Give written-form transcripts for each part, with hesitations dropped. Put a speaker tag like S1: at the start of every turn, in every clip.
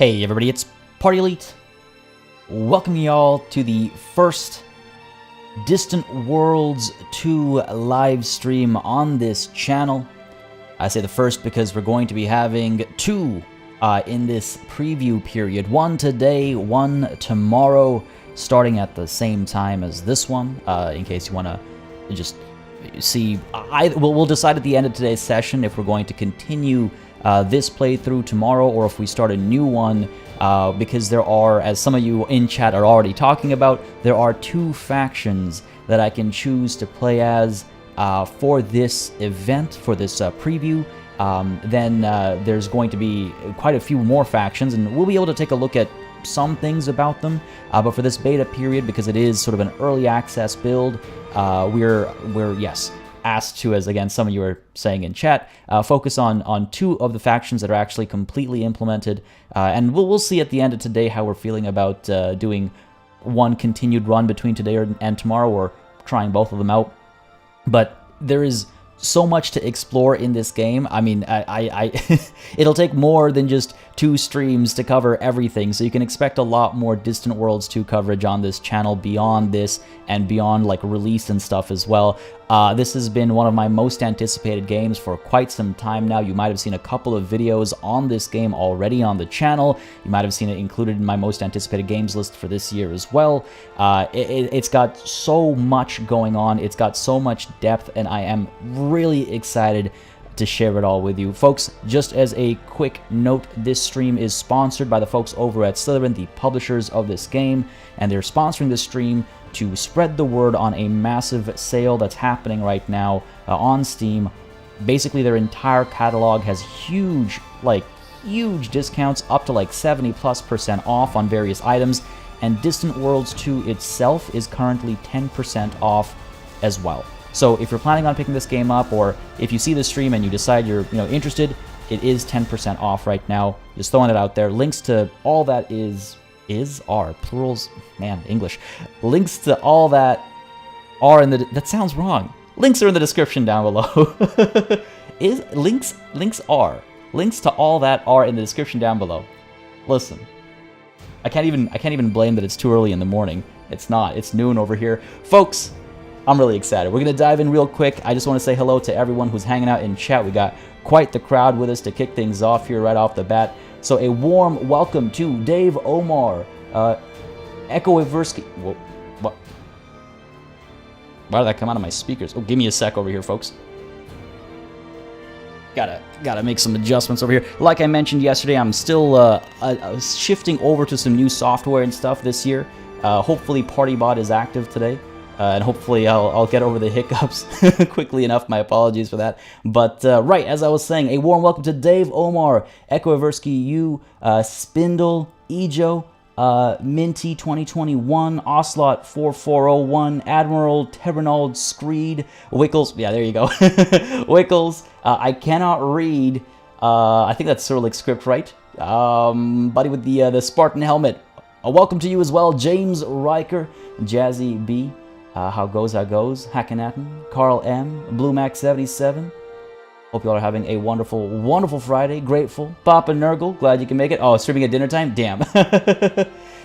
S1: Hey everybody, it's Party Elite. Welcome y'all to the first Distant Worlds 2 live stream on this channel. I say the first because we're going to be having two in this preview period. One today, one tomorrow, starting at the same time as this one, in case you want to just see. We'll decide at the end of today's session if we're going to continue this playthrough tomorrow or if we start a new one, because there are, as some of you in chat are already talking about, there are two factions that I can choose to play as for this event, for this preview. Then there's going to be quite a few more factions, and we'll be able to take a look at some things about them, but for this beta period, because it is sort of an early access build, we're yes, asked to, as again some of you are saying in chat, focus on two of the factions that are actually completely implemented, and we'll see at the end of today how we're feeling about doing one continued run between today and tomorrow, or trying both of them out. But there is so much to explore in this game. I mean, it'll take more than just 2 streams to cover everything, so you can expect a lot more Distant Worlds 2 coverage on this channel beyond this, and beyond like release and stuff as well. This has been one of my most anticipated games for quite some time now. You might have seen a couple of videos on this game already on the channel. You might have seen it included in my most anticipated games list for this year as well. It's got so much going on. It's got so much depth, and I am really excited to share it all with you. Folks, just as a quick note, this stream is sponsored by the folks over at Slytherin, the publishers of this game, and they're sponsoring this stream to spread the word on a massive sale that's happening right now on Steam. Basically, their entire catalog has huge discounts, up to like 70+% off on various items, and Distant Worlds 2 itself is currently 10% off as well. So if you're planning on picking this game up, or if you see the stream and you decide you're interested, it is 10% off right now. Just throwing it out there. Links to all that are plurals, man, English. Links to all that are in the, that sounds wrong. Links are in the description down below. Links to all that are in the description down below. Listen, I can't even blame that it's too early in the morning. It's not. It's noon over here, folks. I'm really excited. We're gonna dive in real quick. I just want to say hello to everyone who's hanging out in chat. We got quite the crowd with us to kick things off here right off the bat. So a warm welcome to Dave Omar, Echo Iversky. What? Why did that come out of my speakers? Oh, give me a sec over here, folks. Gotta make some adjustments over here. Like I mentioned yesterday, I'm still shifting over to some new software and stuff this year. Hopefully PartyBot is active today. And hopefully I'll get over the hiccups quickly enough. My apologies for that. But right, as I was saying, a warm welcome to Dave Omar, Echo Iversky, Spindle, Ejo, Minty 2021, Ocelot 4401, Admiral Terranald Screed, Wickles. Yeah, there you go. Wickles. I cannot read. I think that's Cyrillic script, right? Buddy with the Spartan helmet. Welcome to you as well, James Riker, Jazzy B. How goes, Hackanatin, Carl M, Blue Max 77. Hope you all are having a wonderful, wonderful Friday. Grateful. Papa Nurgle, glad you can make it. Oh, streaming at dinner time? Damn.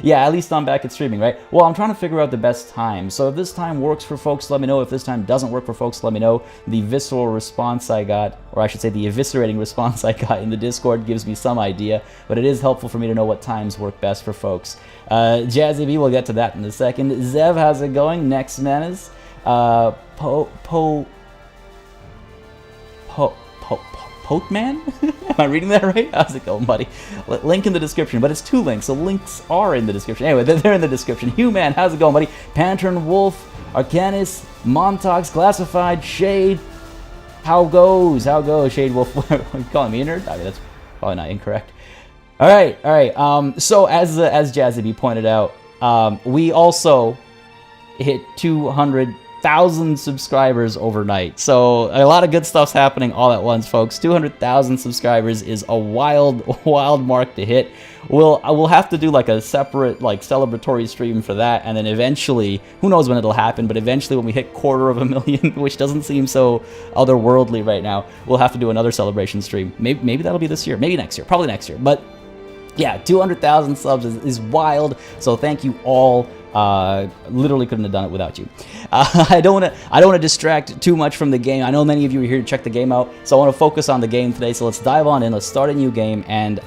S1: Yeah, at least I'm back at streaming, right? Well, I'm trying to figure out the best time. So if this time works for folks, let me know. If this time doesn't work for folks, let me know. The visceral response I got, or I should say the eviscerating response I got in the Discord gives me some idea, but it is helpful for me to know what times work best for folks. Jazzy B, we'll get to that in a second. Zev, how's it going? Next Menace. Potman? Am I reading that right? How's it going, buddy? Link in the description, but it's 2 links, so links are in the description. Anyway, they're in the description. Human, how's it going, buddy? Pantern Wolf, Arcanis, Montox, Classified, Shade. How goes, Shade Wolf? Are you calling me a nerd? I mean, that's probably not incorrect. All right. So as Jazzy B pointed out, we also hit 200,000 subscribers overnight. So a lot of good stuff's happening all at once, folks. 200,000 subscribers is a wild mark to hit. We'll have to do like a separate celebratory stream for that, and then eventually, who knows when it'll happen, but eventually when we hit 250,000, which doesn't seem so otherworldly right now, we'll have to do another celebration stream. Maybe that'll be this year, maybe next year, probably next year. But Yeah, 200,000 subs is wild. So thank you all. Literally couldn't have done it without you. I don't want to distract too much from the game. I know many of you are here to check the game out, so I want to focus on the game today. So let's dive on in. Let's start a new game. And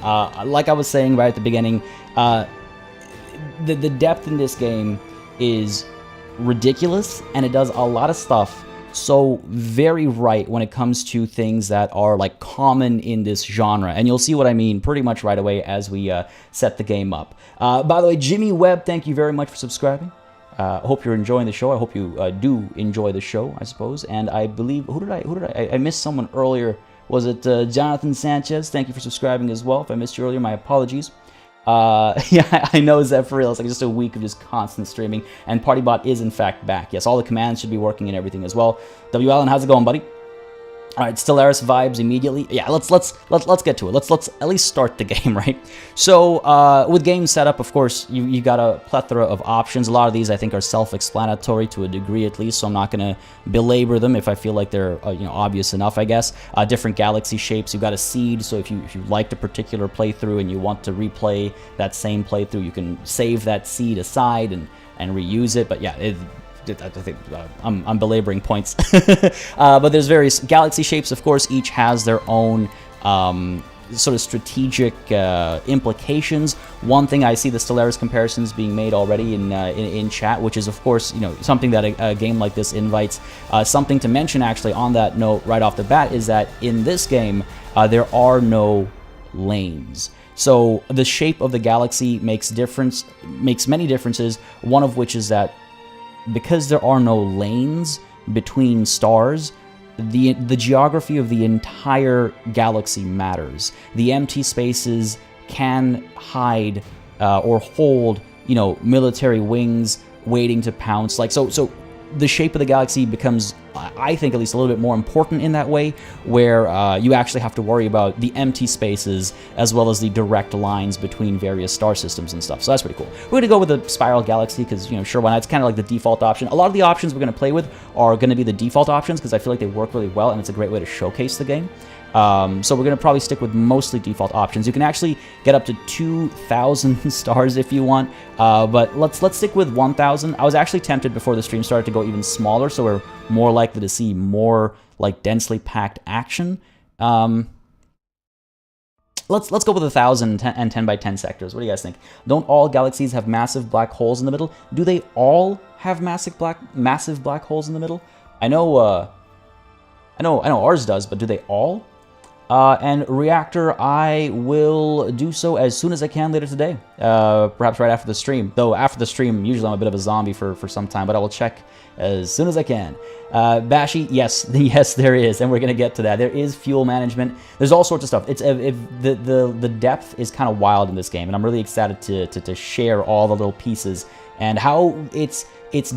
S1: like I was saying right at the beginning, the depth in this game is ridiculous, and it does a lot of stuff so very right when it comes to things that are like common in this genre, and you'll see what I mean pretty much right away as we set the game up. By the way, Jimmy Webb, thank you very much for subscribing. Hope you're enjoying the show. I hope you do enjoy the show, I suppose. And I believe I missed someone earlier. Was it Jonathan Sanchez? Thank you for subscribing as well. If I missed you earlier, my apologies. Yeah, I know, Zeb, for real. It's like just a week of just constant streaming, and PartyBot is in fact back. Yes, all the commands should be working and everything as well. W. Allen, how's it going, buddy? All right, Stellaris vibes immediately. Yeah, let's get to it. Let's at least start the game, right? So with game setup, of course, you got a plethora of options. A lot of these I think are self-explanatory to a degree at least, so I'm not gonna belabor them if I feel like they're obvious enough, I guess. Different galaxy shapes. You've got a seed, so if you liked a particular playthrough and you want to replay that same playthrough, you can save that seed aside and reuse it. But yeah, I think I'm belaboring points. But there's various galaxy shapes, of course. Each has their own sort of strategic implications. One thing I see the Stellaris comparisons being made already in chat, which is of course something that a game like this invites. Something to mention actually on that note right off the bat is that in this game there are no lanes. So the shape of the galaxy makes many differences. One of which is that because there are no lanes between stars, the geography of the entire galaxy matters. The empty spaces can hide or hold, military wings waiting to pounce. So the shape of the galaxy becomes, I think, at least a little bit more important in that way, where you actually have to worry about the empty spaces as well as the direct lines between various star systems and stuff. So that's pretty cool. We're going to go with the spiral galaxy because, sure, why not? It's kind of like the default option. A lot of the options we're going to play with are going to be the default options because I feel like they work really well and it's a great way to showcase the game. So we're going to probably stick with mostly default options. You can actually get up to 2,000 stars if you want, but let's stick with 1,000. I was actually tempted before the stream started to go even smaller, so we're more likely to see more like densely packed action. Let's go with 1,000 and 10 by 10 sectors. What do you guys think? Don't all galaxies have massive black holes in the middle? Do they all have massive black holes in the middle? I know ours does, but do they all? And Reactor, I will do so as soon as I can later today, perhaps right after the stream. Though after the stream, usually I'm a bit of a zombie for some time, but I will check as soon as I can. Bashi, yes, there is, and we're gonna get to that. There is fuel management. There's all sorts of stuff. It's the depth is kind of wild in this game, and I'm really excited to share all the little pieces and how it's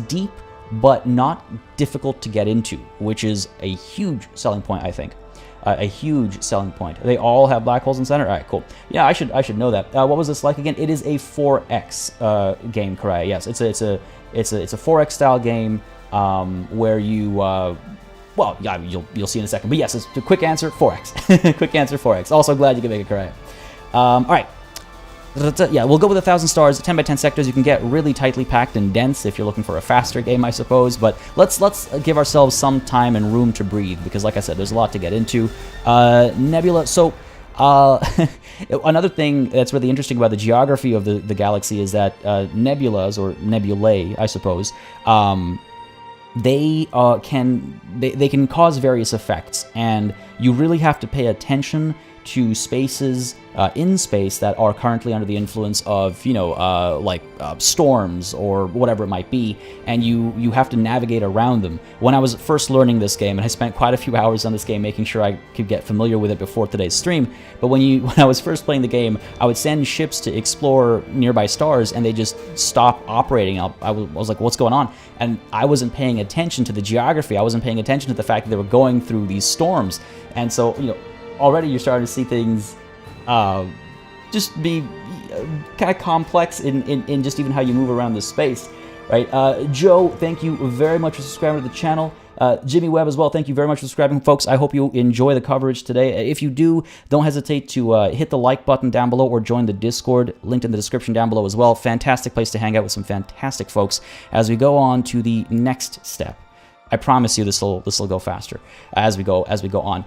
S1: deep but not difficult to get into, which is a huge selling point, I think. A huge selling point. They all have black holes in center? All right, cool. Yeah, I should know that. What was this like again? It is a 4X game, Karaya. Yes, it's a 4X style game where you well, yeah, you'll see in a second. But yes, it's a quick answer, 4X. Quick answer, 4X. Also glad you could make it, Karaya. All right. Yeah, we'll go with 1,000 stars. 10 by 10 sectors. You can get really tightly packed and dense if you're looking for a faster game, I suppose. But let's give ourselves some time and room to breathe because, like I said, there's a lot to get into. Nebula. So another thing that's really interesting about the geography of the galaxy is that nebulas or nebulae, I suppose, they can cause various effects, and you really have to pay attention to spaces in space that are currently under the influence of, storms or whatever it might be, and you have to navigate around them. When I was first learning this game, and I spent quite a few hours on this game making sure I could get familiar with it before today's stream, but when I was first playing the game, I would send ships to explore nearby stars, and they just stopped operating. I was like, what's going on? And I wasn't paying attention to the geography. I wasn't paying attention to the fact that they were going through these storms. And so, already you're starting to see things just be kind of complex in just even how you move around this space, right? Joe, thank you very much for subscribing to the channel. Jimmy Webb as well, thank you very much for subscribing, folks. I hope you enjoy the coverage today. If you do, don't hesitate to hit the like button down below or join the Discord, linked in the description down below as well. Fantastic place to hang out with some fantastic folks as we go on to the next step. I promise you this will go faster as we go on.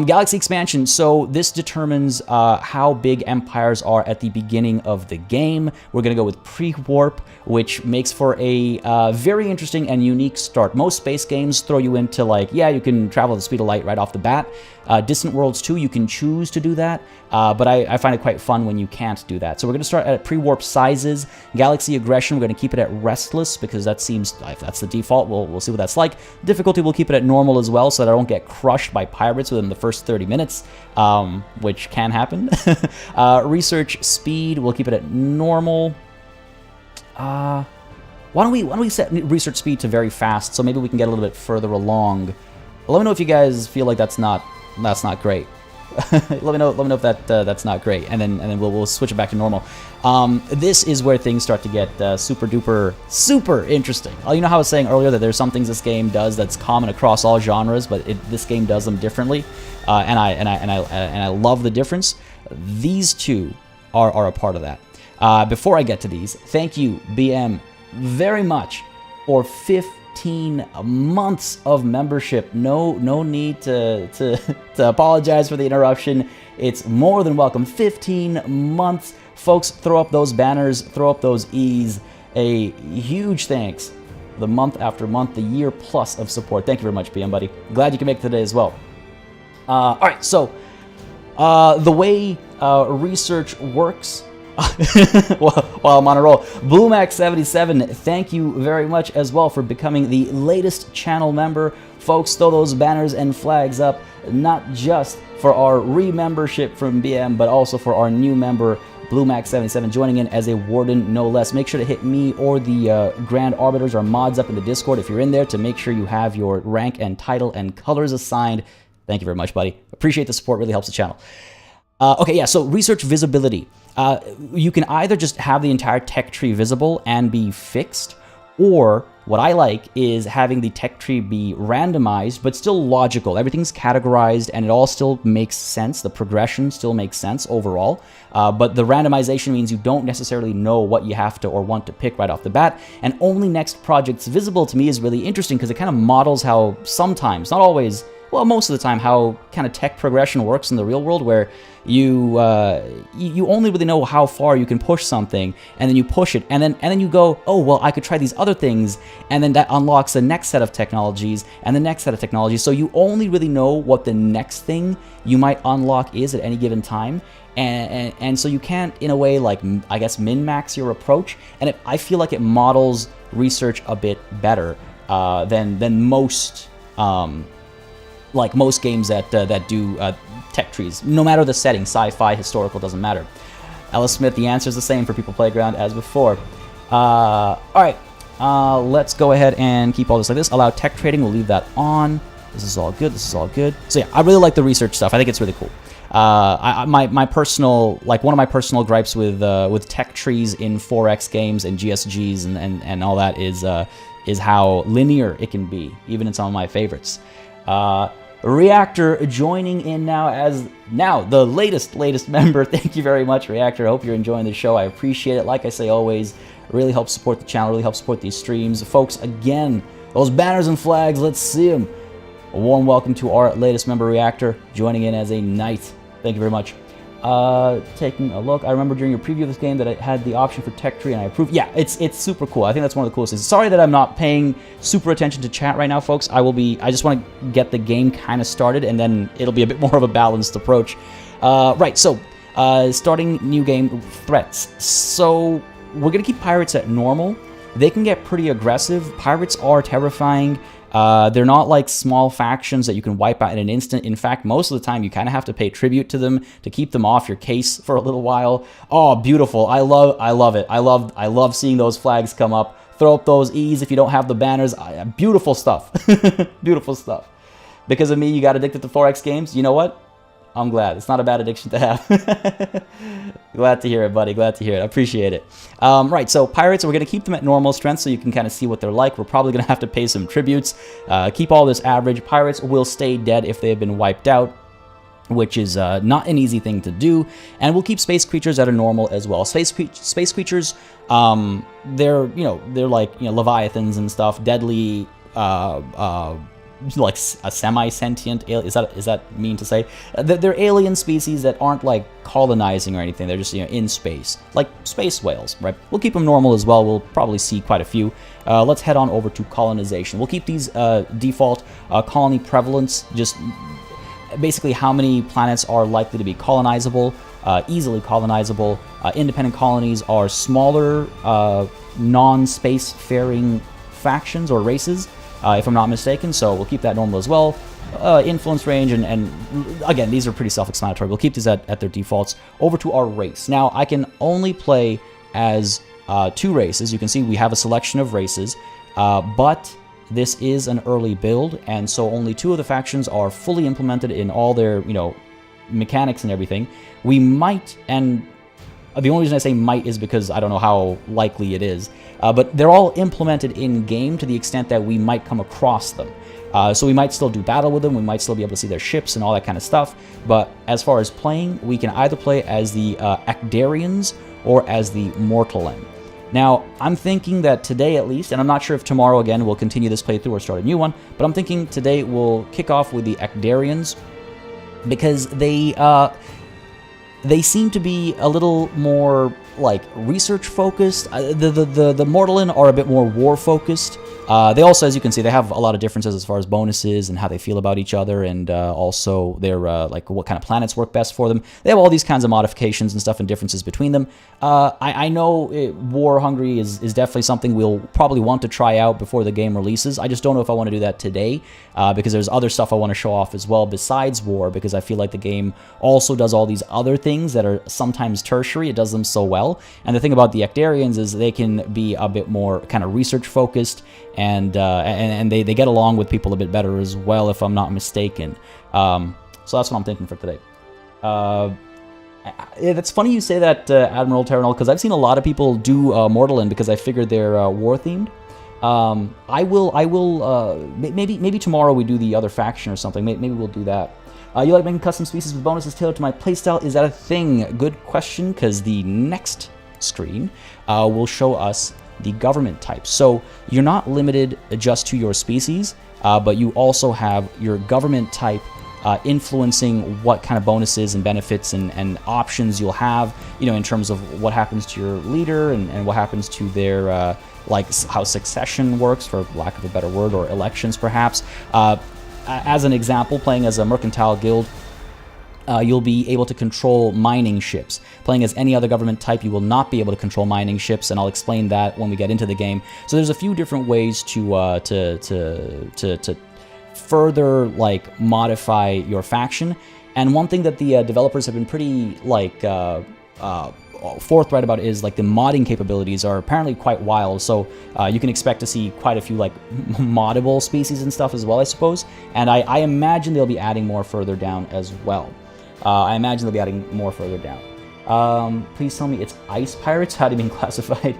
S1: Galaxy expansion. So this determines how big empires are at the beginning of the game. We're gonna go with pre-warp, which makes for a very interesting and unique start. Most space games throw you into like, yeah, you can travel at the speed of light right off the bat. Distant Worlds 2, you can choose to do that, but I find it quite fun when you can't do that. So we're going to start at pre-warp sizes. Galaxy aggression, we're going to keep it at restless because that seems, if that's the default, we'll see what that's like. Difficulty, we'll keep it at normal as well so that I don't get crushed by pirates within the first 30 minutes, which can happen. Research speed, we'll keep it at normal. Why don't we set research speed to very fast so maybe we can get a little bit further along. Let me know if you guys feel like that's not great. let me know if that's not great, and then we'll switch it back to normal. This is where things start to get super interesting. You know how I was saying earlier that there's some things this game does that's common across all genres, but this game does them differently, and I love the difference. These two are a part of that. Before I get to these, thank you BM very much for 15 months of membership. No need to apologize for the interruption. It's more than welcome. 15 months. Folks, throw up those banners, throw up those E's. A huge thanks. The month after month, the year plus of support. Thank you very much, BM buddy. Glad you can make it today as well. All right, so the way research works, while I'm on a roll, BlueMax77, thank you very much as well for becoming the latest channel member. Folks, throw those banners and flags up, not just for our re-membership from BM, but also for our new member, BlueMax77, joining in as a warden, no less. Make sure to hit me or the Grand Arbiters or mods up in the Discord if you're in there to make sure you have your rank and title and colors assigned. Thank you very much, buddy. Appreciate the support, really helps the channel. Okay, yeah, so research visibility. You can either just have the entire tech tree visible and be fixed, or what I like is having the tech tree be randomized, but still logical. Everything's categorized and it all still makes sense. The progression still makes sense overall, but the randomization means you don't necessarily know what you have to or want to pick right off the bat, and only next projects visible to me is really interesting because it kind of models how sometimes, not always, well, most of the time, how kind of tech progression works in the real world, where you only really know how far you can push something, and then you push it, and then you go, oh well, I could try these other things, and then that unlocks the next set of technologies and the next set of technologies. So you only really know what the next thing you might unlock is at any given time, and so you can't, in a way, like, I guess, min-max your approach, and I feel like it models research a bit better than most. Like most games that do tech trees, no matter the setting, sci-fi, historical, doesn't matter. Alice Smith, the answer is the same for People Playground as before. All right, let's go ahead and keep all this like this. Allow tech trading, we'll leave that on. This is all good, this is all good. So yeah, I really like the research stuff. I think it's really cool. My personal, like, one of my personal gripes with tech trees in 4X games and GSGs and all that is how linear it can be, even in some of my favorites. Reactor joining in now as the latest member. Thank you very much, Reactor. I hope you're enjoying the show. I appreciate it. Like I say always, really helps support the channel, really helps support these streams. Folks, again, those banners and flags, let's see them. A warm welcome to our latest member, Reactor, joining in as a knight. Thank you very much. Taking a look, I remember during your preview of this game that it had the option for tech tree, and I approved. Yeah, it's super cool. I think that's one of the coolest things. Sorry that I'm not paying super attention to chat right now, folks. I just want to get the game kind of started, and then it'll be a bit more of a balanced approach. Right, so starting new game, threats. So we're gonna keep pirates at normal. They can get pretty aggressive. Pirates are terrifying. They're not like small factions that you can wipe out in an instant. In fact, most of the time you kind of have to pay tribute to them to keep them off your case for a little while. Oh, beautiful. I love it. I love seeing those flags come up. Throw up those E's if you don't have the banners. Beautiful stuff. Beautiful stuff. Because of me, you got addicted to 4X games. You know what? I'm glad. It's not a bad addiction to have. Glad to hear it, buddy. Glad to hear it. I appreciate it. Right, so pirates, we're going to keep them at normal strength so you can kind of see what they're like. We're probably going to have to pay some tributes. Keep all this average. Pirates will stay dead if they have been wiped out, which is not an easy thing to do. And we'll keep space creatures at a normal as well. Space creatures, they're like, leviathans and stuff, deadly, like a semi-sentient alien. Is that mean to say? They're alien species that aren't like colonizing or anything. They're just in space, like space whales, right? We'll keep them normal as well. We'll probably see quite a few. Let's head on over to colonization. We'll keep these default colony prevalence, just basically how many planets are likely to be colonizable, easily colonizable. Independent colonies are smaller, non-space faring factions or races, if I'm not mistaken, so we'll keep that normal as well. Influence range, and again, these are pretty self-explanatory. We'll keep these at their defaults. Over to our race. Now, I can only play as 2 races. You can see we have a selection of races, but this is an early build, and so only 2 of the factions are fully implemented in all their, mechanics and everything. We might, and the only reason I say might is because I don't know how likely it is, but they're all implemented in-game to the extent that we might come across them. So we might still do battle with them, we might still be able to see their ships and all that kind of stuff, but as far as playing, we can either play as the Acdarians or as the Mortalen. Now, I'm thinking that today at least, and I'm not sure if tomorrow again we'll continue this playthrough or start a new one, but I'm thinking today we'll kick off with the Acdarians, because they seem to be a little more like research focused. The Mortalen are a bit more war focused. They also, as you can see, they have a lot of differences as far as bonuses and how they feel about each other, and also their like what kind of planets work best for them. They have all these kinds of modifications and stuff and differences between them. I know War Hungry is definitely something we'll probably want to try out before the game releases. I just don't know if I want to do that today, because there's other stuff I want to show off as well besides War, because I feel like the game also does all these other things that are sometimes tertiary. It does them so well. And the thing about the Acdarians is they can be a bit more kind of research focused, and they get along with people a bit better as well, if I'm not mistaken. So that's what I'm thinking for today. It's funny you say that, Admiral Terranol, because I've seen a lot of people do Mortalen because I figured they're war themed. I will maybe tomorrow we do the other faction or something. Maybe we'll do that. You like making custom species with bonuses tailored to my playstyle? Is that a thing? Good question, because the next screen will show us the government type. So you're not limited just to your species, but you also have your government type influencing what kind of bonuses and benefits and options you'll have, in terms of what happens to your leader and what happens to their, like how succession works, for lack of a better word, or elections perhaps. As an example, playing as a mercantile guild, you'll be able to control mining ships. Playing as any other government type, you will not be able to control mining ships, and I'll explain that when we get into the game. So there's a few different ways to further like modify your faction. And one thing that the developers have been pretty like forthright about is like the modding capabilities are apparently quite wild. So you can expect to see quite a few like moddable species and stuff as well, I suppose. And I imagine they'll be adding more further down as well. Please tell me it's ice pirates. How do you mean classified?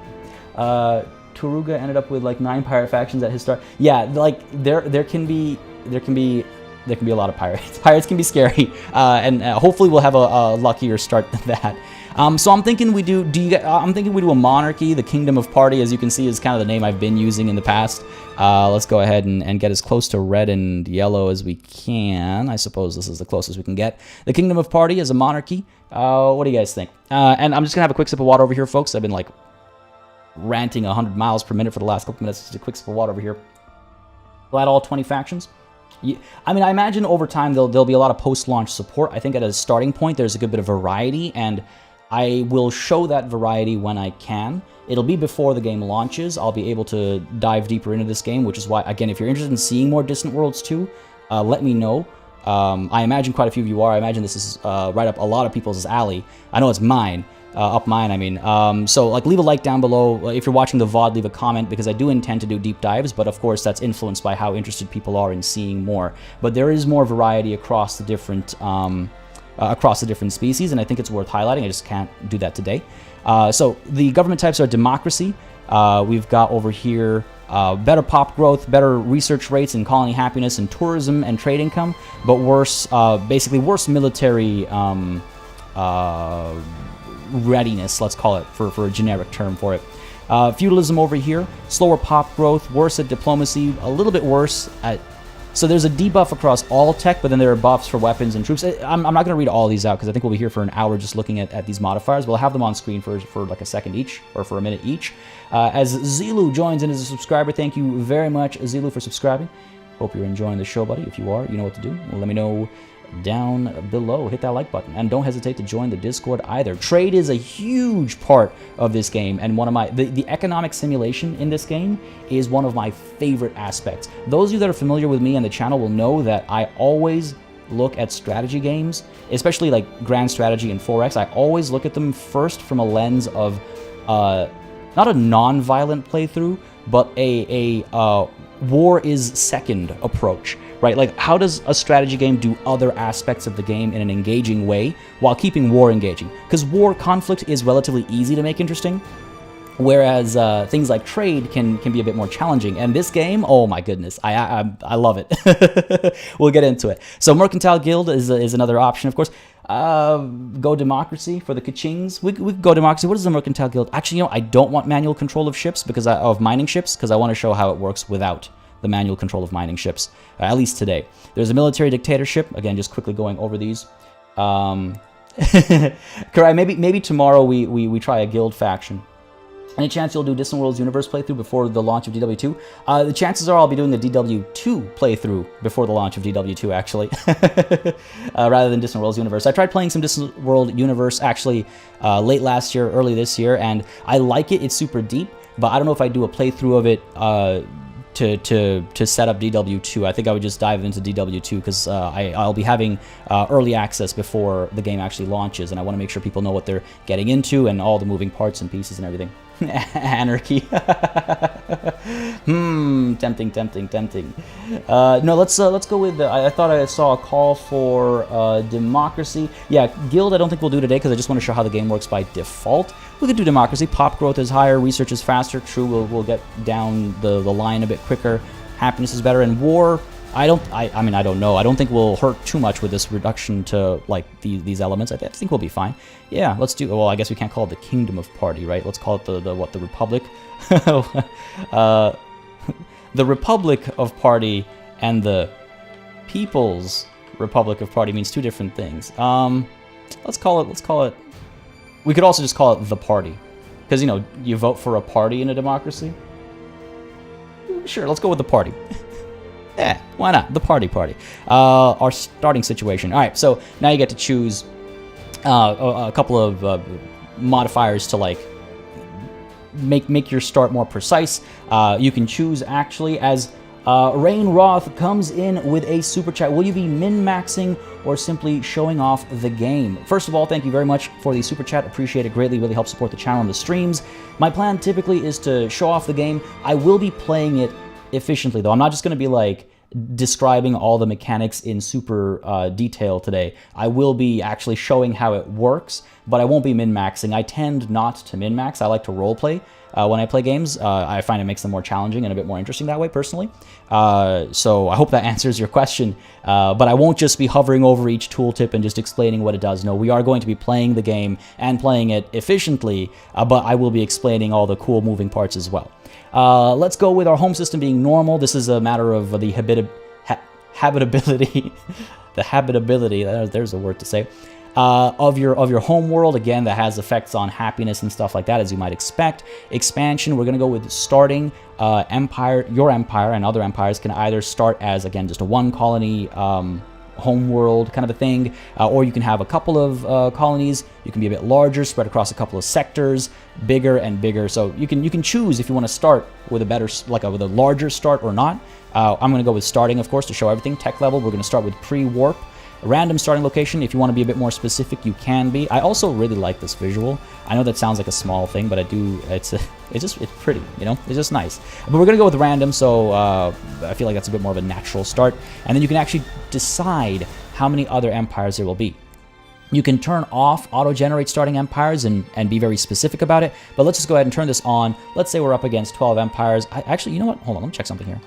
S1: Taruga ended up with like 9 pirate factions at his start. Yeah, like there can be a lot of pirates. Pirates can be scary, and hopefully we'll have a luckier start than that. So I'm thinking we do a monarchy. The Kingdom of Party, as you can see, is kind of the name I've been using in the past. Let's go ahead and get as close to red and yellow as we can. I suppose this is the closest we can get. The Kingdom of Party is a monarchy. What do you guys think? And I'm just gonna have a quick sip of water over here, folks. I've been like ranting 100 miles per minute for the last couple minutes. Just a quick sip of water over here. We'll add all 20 factions. I mean, I imagine over time there'll be a lot of post-launch support. I think at a starting point there's a good bit of variety, and I will show that variety when I can. It'll be before the game launches. I'll be able to dive deeper into this game, which is why, again, if you're interested in seeing more Distant Worlds 2, let me know. I imagine quite a few of you are. I imagine this is right up a lot of people's alley. I know it's mine. Up mine, I mean. So, like, leave a like down below. If you're watching the VOD, leave a comment, because I do intend to do deep dives, but of course that's influenced by how interested people are in seeing more. But there is more variety across the different across the different species, and I think it's worth highlighting. I just can't do that today. So the government types are democracy. We've got over here better pop growth, better research rates and colony happiness and tourism and trade income, but worse, basically worse military readiness, let's call it, for a generic term for it. Feudalism over here, slower pop growth, worse at diplomacy, a little bit worse at... So there's a debuff across all tech, but then there are buffs for weapons and troops. I'm not going to read all these out because I think we'll be here for an hour just looking at these modifiers. We'll have them on screen for like a second each, or for a minute each. As Zilu joins in as a subscriber, thank you very much, Zilu, for subscribing. Hope you're enjoying the show, buddy. If you are, you know what to do. Well, let me know down below. Hit that like button, and don't hesitate to join the Discord either. Trade is a huge part of this game, and one of my the economic simulation in this game is one of my favorite aspects. Those of you that are familiar with me and the channel will know that I always look at strategy games, especially like Grand Strategy and 4X. I always look at them first from a lens of not a non-violent playthrough, but a war is second approach. Right, like how does a strategy game do other aspects of the game in an engaging way while keeping war engaging? Because war conflict is relatively easy to make interesting, whereas things like trade can be a bit more challenging. And this game, oh my goodness, I love it. We'll get into it. So Mercantile Guild is another option, of course. Go democracy for the Kachings. We could go democracy. What is the Mercantile Guild? Actually, you know, I don't want manual control of ships of mining ships because I want to show how it works without the manual control of mining ships, at least today. There's a military dictatorship. Again, just quickly going over these. Maybe tomorrow we try a guild faction. Any chance you'll do Distant Worlds Universe playthrough before the launch of DW2? The chances are I'll be doing the DW2 playthrough before the launch of DW2, actually, rather than Distant Worlds Universe. I tried playing some Distant World Universe, actually, late last year, early this year, and I like it. It's super deep, but I don't know if I do a playthrough of it to set up DW2. I think I would just dive into DW2 because I'll be having early access before the game actually launches, and I want to make sure people know what they're getting into and all the moving parts and pieces and everything. Anarchy. Tempting. No, let's go with I thought I saw a call for democracy. Yeah, guild I don't think we'll do today because I just want to show how the game works by default. We could do democracy. Pop growth is higher, research is faster. True, we'll get down the line a bit quicker. Happiness is better, and war, I mean, I don't know. I don't think we'll hurt too much with this reduction to like these elements. I think we'll be fine. Yeah, let's do. Well, I guess we can't call it the Kingdom of Party, right? Let's call it the Republic. The Republic of Party and the People's Republic of Party means two different things. Let's call it. We could also just call it the Party, because you know you vote for a party in a democracy. Sure, let's go with the Party. Yeah, why not? The party. Our starting situation. All right, so now you get to choose a couple of modifiers to like make your start more precise. You can choose actually as Rain Roth comes in with a super chat. Will you be min-maxing or simply showing off the game? First of all, thank you very much for the super chat. Appreciate it greatly. Really helps support the channel and the streams. My plan typically is to show off the game. I will be playing it efficiently, though. I'm not just going to be like describing all the mechanics in super detail today. I will be actually showing how it works, but I won't be min-maxing. I tend not to min-max. I like to roleplay when I play games. I find it makes them more challenging and a bit more interesting that way, personally. So I hope that answers your question. But I won't just be hovering over each tooltip and just explaining what it does. No, we are going to be playing the game and playing it efficiently, but I will be explaining all the cool moving parts as well. Let's go with our home system being normal. This is a matter of the habitability. The habitability, there's a word to say, of your home world. Again, that has effects on happiness and stuff like that, as you might expect. Expansion, we're going to go with starting empire. Your empire and other empires can either start as, again, just a one colony home world kind of a thing, or you can have a couple of colonies. You can be a bit larger, spread across a couple of sectors, bigger and bigger. So you can choose if you want to start with a better, with a larger start or not. I'm going to go with starting, of course, to show everything. Tech level, we're going to start with pre-warp. Random starting location, if you want to be a bit more specific, you can be. I also really like this visual. I know that sounds like a small thing, but I do. It's pretty, you know. It's just nice. But we're gonna go with random, so I feel like that's a bit more of a natural start. And then you can actually decide how many other empires there will be. You can turn off auto-generate starting empires and be very specific about it, but let's just go ahead and turn this on. Let's say we're up against 12 empires. Actually, you know what? Hold on, let me check something here.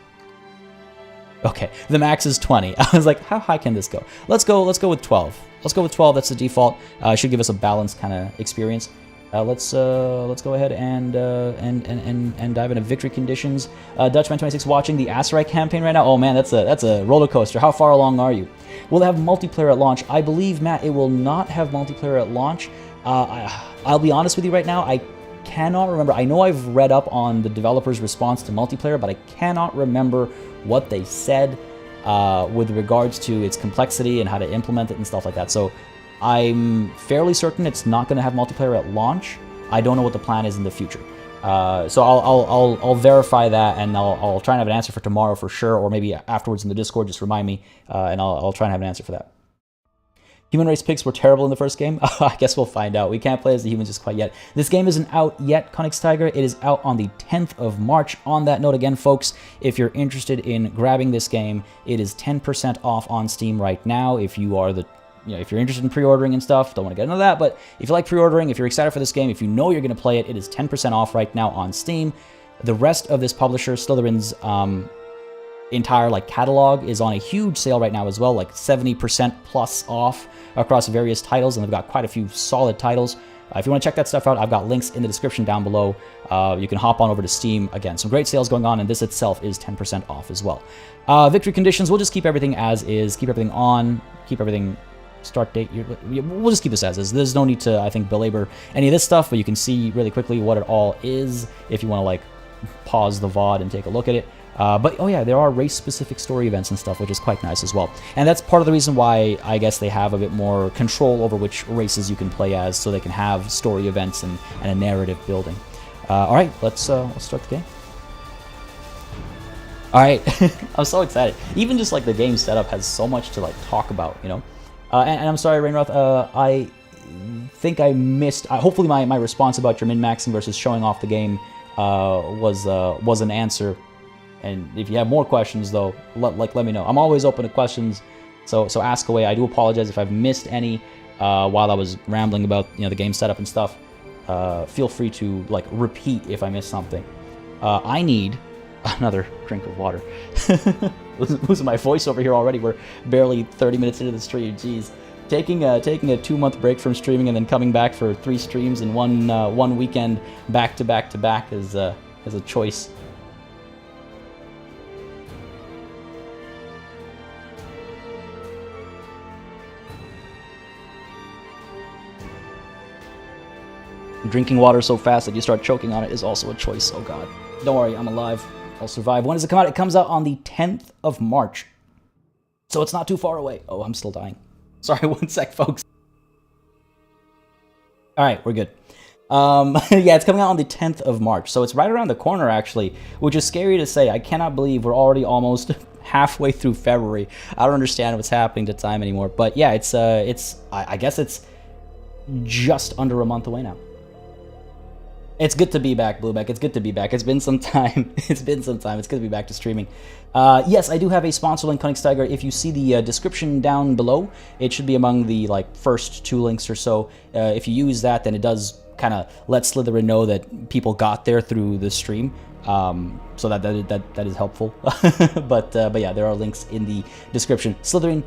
S1: Okay, the max is 20. I was like, how high can this go? Let's go with 12. Let's go with 12. That's the default. Should give us a balanced kind of experience. Let's go ahead and dive into victory conditions. Dutchman26 watching the Aserai campaign right now. Oh man, that's a roller coaster. How far along are you? Will it have multiplayer at launch? I believe, Matt, it will not have multiplayer at launch. I'll be honest with you right now. I cannot remember. I know I've read up on the developer's response to multiplayer, but I cannot remember what they said with regards to its complexity and how to implement it and stuff like that. So I'm fairly certain it's not going to have multiplayer at launch. I don't know what the plan is in the future. So I'll verify that, and I'll try and have an answer for tomorrow for sure, or maybe afterwards in the Discord, just remind me, and I'll try and have an answer for that. Human race picks were terrible in the first game. I guess we'll find out. We can't play as the humans just quite yet. This game isn't out yet, Conix Tiger. It is out on the 10th of March. On that note, again, folks, if you're interested in grabbing this game, it is 10% off on Steam right now. If you are if you're interested in pre-ordering and stuff, don't want to get into that, but if you like pre-ordering, if you're excited for this game, if you know you're going to play it, it is 10% off right now on Steam. The rest of this publisher, Slytherin's entire catalog, is on a huge sale right now as well, 70% plus off across various titles, and they've got quite a few solid titles. If you want to check that stuff out, I've got links in the description down below. You can hop on over to Steam. Again, some great sales going on, and this itself is 10% off as well. Victory conditions, we'll just keep everything as is, keep everything on, keep everything start date. We'll just keep this as is. There's no need to, I think, belabor any of this stuff, but you can see really quickly what it all is if you want to pause the VOD and take a look at it. But oh yeah, there are race-specific story events and stuff, which is quite nice as well. And that's part of the reason why I guess they have a bit more control over which races you can play as, so they can have story events and a narrative building. All right, let's start the game. All right, I'm so excited. Even just the game setup has so much to talk about, you know. And I'm sorry, Rainroth, I think I missed. Hopefully, my response about your min-maxing versus showing off the game was an answer. And if you have more questions, though, let me know. I'm always open to questions, so ask away. I do apologize if I've missed any while I was rambling about the game setup and stuff. Feel free to repeat if I missed something. I need another drink of water. Losing my voice over here already. We're barely 30 minutes into the stream. Jeez, taking a 2-month break from streaming and then coming back for 3 streams in one weekend back to back is a choice. Drinking water so fast that you start choking on it is also a choice. Oh god, don't worry, I'm alive. I'll survive. When does it come out? It comes out on the 10th of March. So it's not too far away. Oh, I'm still dying. Sorry, one sec, folks. Alright, we're good. Yeah, it's coming out on the 10th of March. So it's right around the corner, actually, which is scary to say. I cannot believe we're already almost halfway through February. I don't understand what's happening to time anymore. But yeah, I guess it's just under a month away now. It's good to be back, Blueback. It's good to be back. It's been some time. It's good to be back to streaming. Yes, I do have a sponsor link, Conix Tiger. If you see the description down below, it should be among the first 2 links or so. If you use that, then it does kind of let Slytherin know that people got there through the stream. So that is helpful. but yeah, there are links in the description. Slytherin.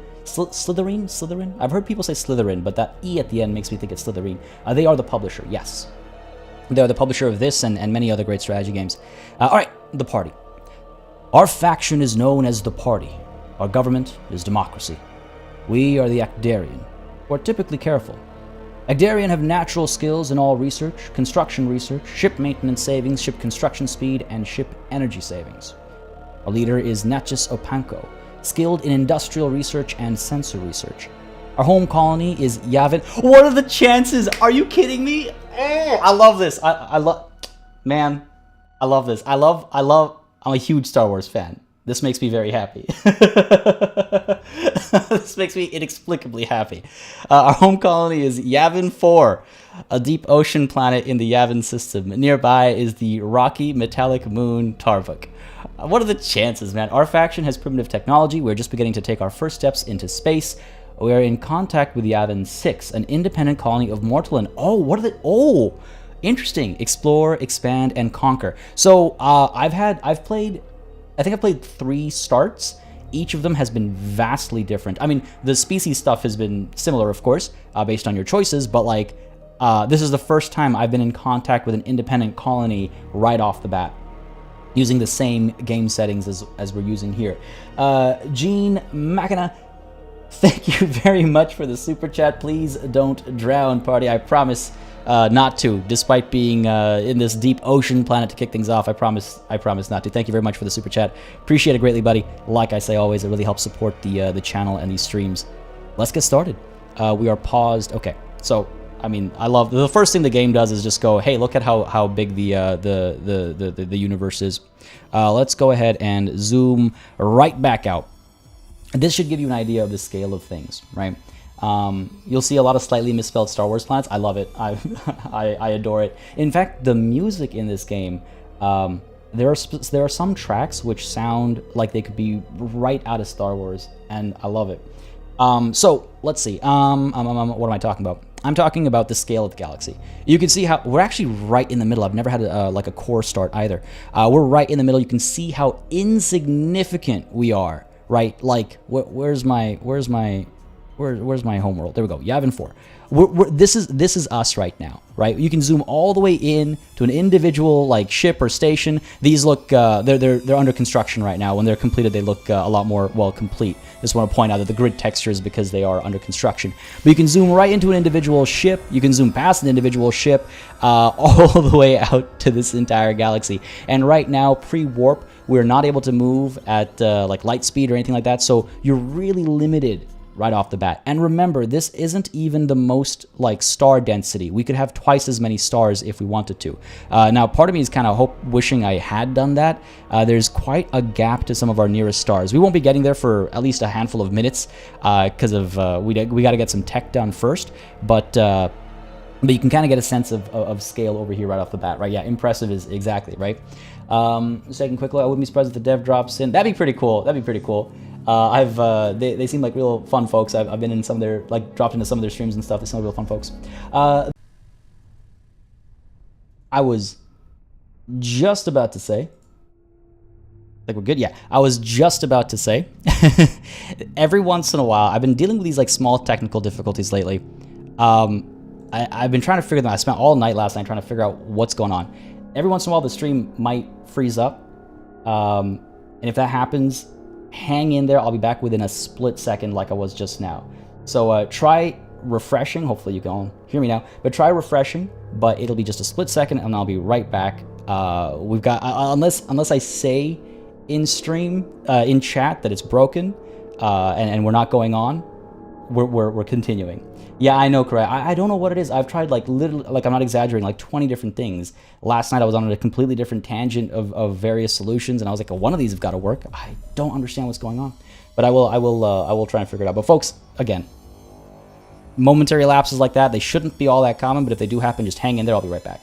S1: I've heard people say Slytherin, but that E at the end makes me think it's Slytherin. They are the publisher, yes. They're the publisher of this and many other great strategy games. Alright, the party. Our faction is known as the party. Our government is democracy. We are the Acdarian, who are typically careful. Acdarian have natural skills in all research, construction research, ship maintenance savings, ship construction speed, and ship energy savings. Our leader is Natchez Opanko, skilled in industrial research and sensor research. Our home colony is Yavin. What are the chances? Are you kidding me? Oh, I love this. I love this. I'm a huge Star Wars fan. This makes me very happy. This makes me inexplicably happy. Our home colony is Yavin 4, a deep ocean planet in the Yavin system. Nearby is the rocky metallic moon Tarvuk. What are the chances, man? Our faction has primitive technology. We're just beginning to take our first steps into space. We are in contact with Yavin 6, an independent colony of Mortal. Oh, what are they? Oh, interesting. Explore, expand, and conquer. So I've played 3 starts. Each of them has been vastly different. I mean, the species stuff has been similar, of course, based on your choices, but like, this is the first time I've been in contact with an independent colony right off the bat, using the same game settings as we're using here. Gene Machina, thank you very much for the super chat. Please don't drown, party. I promise not to, despite being in this deep ocean planet to kick things off. I promise not to. Thank you very much for the super chat. Appreciate it greatly, buddy. Like I say always, it really helps support the channel and these streams. Let's get started. We are paused. Okay, so I mean, I love the first thing the game does is just go, hey, look at how big the universe is. Let's go ahead and zoom right back out. This should give you an idea of the scale of things, right? You'll see a lot of slightly misspelled Star Wars planets. I love it. I adore it. In fact, the music in this game, there are some tracks which sound like they could be right out of Star Wars, and I love it. So let's see. What am I talking about? I'm talking about the scale of the galaxy. You can see how we're actually right in the middle. I've never had like a core start either. We're right in the middle. You can see how insignificant we are, right? Like, where's my homeworld? There we go. Yavin 4. This is us right now, right? You can zoom all the way in to an individual like ship or station. These look they're under construction right now. When they're completed, they look a lot more well complete. Just want to point out that the grid texture is because they are under construction. But you can zoom right into an individual ship. You can zoom past an individual ship all the way out to this entire galaxy. And right now, pre-warp, we're not able to move at like light speed or anything like that. So you're really limited right off the bat. And remember, this isn't even the most like star density. We could have twice as many stars if we wanted to. Now, part of me is kind of wishing I had done that. There's quite a gap to some of our nearest stars. We won't be getting there for at least a handful of minutes because of we got to get some tech done first. But you can kind of get a sense of scale over here right off the bat, right? Yeah, impressive is exactly right. Second, quick look. I wouldn't be surprised if the dev drops in. That'd be pretty cool. That'd be pretty cool. They seem like real fun folks. I've been in some of their, like, dropped into some of their streams and stuff. They seem like real fun folks. I was just about to say, like, we're good? Yeah. I was just about to say, every once in a while, I've been dealing with these, like, small technical difficulties lately. I've been trying to figure them out. I spent all night last night trying to figure out what's going on. Every once in a while, the stream might freeze up. And if that happens, hang in there. I'll be back within a split second like I was just now. So try refreshing. Hopefully you can hear me now. But try refreshing, but it'll be just a split second and I'll be right back. We've got, unless I say in stream, in chat that it's broken and we're not going on, we're continuing. Yeah, I know, correct. I don't know what it is. I've tried like literally, like I'm not exaggerating, like 20 different things. Last night I was on a completely different tangent of various solutions, and I was like, oh, one of these have got to work. I don't understand what's going on, but I will try and figure it out. But folks, again, momentary lapses like that, they shouldn't be all that common, but if they do happen, just hang in there. I'll be right back.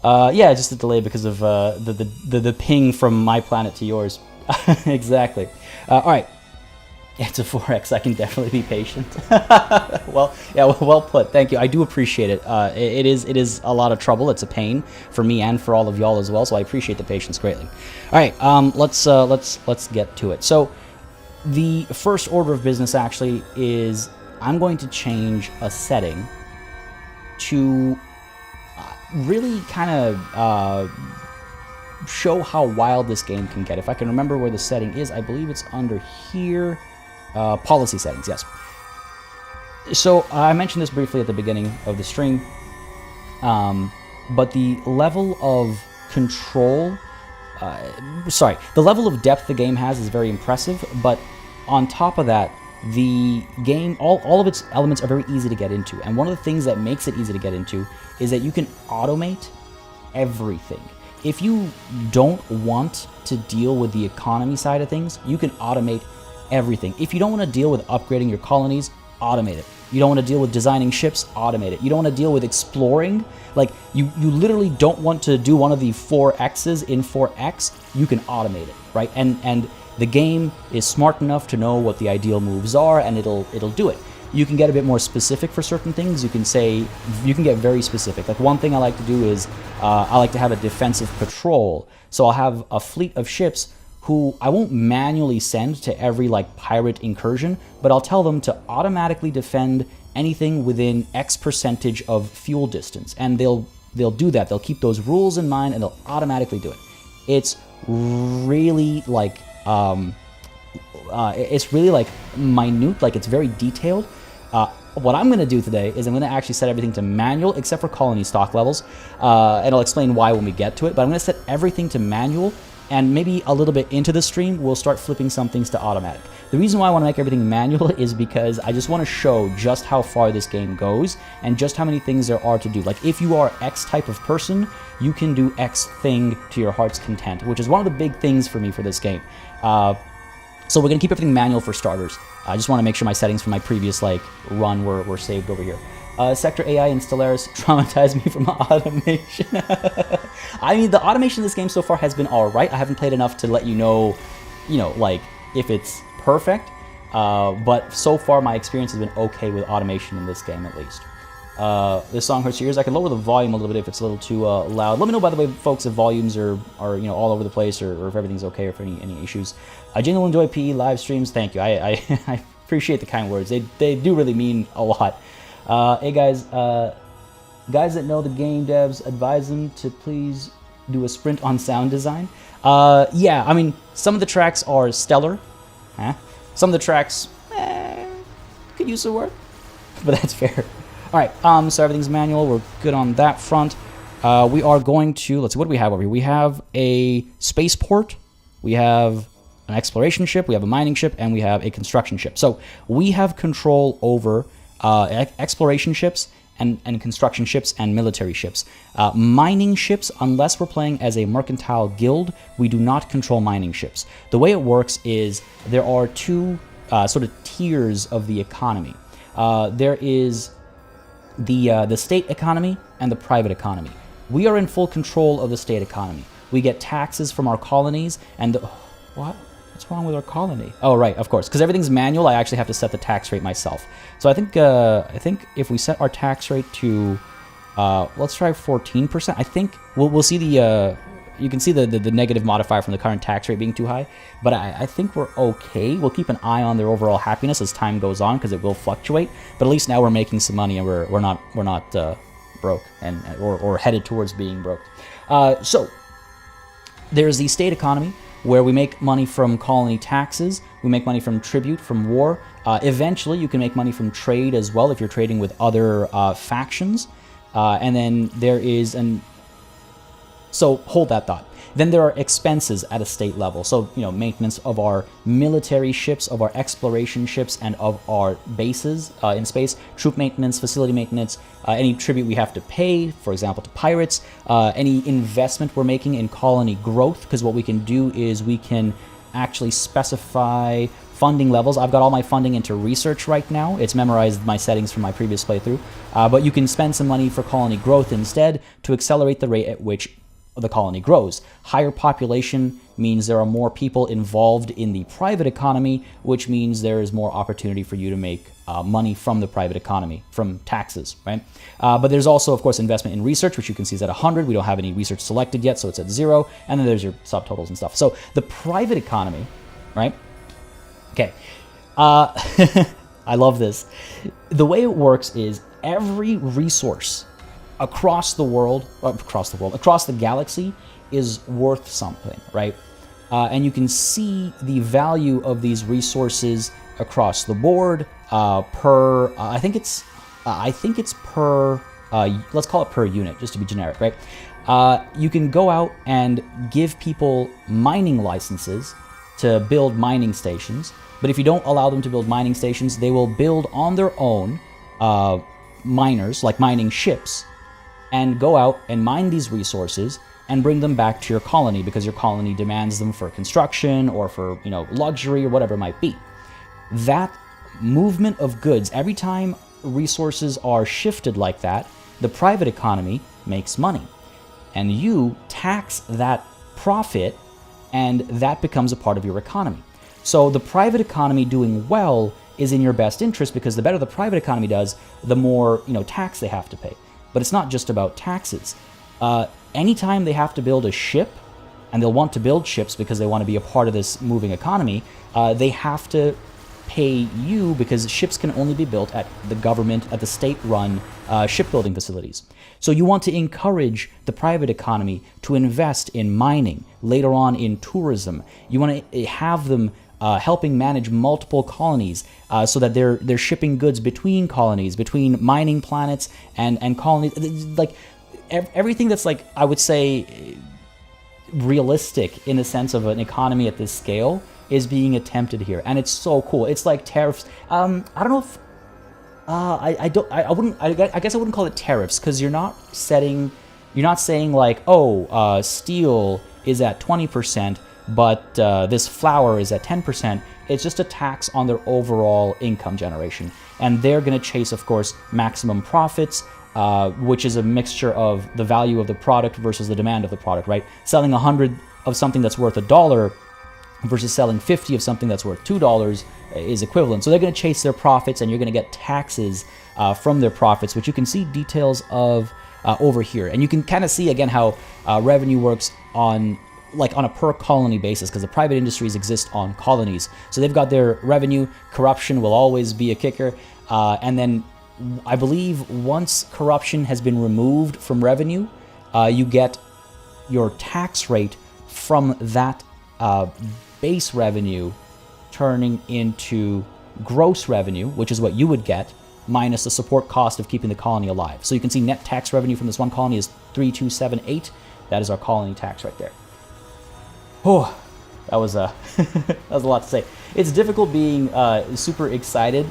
S1: Yeah, just a delay because of the ping from my planet to yours. Exactly. All right. It's a 4X. I can definitely be patient. Well, yeah, well put. Thank you. I do appreciate it. It is a lot of trouble. It's a pain for me and for all of y'all as well. So I appreciate the patience greatly. All right, let's get to it. So the first order of business actually is I'm going to change a setting to really kind of show how wild this game can get. If I can remember where the setting is, I believe it's under here. Policy settings, yes. So I mentioned this briefly at the beginning of the stream, but the level of control, the level of depth the game has is very impressive, but on top of that, the game, all of its elements are very easy to get into, and one of the things that makes it easy to get into is that you can automate everything. If you don't want to deal with the economy side of things, you can automate everything. If you don't want to deal with upgrading your colonies, automate it. You don't want to deal with designing ships, automate it. You don't want to deal with exploring, like you literally don't want to do one of the 4X's in 4X, you can automate it, right? And The game is smart enough to know what the ideal moves are, and it'll do it. You can get a bit more specific for certain things. You can get very specific. Like one thing I like to do is I like to have a defensive patrol. So I'll have a fleet of ships who I won't manually send to every like pirate incursion, but I'll tell them to automatically defend anything within X percentage of fuel distance, and they'll do that. They'll keep those rules in mind, and they'll automatically do it. It's really like minute, like it's very detailed. What I'm going to do today is I'm going to actually set everything to manual, except for colony stock levels, and I'll explain why when we get to it. But I'm going to set everything to manual, and maybe a little bit into the stream, we'll start flipping some things to automatic. The reason why I want to make everything manual is because I just want to show just how far this game goes and just how many things there are to do. Like if you are X type of person, you can do X thing to your heart's content, which is one of the big things for me for this game. So we're going to keep everything manual for starters. I just want to make sure my settings from my previous run were saved over here. Sector AI in Stellaris traumatized me from automation. I mean, the automation in this game so far has been alright. I haven't played enough to let you know, like, if it's perfect. But so far, my experience has been okay with automation in this game, at least. This song hurts your ears. I can lower the volume a little bit if it's a little too loud. Let me know, by the way, folks, if volumes are all over the place, or if everything's okay, or if any issues. I genuinely enjoy PE live streams. Thank you. I appreciate the kind words. They do really mean a lot. Hey guys, guys that know the game devs, advise them to please do a sprint on sound design. Yeah, I mean, some of the tracks are stellar. Some of the tracks, could use some work, but that's fair. All right, so everything's manual. We're good on that front. We are going to, let's see, what do we have over here? We have a spaceport, we have an exploration ship, we have a mining ship, and we have a construction ship. So we have control over exploration ships and construction ships and military ships. Mining ships, unless we're playing as a mercantile guild, we do not control mining ships. The way it works is there are two sort of tiers of the economy. There is the state economy and the private economy. We are in full control of the state economy. We get taxes from our colonies, and what's wrong with our colony? Oh, right, of course, because everything's manual. I actually have to set the tax rate myself. So I think if we set our tax rate to, let's try 14%. I think we'll see the you can see the negative modifier from the current tax rate being too high, but I think we're okay. We'll keep an eye on their overall happiness as time goes on, because it will fluctuate. But at least now we're making some money, and we're not broke or headed towards being broke. So there's the state economy, where we make money from colony taxes, we make money from tribute, from war. Eventually, you can make money from trade as well if you're trading with other factions. And then there is so hold that thought. Then there are expenses at a state level. So, maintenance of our military ships, of our exploration ships, and of our bases in space, troop maintenance, facility maintenance, any tribute we have to pay, for example, to pirates, any investment we're making in colony growth, because what we can do is we can actually specify funding levels. I've got all my funding into research right now. It's memorized my settings from my previous playthrough. But you can spend some money for colony growth instead to accelerate the rate at which the colony grows. Higher population means there are more people involved in the private economy, which means there is more opportunity for you to make money from the private economy, from taxes, right? But there's also, of course, investment in research, which you can see is at 100. We don't have any research selected yet, so it's at 0. And then there's your subtotals and stuff. So the private economy, right? Okay. I love this. The way it works is every resource across the galaxy is worth something, right? And you can see the value of these resources across the board per. I think it's per. Let's call it per unit, just to be generic, right? You can go out and give people mining licenses to build mining stations, but if you don't allow them to build mining stations, they will build on their own miners, like mining ships, and go out and mine these resources and bring them back to your colony, because your colony demands them for construction or for, luxury or whatever it might be. That movement of goods, every time resources are shifted like that, the private economy makes money. And you tax that profit, and that becomes a part of your economy. So the private economy doing well is in your best interest, because the better the private economy does, the more tax they have to pay. But it's not just about taxes. Anytime they have to build a ship, and they'll want to build ships because they want to be a part of this moving economy, they have to pay you, because ships can only be built at the government, at the state-run shipbuilding facilities. So you want to encourage the private economy to invest in mining, later on in tourism. You want to have them helping manage multiple colonies, so that they're shipping goods between colonies, between mining planets and colonies. Like everything that's, like, I would say, realistic in the sense of an economy at this scale is being attempted here, and it's so cool. It's like tariffs. I don't know if I guess I wouldn't call it tariffs, because you're not saying like, oh, steel is at 20%, but this flour is at 10%. It's just a tax on their overall income generation, and they're going to chase, of course, maximum profits, which is a mixture of the value of the product versus the demand of the product, right? Selling 100 of something that's worth $1 versus selling 50 of something that's worth $2 is equivalent. So they're going to chase their profits, and you're going to get taxes from their profits, which you can see details of over here. And you can kind of see, again, how revenue works on a per colony basis, because the private industries exist on colonies. So they've got their revenue. Corruption will always be a kicker. And then I believe once corruption has been removed from revenue, you get your tax rate from that base revenue turning into gross revenue, which is what you would get, minus the support cost of keeping the colony alive. So you can see net tax revenue from this one colony is 3,278. That is our colony tax right there. Oh, that was that was a lot to say. It's difficult being super excited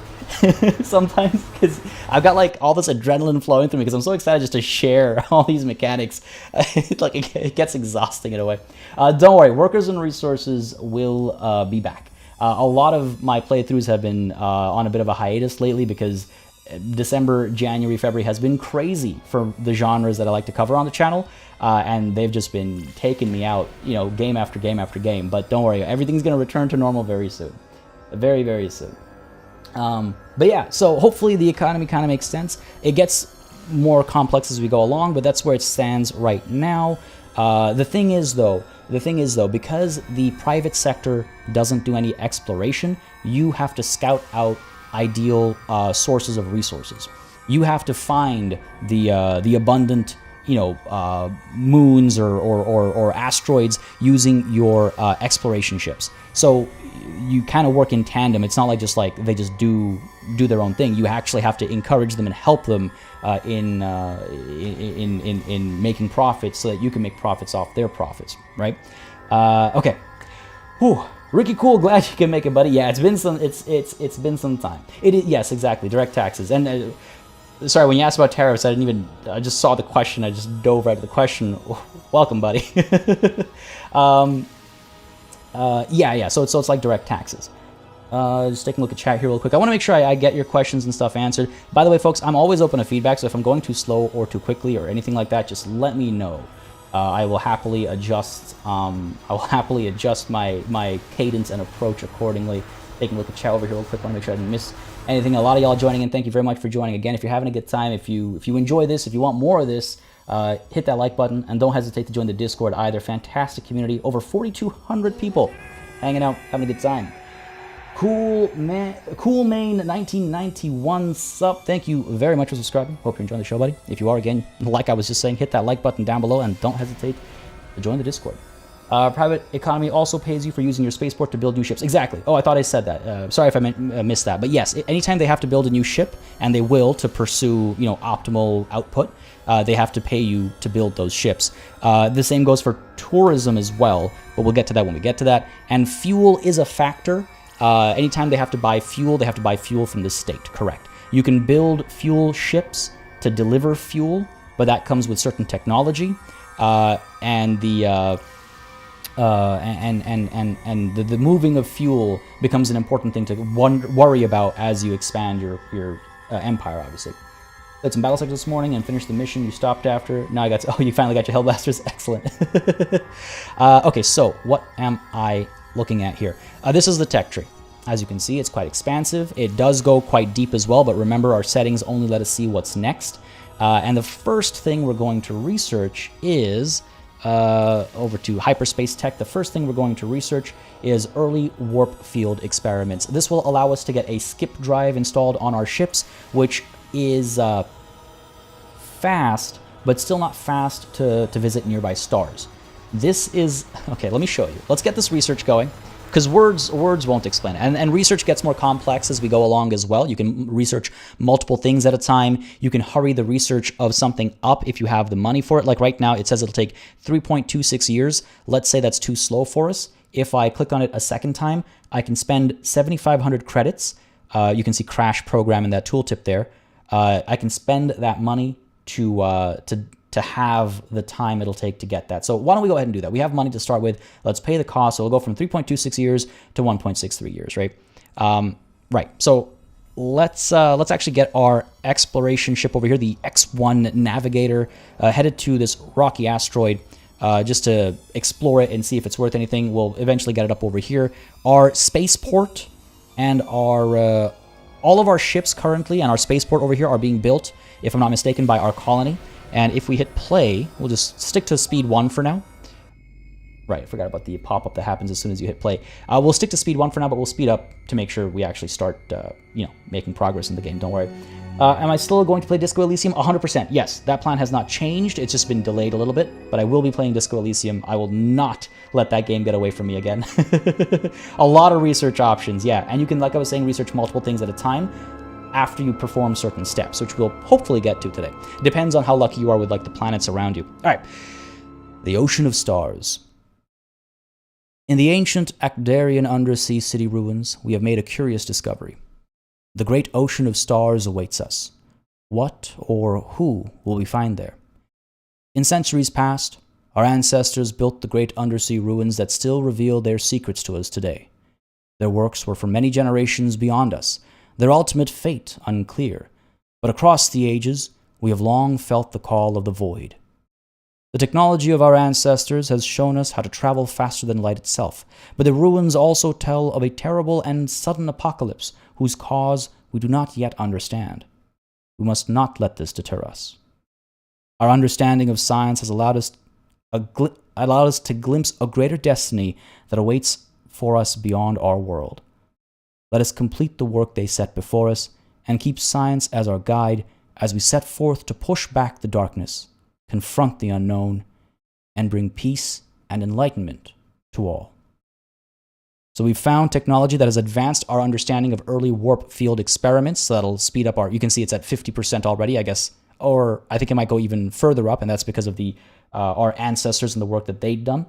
S1: sometimes, because I've got like all this adrenaline flowing through me, because I'm so excited just to share all these mechanics. It gets exhausting in a way. Don't worry, workers and resources will be back. A lot of my playthroughs have been on a bit of a hiatus lately, because December, January, February has been crazy for the genres that I like to cover on the channel, and they've just been taking me out, game after game after game. But don't worry, everything's going to return to normal very soon. Very, very soon. But yeah, so hopefully the economy kind of makes sense. It gets more complex as we go along, but that's where it stands right now. The thing is though, because the private sector doesn't do any exploration, you have to scout out ideal sources of resources. You have to find the abundant, moons or asteroids using your exploration ships. So you kind of work in tandem. It's not like they just do their own thing. You actually have to encourage them and help them in making profits, so that you can make profits off their profits, right? Okay. Whew. Ricky Cool, glad you can make it, buddy. Yeah, it's been some time. Yes, exactly. Direct taxes. And sorry, when you asked about tariffs, I just saw the question. I just dove right to the question. Welcome, buddy. Yeah. So it's like direct taxes. Just taking a look at chat here real quick. I want to make sure I get your questions and stuff answered. By the way, folks, I'm always open to feedback, so if I'm going too slow or too quickly or anything like that, just let me know. I will happily adjust. My cadence and approach accordingly. Taking a look at chat over here real quick. I want to make sure I didn't miss anything. A lot of y'all joining in. Thank you very much for joining. Again, if you're having a good time, if you enjoy this, if you want more of this, hit that like button, and don't hesitate to join the Discord either. Fantastic community, over 4,200 people hanging out, having a good time. Cool Main 1991 sub. Thank you very much for subscribing. Hope you're enjoying the show, buddy. If you are, again, like I was just saying, hit that like button down below, and don't hesitate to join the Discord. Private economy also pays you for using your spaceport to build new ships. Exactly. Oh, I thought I said that. Sorry if I missed that. But yes, anytime they have to build a new ship, and they will, to pursue optimal output, they have to pay you to build those ships. The same goes for tourism as well, but we'll get to that when we get to that. And fuel is a factor. Anytime they have to buy fuel from the state, correct. You can build fuel ships to deliver fuel, but that comes with certain technology, and the moving of fuel becomes an important thing to worry about as you expand your empire, obviously. Played some battle sectors this morning and finished the mission you stopped after. Now you finally got your Hellblasters. Excellent. Okay, so what am I looking at here. This is the tech tree. As you can see, it's quite expansive. It does go quite deep as well, but remember, our settings only let us see what's next. And the first thing we're going to research is, over to hyperspace tech, the first thing we're going to research is early warp field experiments. This will allow us to get a skip drive installed on our ships, which is fast, but still not fast to visit nearby stars. This is, okay, let me show you. Let's get this research going, because words won't explain it. And research gets more complex as we go along as well. You can research multiple things at a time. You can hurry the research of something up if you have the money for it. Like right now, it says it'll take 3.26 years. Let's say that's too slow for us. If I click on it a second time, I can spend 7,500 credits. You can see crash program in that tooltip there. I can spend that money to have the time it'll take to get that. So why don't we go ahead and do that? We have money to start with. Let's pay the cost. So we'll go from 3.26 years to 1.63 years, right? Right. So let's actually get our exploration ship over here, the X1 Navigator, headed to this rocky asteroid just to explore it and see if it's worth anything. We'll eventually get it up over here. Our spaceport and our all of our ships currently and our spaceport over here are being built, if I'm not mistaken, by our colony. And if we hit play, we'll just stick to speed 1 for now. Right, I forgot about the pop-up that happens as soon as you hit play. We'll stick to speed 1 for now, but we'll speed up to make sure we actually start, making progress in the game. Don't worry. Am I still going to play Disco Elysium? 100%. Yes, that plan has not changed. It's just been delayed a little bit, but I will be playing Disco Elysium. I will not let that game get away from me again. A lot of research options, yeah. And you can, like I was saying, research multiple things at a time after you perform certain steps, which we'll hopefully get to today. Depends on how lucky you are with, like, the planets around you. All right. The Ocean of Stars. In the ancient Akdarian undersea city ruins, we have made a curious discovery. The great ocean of stars awaits us. What or who will we find there? In centuries past, our ancestors built the great undersea ruins that still reveal their secrets to us today. Their works were for many generations beyond us, their ultimate fate unclear, but across the ages, we have long felt the call of the void. The technology of our ancestors has shown us how to travel faster than light itself, but the ruins also tell of a terrible and sudden apocalypse whose cause we do not yet understand. We must not let this deter us. Our understanding of science has allowed us to glimpse a greater destiny that awaits for us beyond our world. Let us complete the work they set before us and keep science as our guide as we set forth to push back the darkness, confront the unknown, and bring peace and enlightenment to all. So we've found technology that has advanced our understanding of early warp field experiments, so that'll speed up our, you can see it's at 50% already, I guess, or I think it might go even further up, and that's because of the our ancestors and the work that they'd done.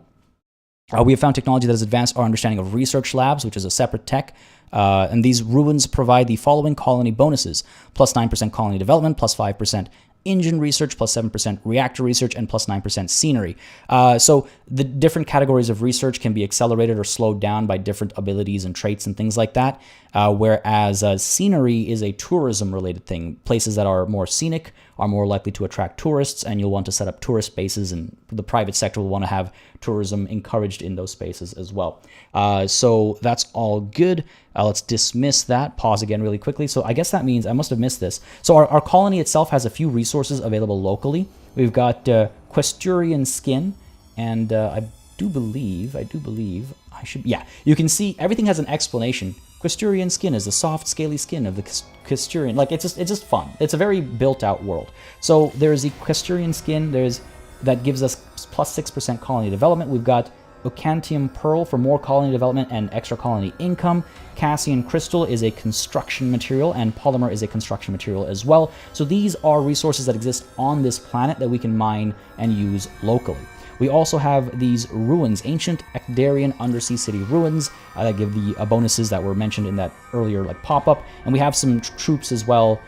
S1: We have found technology that has advanced our understanding of research labs, which is a separate tech. And these ruins provide the following colony bonuses: plus 9% colony development, plus 5% engine research, plus 7% reactor research, and plus 9% scenery. So the different categories of research can be accelerated or slowed down by different abilities and traits and things like that. Whereas scenery is a tourism-related thing. Places that are more scenic are more likely to attract tourists, and you'll want to set up tourist bases, and the private sector will want to have tourism encouraged in those spaces as well. So that's all good. Let's dismiss that. Pause again really quickly. So I guess that means, I must have missed this. So our colony itself has a few resources available locally. We've got Questurian skin, and I do believe I should, yeah, you can see everything has an explanation. Questurian skin is the soft, scaly skin of the Questurian. Like, it's just fun. It's a very built-out world. So there's the Questurian skin. That gives us plus 6% colony development. We've got Ocantium Pearl for more colony development and extra colony income. Cassian Crystal is a construction material, and Polymer is a construction material as well. So these are resources that exist on this planet that we can mine and use locally. We also have these ruins, ancient Akdarian undersea city ruins that give the bonuses that were mentioned in that earlier pop-up. And we have some troops as well.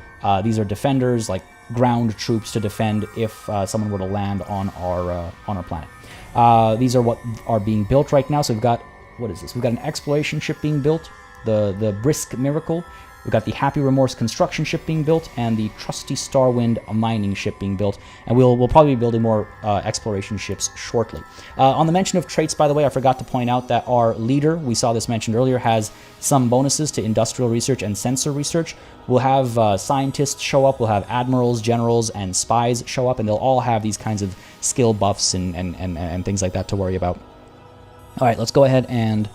S1: These are defenders, like ground troops to defend if someone were to land on our planet. These are what are being built right now. So we've got, what is this? We've got an exploration ship being built, the Brisk Miracle. We've got the Happy Remorse construction ship being built and the Trusty Starwind mining ship being built. And we'll probably be building more exploration ships shortly. On the mention of traits, by the way, I forgot to point out that our leader, we saw this mentioned earlier, has some bonuses to industrial research and sensor research. We'll have scientists show up, we'll have admirals, generals, and spies show up, and they'll all have these kinds of skill buffs and things like that to worry about. All right, let's go ahead and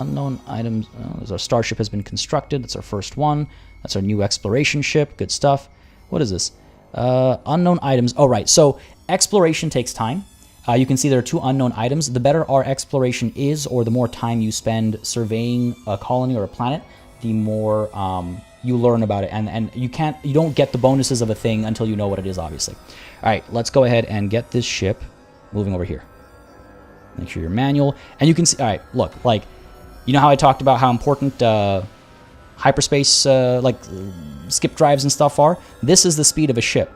S1: unknown items. Our starship has been constructed. That's our first one. That's our new exploration ship. Good stuff. What is this? Unknown items. Oh, right. So exploration takes time. You can see there are 2 unknown items. The better our exploration is, or the more time you spend surveying a colony or a planet, the more you learn about it. And you don't get the bonuses of a thing until you know what it is, obviously. All right, let's go ahead and get this ship moving over here. Make sure you're manual. And you can see, all right, look, like, you know how I talked about how important hyperspace, skip drives and stuff are? This is the speed of a ship.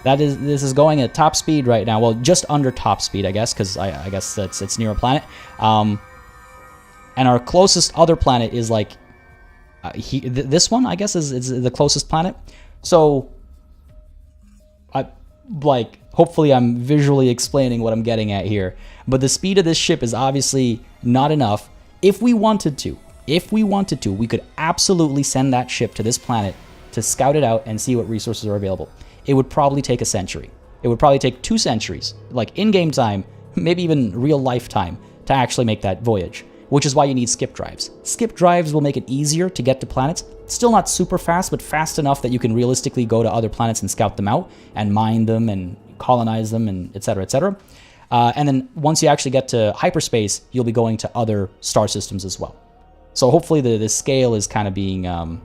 S1: This is going at top speed right now. Well, just under top speed, I guess, because I guess it's near a planet. And our closest other planet is like this one, I guess, is the closest planet. So, hopefully I'm visually explaining what I'm getting at here. But the speed of this ship is obviously not enough. If we wanted to, we could absolutely send that ship to this planet to scout it out and see what resources are available. It would probably take a century. It would probably take 2 centuries, like in-game time, maybe even real life time, to actually make that voyage, which is why you need skip drives. Skip drives will make it easier to get to planets. Still not super fast, but fast enough that you can realistically go to other planets and scout them out and mine them and colonize them and et cetera, et cetera. And then once you actually get to hyperspace, you'll be going to other star systems as well. So hopefully the scale is kind of being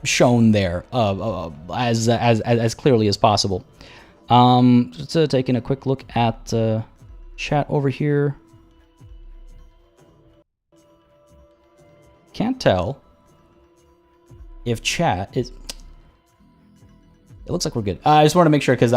S1: shown there as clearly as possible. Just taking a quick look at chat over here. Can't tell if chat is... It looks like we're good. I just want to make sure because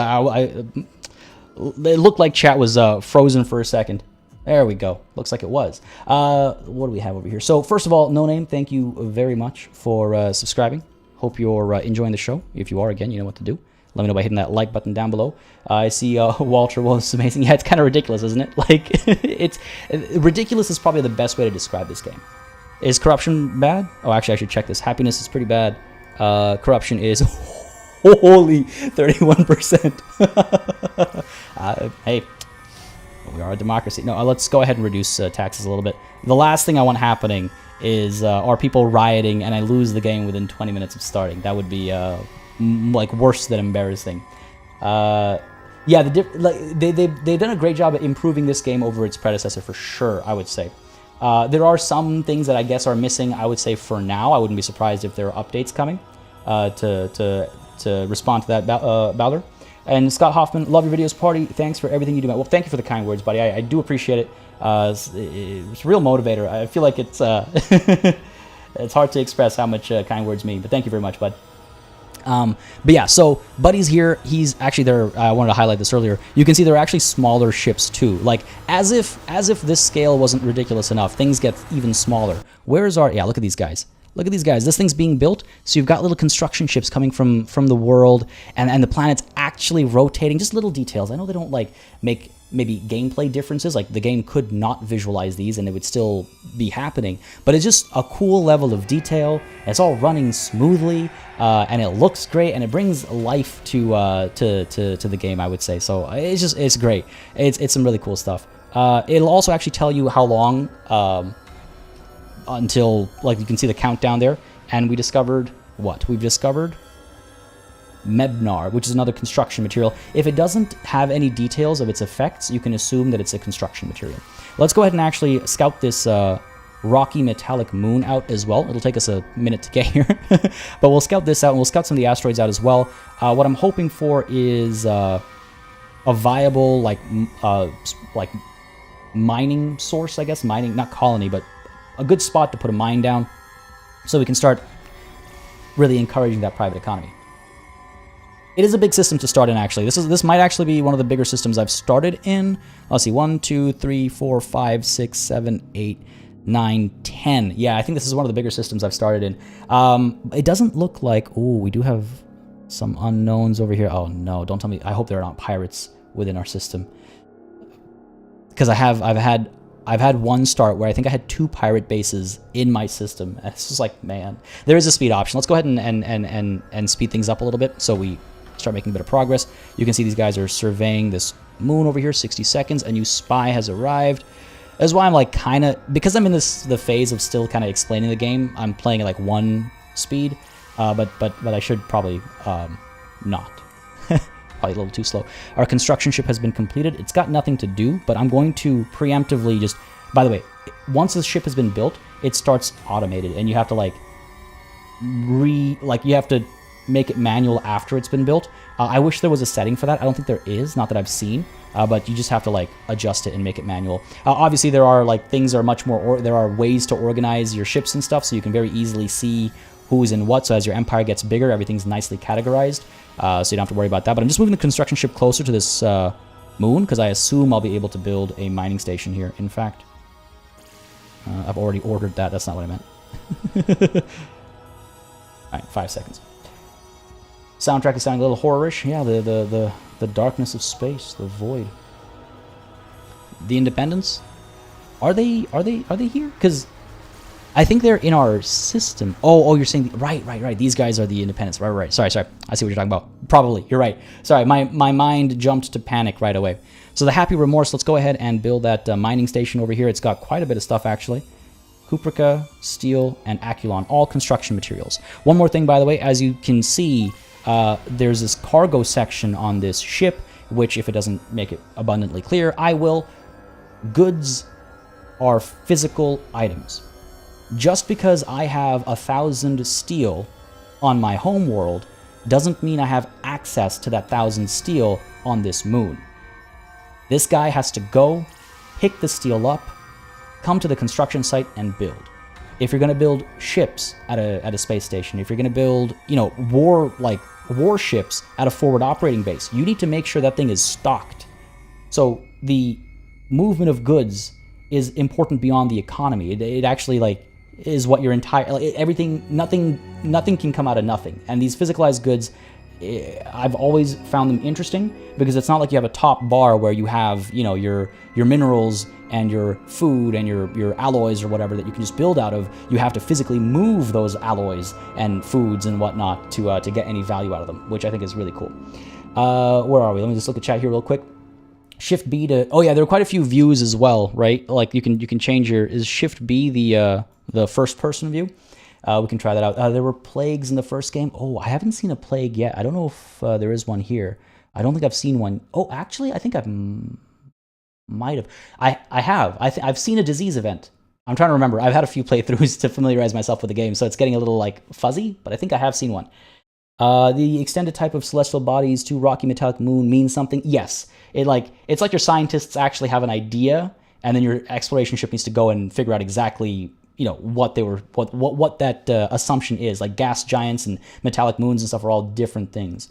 S1: it looked like chat was frozen for a second. There we go. Looks like it was. What do we have over here? So first of all, No Name, thank you very much for subscribing. Hope you're enjoying the show. If you are, again, you know what to do. Let me know by hitting that like button down below. I see Walter was amazing. Yeah, it's kind of ridiculous, isn't it? Like, ridiculous is probably the best way to describe this game. Is corruption bad? Oh, actually, I should check this. Happiness is pretty bad. Corruption is... Holy 31%. Hey, we are a democracy. No, let's go ahead and reduce taxes a little bit. The last thing I want happening is are people rioting and I lose the game within 20 minutes of starting. That would be like worse than embarrassing. Yeah, they've done a great job at improving this game over its predecessor for sure, I would say. There are some things that I guess are missing, I would say, for now. I wouldn't be surprised if there are updates coming to respond to that, Bowler. And Scott Hoffman, love your videos, Party. Thanks for everything you do. Well, thank you for the kind words, buddy. I do appreciate it. It's a real motivator. I feel like it's it's hard to express how much kind words mean, but thank you very much, bud. But yeah, so Buddy's here. He's actually there. I wanted to highlight this earlier. You can see there are actually smaller ships too. Like as if this scale wasn't ridiculous enough, things get even smaller. Where's our? Yeah, look at these guys. Look at these guys. This thing's being built, so you've got little construction ships coming from the world, and the planet's actually rotating. Just little details. I know they don't like make maybe gameplay differences. Like the game could not visualize these, and it would still be happening. But it's just a cool level of detail. It's all running smoothly, and it looks great, and it brings life to the game, I would say. So it's great. It's some really cool stuff. It'll also actually tell you how long. Until, like, you can see the countdown there, and we discovered what? We've discovered Mebnar, which is another construction material. If it doesn't have any details of its effects, you can assume that it's a construction material. Let's go ahead and actually scout this rocky metallic moon out as well. It'll take us a minute to get here, but we'll scout this out, and we'll scout some of the asteroids out as well. What I'm hoping for is a viable, like mining source, I guess. Mining, not colony, but a good spot to put a mine down so we can start really encouraging that private economy. It is a big system to start in, actually. This might actually be one of the bigger systems I've started in. Let's see, 1, 2, 3, 4, 5, 6, 7, 8, 9, 10. Yeah, I think this is one of the bigger systems I've started in. It doesn't look like... Oh, we do have some unknowns over here. Oh, no, don't tell me. I hope there are not pirates within our system. Because I've had one start where I think I had 2 pirate bases in my system. And it's just like, man. There is a speed option. Let's go ahead and speed things up a little bit so we start making a bit of progress. You can see these guys are surveying this moon over here, 60 seconds. A new spy has arrived. That's why I'm like kind of, because I'm in the phase of still kind of explaining the game, I'm playing at like 1 speed, but I should probably not. Probably a little too slow. Our construction ship has been completed. It's got nothing to do, but I'm going to preemptively just, by the way, once the ship has been built, it starts automated, and you have to like you have to make it manual after it's been built. I wish there was a setting for that. I don't think there is, not that I've seen. But you just have to like adjust it and make it manual. Obviously, there are like things are much more. There are ways to organize your ships and stuff, so you can very easily see who's in what. So as your empire gets bigger, everything's nicely categorized, so you don't have to worry about that. But I'm just moving the construction ship closer to this moon because I assume I'll be able to build a mining station here. In fact, I've already ordered that. That's not what I meant. All right, 5 seconds. Soundtrack is sounding a little horror-ish. Yeah, the darkness of space, the void. The Independents? Are they here? Because I think they're in our system. Oh, you're saying right. These guys are the Independents. Right. Sorry. I see what you're talking about. Probably, you're right. Sorry, my mind jumped to panic right away. So the Happy Remorse. Let's go ahead and build that mining station over here. It's got quite a bit of stuff actually. Cuprica, steel, and Aculon, all construction materials. One more thing, by the way, as you can see. There's this cargo section on this ship, which, if it doesn't make it abundantly clear, I will. Goods are physical items. Just because I have 1,000 steel on my home world doesn't mean I have access to that 1,000 steel on this moon. This guy has to go, pick the steel up, come to the construction site, and build. If you're going to build ships at a space station, if you're going to build, warships at a forward operating base, you need to make sure that thing is stocked. So the movement of goods is important beyond the economy. It actually is what your entire everything. Nothing can come out of nothing. And these physicalized goods, I've always found them interesting because it's not like you have a top bar where you have your minerals and your food and your alloys or whatever that you can just build out of. You have to physically move those alloys and foods and whatnot to get any value out of them, which I think is really cool. Where are we? Let me just look at chat here real quick. Shift B to... Oh yeah, there are quite a few views as well, right? Like you can change your... Is Shift B the first person view? We can try that out. There were plagues in the first game. Oh, I haven't seen a plague yet. I don't know if there is one here. I don't think I've seen one. Oh, actually, I think I've... Might have. I have. I've seen a disease event. I'm trying to remember. I've had a few playthroughs to familiarize myself with the game, so it's getting a little fuzzy, but I think I have seen one. The extended type of celestial bodies to rocky metallic moon means something. Yes. It's like your scientists actually have an idea, and then your exploration ship needs to go and figure out exactly what that assumption is. Like gas giants and metallic moons and stuff are all different things.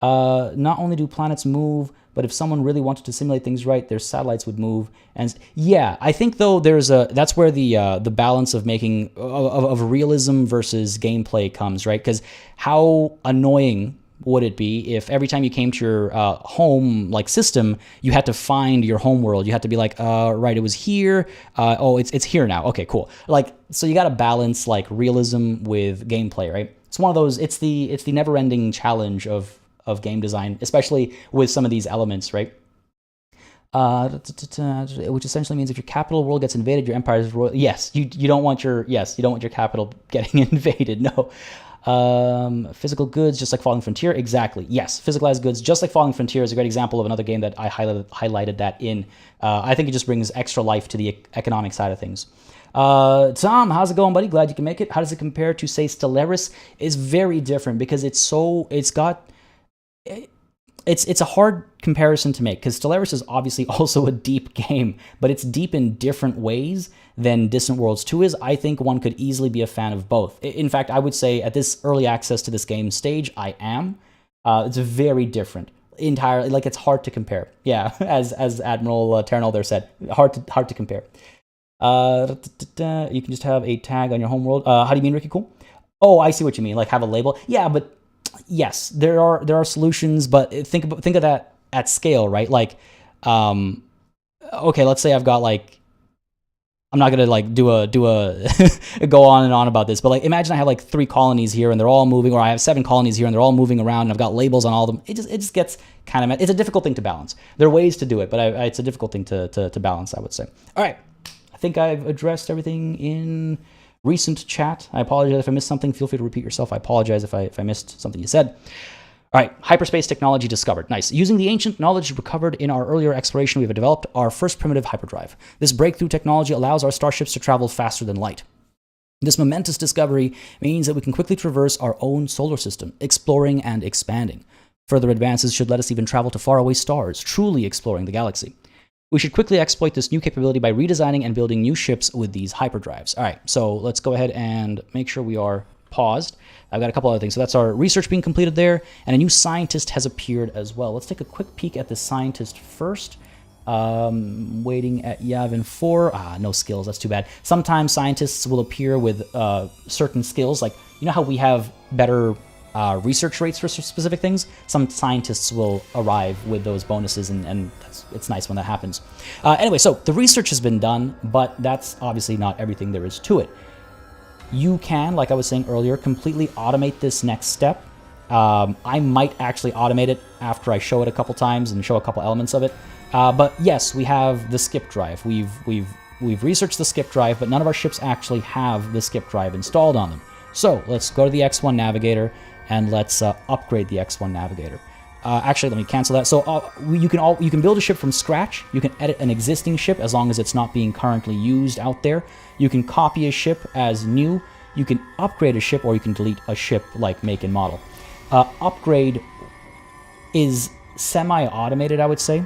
S1: Not only do planets move, but if someone really wanted to simulate things right, their satellites would move. And yeah, I think though that's where the balance of making of realism versus gameplay comes, right? Because how annoying would it be if every time you came to your home system, you had to find your home world? You had to be like, right, it was here. Oh, it's here now. Okay, cool. So you got to balance realism with gameplay, right? It's one of those. It's the never-ending challenge of game design, especially with some of these elements, right? Which essentially means if your capital world gets invaded, your empire is royal. Yes, you don't want your capital getting invaded. No. Physical goods, just like Falling Frontier. Exactly. Yes, physicalized goods, just like Falling Frontier, is a great example of another game that I highlighted that in. I think it just brings extra life to the economic side of things. Tom, how's it going, buddy? Glad you can make it. How does it compare to, say, Stellaris? It's very different because it's a hard comparison to make because Stellaris is obviously also a deep game, but it's deep in different ways than Distant Worlds 2 is. I think one could easily be a fan of both. In fact, I would say at this early access to this game stage, I am. It's very different. Entirely, it's hard to compare. Yeah, as Admiral Terranol there said, hard to compare. You can just have a tag on your home world. How do you mean, Ricky? Cool. Oh, I see what you mean. Like have a label. Yeah, but yes, there are solutions, but think of that at scale, right? Like, okay, let's say I've got like, I'm not gonna like do a go on and on about this, but like imagine I have like 3 colonies here and they're all moving, or I have 7 colonies here and they're all moving around and I've got labels on all of them. It just gets kind of, it's a difficult thing to balance. There are ways to do it, but it's a difficult thing to balance, I would say. All right, I think I've addressed everything in recent chat. I apologize if I missed something. Feel free to repeat yourself. I apologize if I missed something you said. All right, hyperspace technology discovered. Nice. Using the ancient knowledge recovered in our earlier exploration, we've developed our first primitive hyperdrive. This breakthrough technology allows our starships to travel faster than light. This momentous discovery means that we can quickly traverse our own solar system, exploring and expanding. Further advances should let us even travel to faraway stars, truly exploring the galaxy. We should quickly exploit this new capability by redesigning and building new ships with these hyperdrives. All right, so let's go ahead and make sure we are paused. I've got a couple other things. So that's our research being completed there, and a new scientist has appeared as well. Let's take a quick peek at the scientist first. Waiting at Yavin 4. No skills, that's too bad. Sometimes scientists will appear with certain skills, like, you know how we have better research rates for specific things? Some scientists will arrive with those bonuses, and it's nice when that happens. Anyway, so the research has been done, but that's obviously not everything there is to it. You can, like I was saying earlier, completely automate this next step. I might actually automate it after I show it a couple times and show a couple elements of it. But yes, we have the skip drive. We've researched the skip drive, but none of our ships actually have the skip drive installed on them. So let's go to the X1 Navigator and let's upgrade the X1 Navigator. Actually, let me cancel that. So you can build a ship from scratch. You can edit an existing ship as long as it's not being currently used out there. You can copy a ship as new. You can upgrade a ship, or you can delete a ship like make and model. Upgrade is semi-automated, I would say,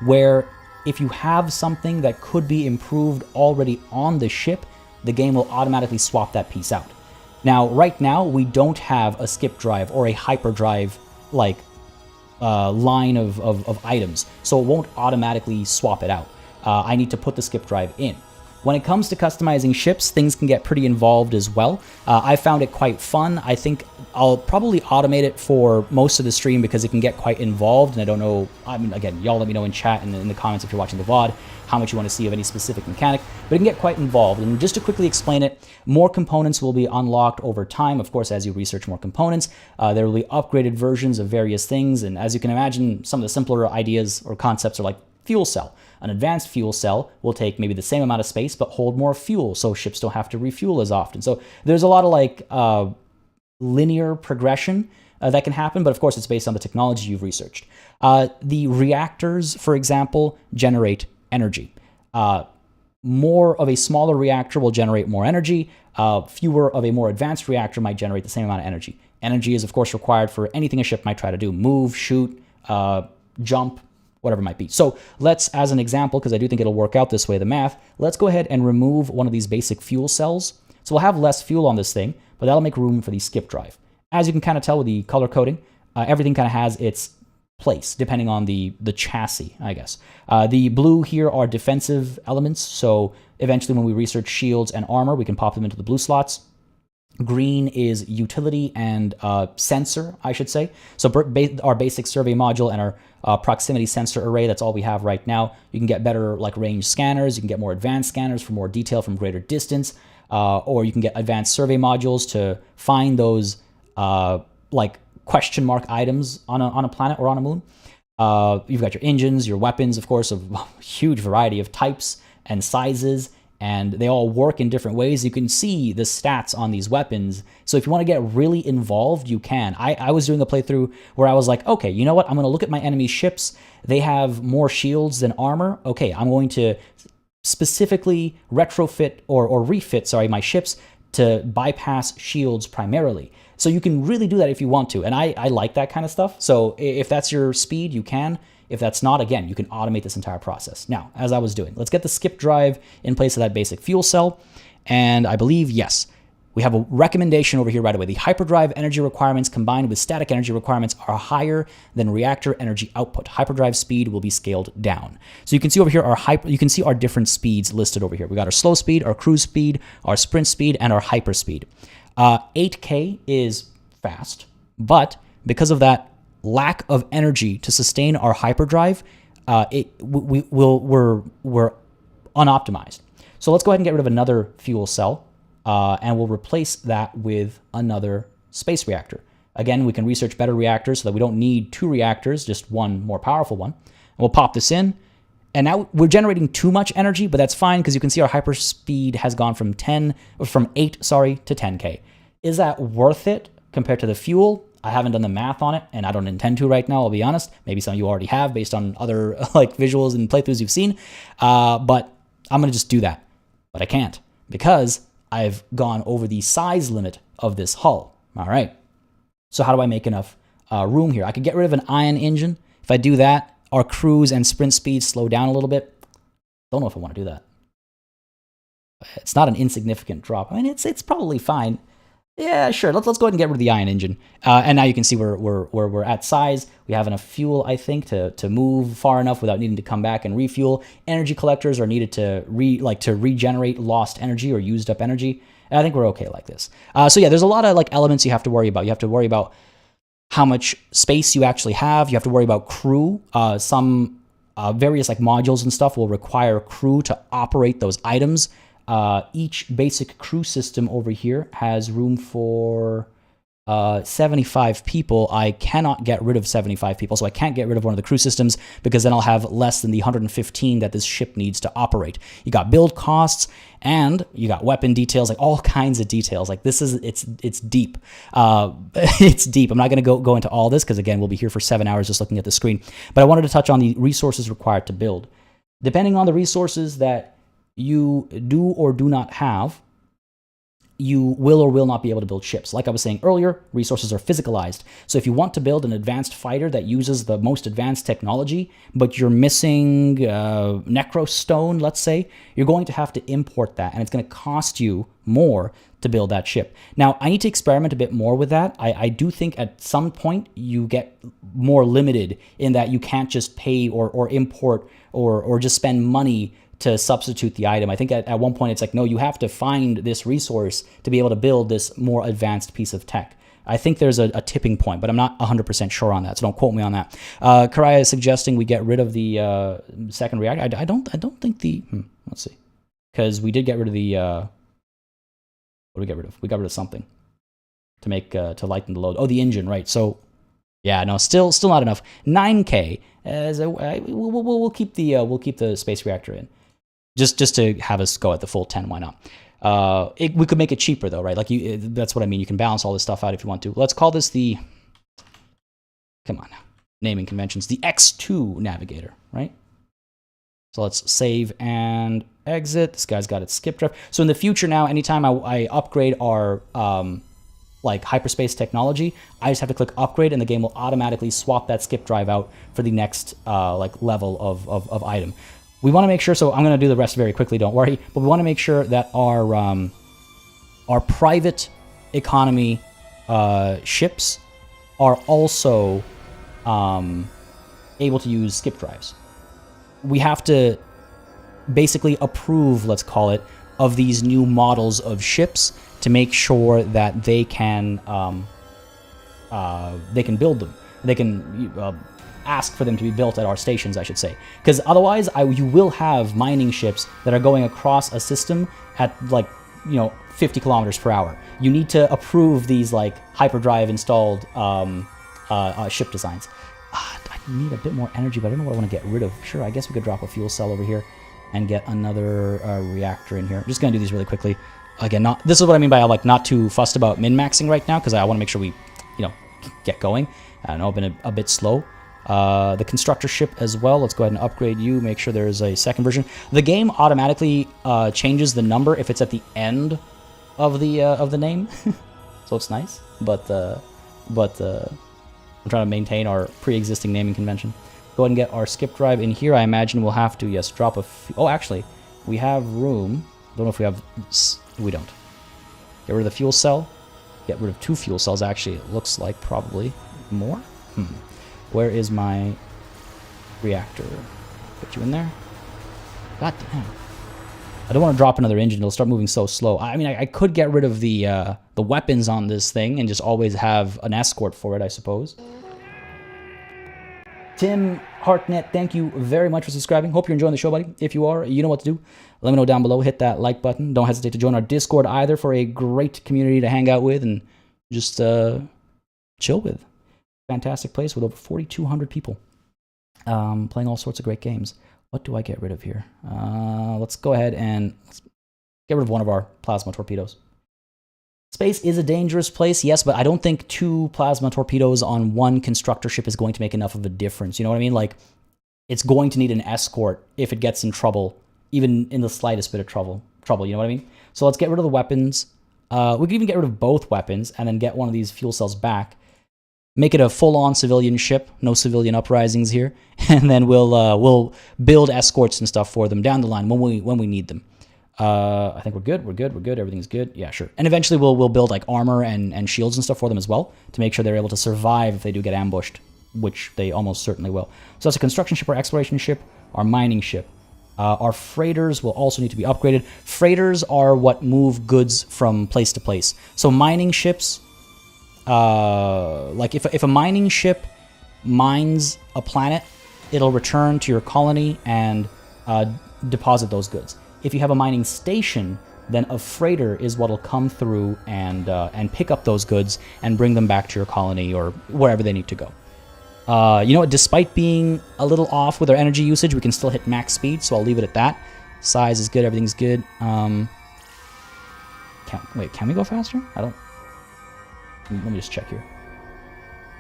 S1: where if you have something that could be improved already on the ship, the game will automatically swap that piece out. Now, right now, we don't have a skip drive or a hyperdrive like line of items, so it won't automatically swap it out. I need to put the skip drive in. When it comes to customizing ships, things can get pretty involved as well. I found it quite fun. I think I'll probably automate it for most of the stream because it can get quite involved, and I don't know, I mean, again, y'all let me know in chat and in the comments if you're watching the VOD how much you want to see of any specific mechanic, but it can get quite involved. And just to quickly explain it, more components will be unlocked over time. Of course, as you research more components, there will be upgraded versions of various things, and as you can imagine, some of the simpler ideas or concepts are like fuel cell. An advanced fuel cell will take maybe the same amount of space but hold more fuel, so ships don't have to refuel as often. So there's a lot of like linear progression that can happen, but of course it's based on the technology you've researched. The reactors, for example, generate energy. More of a smaller reactor will generate more energy. Fewer of a more advanced reactor might generate the same amount of energy. Energy is, of course, required for anything a ship might try to do: move, shoot, jump, whatever it might be. So let's, as an example, because I do think it'll work out this way, the math, let's go ahead and remove one of these basic fuel cells. So we'll have less fuel on this thing, but that'll make room for the skip drive. As you can kind of tell with the color coding, everything kind of has its place depending on the chassis, I guess. The blue here are defensive elements, so eventually when we research shields and armor, we can pop them into the blue slots. Green is utility and sensor, I should say. So our basic survey module and our proximity sensor array, that's all we have right now. You can get better like range scanners, you can get more advanced scanners for more detail from greater distance, or you can get advanced survey modules to find those like question mark items on a planet or on a moon. You've got your engines, your weapons, of course, of a huge variety of types and sizes, and they all work in different ways. You can see the stats on these weapons. So if you want to get really involved, you can. I was doing a playthrough where I was like, okay, you know what? I'm going to look at my enemy ships. They have more shields than armor. Okay, I'm going to specifically retrofit or refit, my ships to bypass shields primarily. So you can really do that if you want to. And I like that kind of stuff. So if that's your speed, you can. If that's not, again, you can automate this entire process. Now, as I was doing, let's get the skip drive in place of that basic fuel cell. And I believe, yes, We have a recommendation over here right away. The hyperdrive energy requirements combined with static energy requirements are higher than reactor energy output. Hyperdrive speed will be scaled down. So you can see over here you can see our different speeds listed over here. We got our slow speed, our cruise speed, our sprint speed, and our hyper speed. 8K is fast, but because of that lack of energy to sustain our hyperdrive, we're unoptimized. So let's go ahead and get rid of another fuel cell. And we'll replace that with another space reactor. Again, we can research better reactors so that we don't need 2 reactors, just one more powerful one. And we'll pop this in. And now we're generating too much energy, but that's fine because you can see our hyperspeed has gone from 8 to 10K. Is that worth it compared to the fuel? I haven't done the math on it, and I don't intend to right now, I'll be honest. Maybe some of you already have based on other visuals and playthroughs you've seen. But I'm going to just do that. But I can't because I've gone over the size limit of this hull. All right. So how do I make enough room here? I could get rid of an ion engine. If I do that, our cruise and sprint speed slow down a little bit. Don't know if I want to do that. It's not an insignificant drop. I mean, it's probably fine. Yeah, sure. Let's go ahead and get rid of the ion engine. And now you can see we're at size. We have enough fuel, I think, to move far enough without needing to come back and refuel. Energy collectors are needed to regenerate lost energy or used up energy. And I think we're okay like this. So yeah, there's a lot of elements you have to worry about. You have to worry about how much space you actually have. You have to worry about crew. Some various modules and stuff will require crew to operate those items. Each basic crew system over here has room for 75 people. I cannot get rid of 75 people, so I can't get rid of one of the crew systems because then I'll have less than the 115 that this ship needs to operate. You got build costs and you got weapon details, all kinds of details. It's deep. It's deep. I'm not going to go into all this because again, we'll be here for 7 hours just looking at the screen. But I wanted to touch on the resources required to build. Depending on the resources that you do or do not have, you will or will not be able to build ships. Like I was saying earlier, resources are physicalized. So if you want to build an advanced fighter that uses the most advanced technology, but you're missing necrostone, let's say, you're going to have to import that, and it's going to cost you more to build that ship. Now, I need to experiment a bit more with that. I do think at some point you get more limited in that you can't just pay or import or just spend money to substitute the item. I think at one point it's no, you have to find this resource to be able to build this more advanced piece of tech. I think there's a tipping point, but I'm not 100% sure on that, so don't quote me on that. Karaya is suggesting we get rid of the second reactor. I don't think the... let's see. Because we did get rid of the... what did we get rid of? We got rid of something to make to lighten the load. Oh, the engine, right. So, yeah, no, still not enough. 9K. We'll keep the space reactor in. Just to have us go at the full 10, why not? We could make it cheaper though, right? That's what I mean. You can balance all this stuff out if you want to. Let's call this the, come on, naming conventions, the X2 navigator, right? So let's save and exit. This guy's got its skip drive. So in the future now, anytime I upgrade our hyperspace technology, I just have to click upgrade and the game will automatically swap that skip drive out for the next level of item. We want to make sure, so I'm going to do the rest very quickly, don't worry, but we want to make sure that our private economy ships are also able to use skip drives. We have to basically approve, let's call it, of these new models of ships to make sure that they can build them. They can ask for them to be built at our stations, I should say. Because otherwise, you will have mining ships that are going across a system at 50 kilometers per hour. You need to approve these hyperdrive installed ship designs. I need a bit more energy, but I don't know what I want to get rid of. Sure, I guess we could drop a fuel cell over here and get another reactor in here. I'm just going to do these really quickly. Again, this is what I mean by not too fussed about min-maxing right now, because I want to make sure we, get going. I know I've been a bit slow. The constructor ship as well. Let's go ahead and upgrade you. Make sure there is a second version. The game automatically changes the number if it's at the end of the name, so it's nice. But I'm trying to maintain our pre-existing naming convention. Go ahead and get our skip drive in here. I imagine we'll have to drop a. Oh, actually, we have room. Don't know if we have. We don't. Get rid of the fuel cell. Get rid of 2 fuel cells, actually. It looks like probably more. Where is my reactor? Put you in there. God damn. I don't want to drop another engine. It'll start moving so slow. I mean, I could get rid of the weapons on this thing and just always have an escort for it, I suppose. Tim Hartnett, thank you very much for subscribing. Hope you're enjoying the show, buddy. If you are, you know what to do. Let me know down below. Hit that like button. Don't hesitate to join our Discord either for a great community to hang out with and just chill with. Fantastic place with over 4,200 people playing all sorts of great games. What do I get rid of here? Let's go ahead and get rid of one of our plasma torpedoes. Space is a dangerous place, yes, but I don't think 2 plasma torpedoes on 1 constructor ship is going to make enough of a difference. You know what I mean? Like, it's going to need an escort if it gets in trouble, even in the slightest bit of trouble. You know what I mean? So let's get rid of the weapons. We can even get rid of both weapons and then get one of these fuel cells back. Make it a full-on civilian ship, no civilian uprisings here, and then we'll build escorts and stuff for them down the line when we need them. I think we're good. Everything's good. Yeah, sure. And eventually we'll build like armor and shields and stuff for them as well to make sure they're able to survive if they do get ambushed, which they almost certainly will. So that's a construction ship, our exploration ship, our mining ship. Our freighters will also need to be upgraded. Freighters are what move goods from place to place. So mining ships, like if a mining ship mines a planet, it'll return to your colony and deposit those goods. If you have a mining station, then a freighter is what'll come through and pick up those goods and bring them back to your colony or wherever they need to go. You know what? Despite being a little off with our energy usage, we can still hit max speed, so I'll leave it at that. Size is good. Everything's good. Can we go faster? I don't... Let me just check here.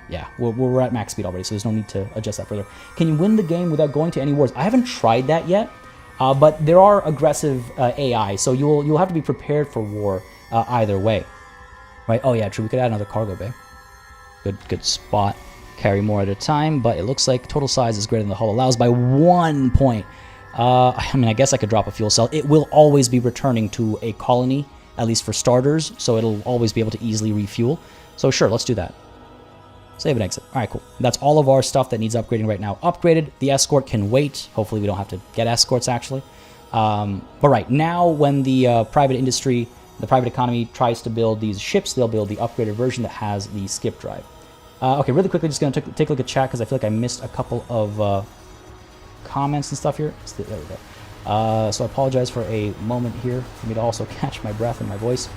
S1: Yeah, we're at max speed already, so there's no need to adjust that further. Can you win the game without going to any wars? I haven't tried that yet, but there are aggressive AI, so you'll have to be prepared for war either way. Right? Oh yeah, true. We could add another cargo bay. Good spot. Carry more at a time, but it looks like total size is greater than the hull allows by 1 point. I mean, I guess I could drop a fuel cell. It will always be returning to a colony, at least for starters, so it'll always be able to easily refuel. So sure, let's do that. Save and exit. All right, cool. That's all of our stuff that needs upgrading right now. Upgraded. The escort can wait. Hopefully we don't have to get escorts, actually. But right now, when the private industry, the private economy tries to build these ships, they'll build the upgraded version that has the skip drive. Okay, really quickly, just going to take a look at chat because I feel like I missed a couple of comments and stuff here. There we go. So I apologize for a moment here for me to also catch my breath and my voice.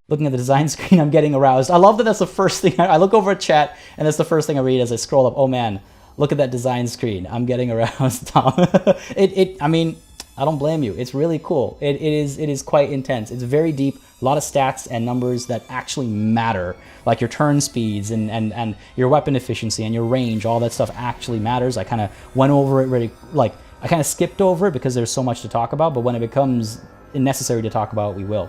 S1: Looking at the design screen, I'm getting aroused. I love that that's the first thing. I look over at chat, and that's the first thing I read as I scroll up. Oh man, look at that design screen. I'm getting aroused, Tom. I mean, I don't blame you. It's really cool. It is quite intense. It's very deep. A lot of stats and numbers that actually matter, like your turn speeds and your weapon efficiency and your range. All that stuff actually matters. I kind of went over it really, like, I kind of skipped over it because there's so much to talk about, but when it becomes necessary to talk about, we will.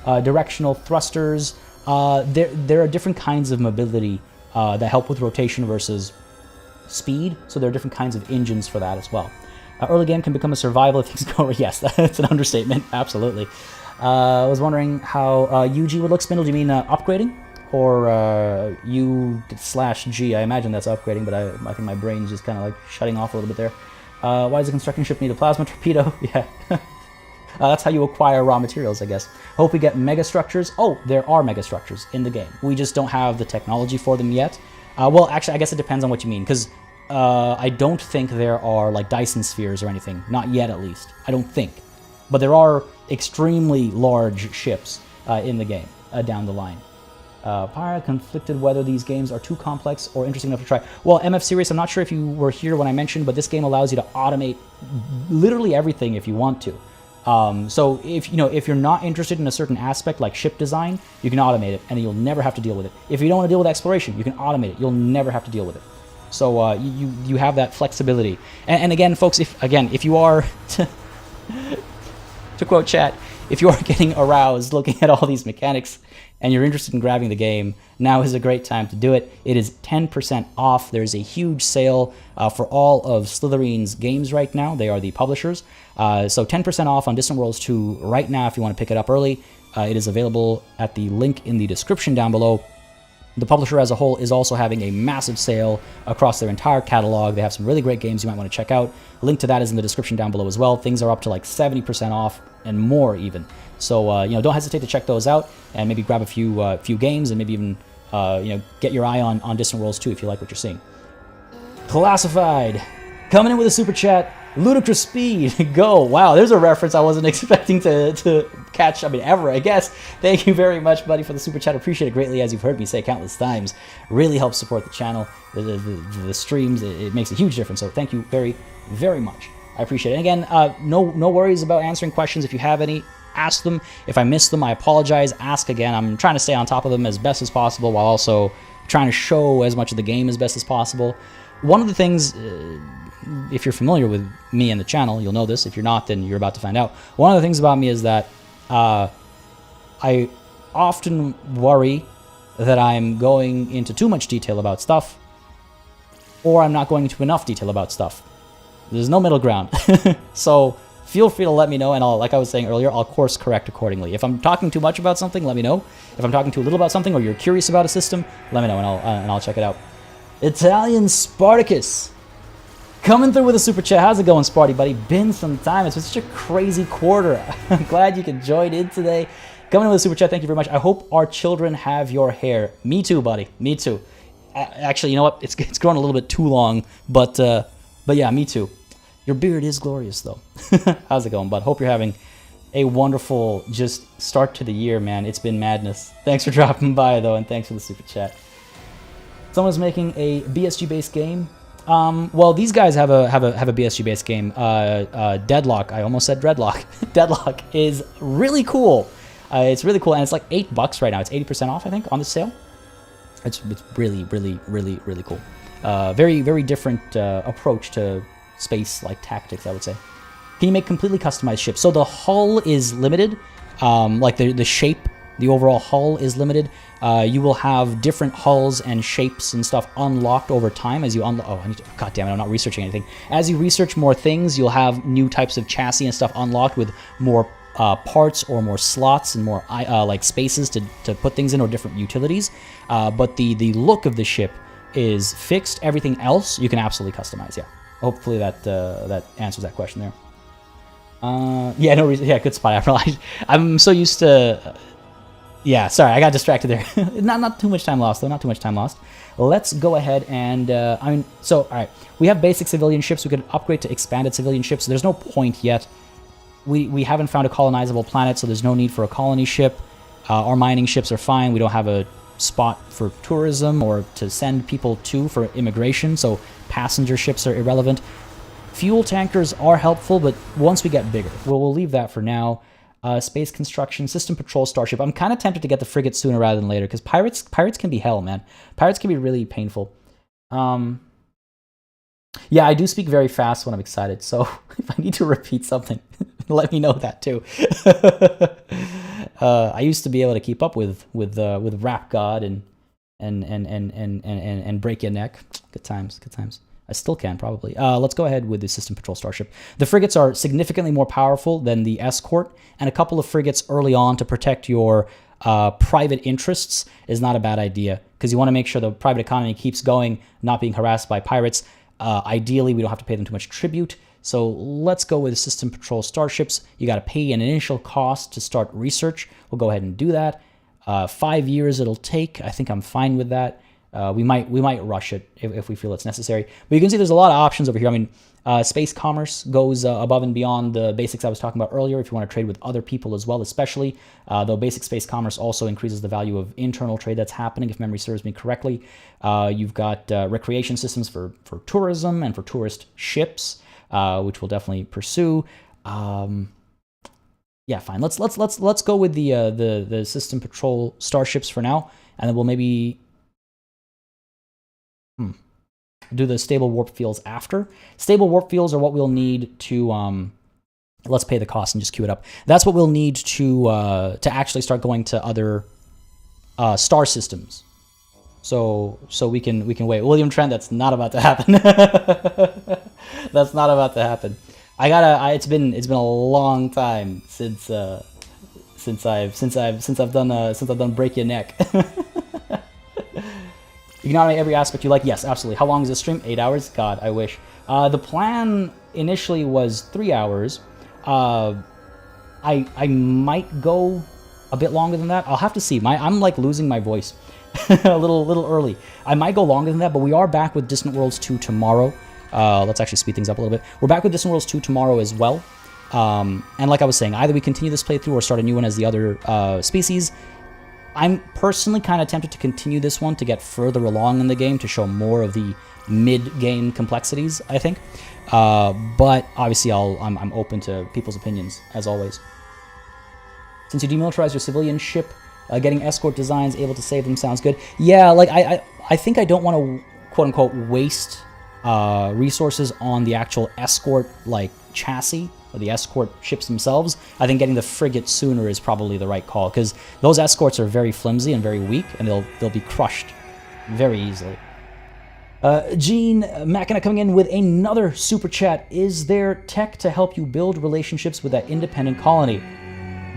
S1: Directional thrusters. There are different kinds of mobility that help with rotation versus speed, so there are different kinds of engines for that as well. Early game can become a survival if things go... Yes, that's an understatement. Absolutely. I was wondering how UG would look. Spindle, do you mean upgrading? Or U/G? I imagine that's upgrading, but I think my brain's just kind of like shutting off a little bit there. Why does a construction ship need a plasma torpedo? Yeah. That's how you acquire raw materials, I guess. Hope we get megastructures. Oh, there are megastructures in the game. We just don't have the technology for them yet. Well, actually, I guess it depends on what you mean, because I don't think there are like Dyson spheres or anything. Not yet, at least. I don't think. But there are extremely large ships in the game down the line. Pyra conflicted whether these games are too complex or interesting enough to try. Well, MF Series, I'm not sure if you were here when I mentioned, but this game allows you to automate literally everything if you want to. So if you're not interested in a certain aspect like ship design, you can automate it and you'll never have to deal with it. If you don't want to deal with exploration, you can automate it. You'll never have to deal with it. So you have that flexibility. And again, folks, if you are to quote chat, if you are getting aroused looking at all these mechanics and you're interested in grabbing the game, now is a great time to do it. It is 10% off. There's a huge sale for all of Slytherin's games right now. They are the publishers. So 10% off on Distant Worlds 2 right now if you want to pick it up early. It is available at the link in the description down below. The publisher as a whole is also having a massive sale across their entire catalog. They have some really great games you might want to check out. A link to that is in the description down below as well. Things are up to like 70% off and more even. So, you know, don't hesitate to check those out and maybe grab a few games and maybe even, you know, get your eye on Distant Worlds 2 if you like what you're seeing. Classified, coming in with a super chat, ludicrous speed, go. Wow, there's a reference I wasn't expecting to catch, I mean, ever, I guess. Thank you very much, buddy, for the super chat. Appreciate it greatly, as you've heard me say countless times. Really helps support the channel, the streams. It makes a huge difference, so thank you very, very much. I appreciate it. And again, no worries about answering questions. If you have any, ask them. If I miss them, I apologize. Ask again. I'm trying to stay on top of them as best as possible while also trying to show as much of the game as best as possible. One of the things, if you're familiar with me and the channel, you'll know this. If you're not, then you're about to find out. One of the things about me is that I often worry that I'm going into too much detail about stuff, or I'm not going into enough detail about stuff. There's no middle ground. So feel free to let me know, and I'll, like I was saying earlier, I'll course correct accordingly. If I'm talking too much about something, let me know. If I'm talking too little about something, or you're curious about a system, let me know, and I'll check it out. Italian Spartacus, coming through with a super chat. How's it going, Sparty, buddy? Been some time. It's been such a crazy quarter. I'm glad you could join in today. Coming in with a super chat. Thank you very much. I hope our children have your hair. Me too, buddy. Me too. Actually, you know what? It's grown a little bit too long, but yeah, me too. Your beard is glorious, though. How's it going, bud? Hope you're having a wonderful just start to the year, man. It's been madness. Thanks for dropping by, though, and thanks for the super chat. Someone's making a BSG-based game. Well, these guys have a BSG-based game. Deadlock. I almost said Dreadlock. Deadlock is really cool. It's really cool, and it's like $8 right now. It's 80% off, I think, on the sale. It's really, really, really, really cool. Very, very different approach to space-like tactics, I would say. Can you make completely customized ships? So the hull is limited. Like the shape, the overall hull is limited. You will have different hulls and shapes and stuff unlocked over time as you unlock. Oh, God damn it, I'm not researching anything. As you research more things, you'll have new types of chassis and stuff unlocked with more parts or more slots and more like spaces to put things in, or different utilities. But the look of the ship is fixed. Everything else you can absolutely customize. Yeah, hopefully that answers that question there. Yeah, no reason. Yeah, good spot. I realized I'm so used to. Yeah, sorry, I got distracted there. not too much time lost, though. Not too much time lost. Let's go ahead and, all right. We have basic civilian ships. We could upgrade to expanded civilian ships. There's no point yet. We haven't found a colonizable planet, so there's no need for a colony ship. Our mining ships are fine. We don't have a spot for tourism or to send people to for immigration, so passenger ships are irrelevant. Fuel tankers are helpful, but once we get bigger, we'll leave that for now. Space construction, system patrol, starship. I'm kind of tempted to get the frigate sooner rather than later, because pirates can be hell, man. Pirates can be really painful. Yeah, I do speak very fast when I'm excited, so if I need to repeat something, let me know that too. I used to be able to keep up with Rap God and break your neck. Good times, good times. I still can, probably. Let's go ahead with the System Patrol Starship. The frigates are significantly more powerful than the escort, and a couple of frigates early on to protect your private interests is not a bad idea, because you want to make sure the private economy keeps going, not being harassed by pirates. Ideally, we don't have to pay them too much tribute, so let's go with System Patrol Starships. You got to pay an initial cost to start research. We'll go ahead and do that. 5 years it'll take. I think I'm fine with that. We might rush it if we feel it's necessary. But you can see there's a lot of options over here. I mean, space commerce goes above and beyond the basics I was talking about earlier if you want to trade with other people as well, especially. Though basic space commerce also increases the value of internal trade that's happening, if memory serves me correctly. You've got recreation systems for tourism and for tourist ships, which we'll definitely pursue. Yeah, fine. Let's go with the System Patrol Starships for now, and then we'll maybe do the stable warp fields after. Stable warp fields are what we'll need to let's pay the cost and just queue it up. That's what we'll need to actually start going to other star systems. So we can wait. William Trent, that's not about to happen. That's not about to happen. It's been a long time since since I've done Break Your Neck. You can automate every aspect you like. Yes, absolutely. How long is this stream? 8 hours? God, I wish. The plan initially was 3 hours. I might go a bit longer than that. I'll have to see. I'm like losing my voice a little early. I might go longer than that, but we are back with Distant Worlds 2 tomorrow. Let's actually speed things up a little bit. We're back with Distant Worlds 2 tomorrow as well. And like I was saying, either we continue this playthrough or start a new one as the other species. I'm personally kind of tempted to continue this one to get further along in the game to show more of the mid-game complexities, I think. But obviously I'm open to people's opinions, as always. Since you demilitarize your civilian ship, getting escort designs, able to save them sounds good. Yeah, like I think I don't want to, quote-unquote, waste resources on the actual escort, like, chassis, or the escort ships themselves. I think getting the frigate sooner is probably the right call, because those escorts are very flimsy and very weak, and they'll be crushed very easily. Gene Machina coming in with another super chat. Is there tech to help you build relationships with that independent colony?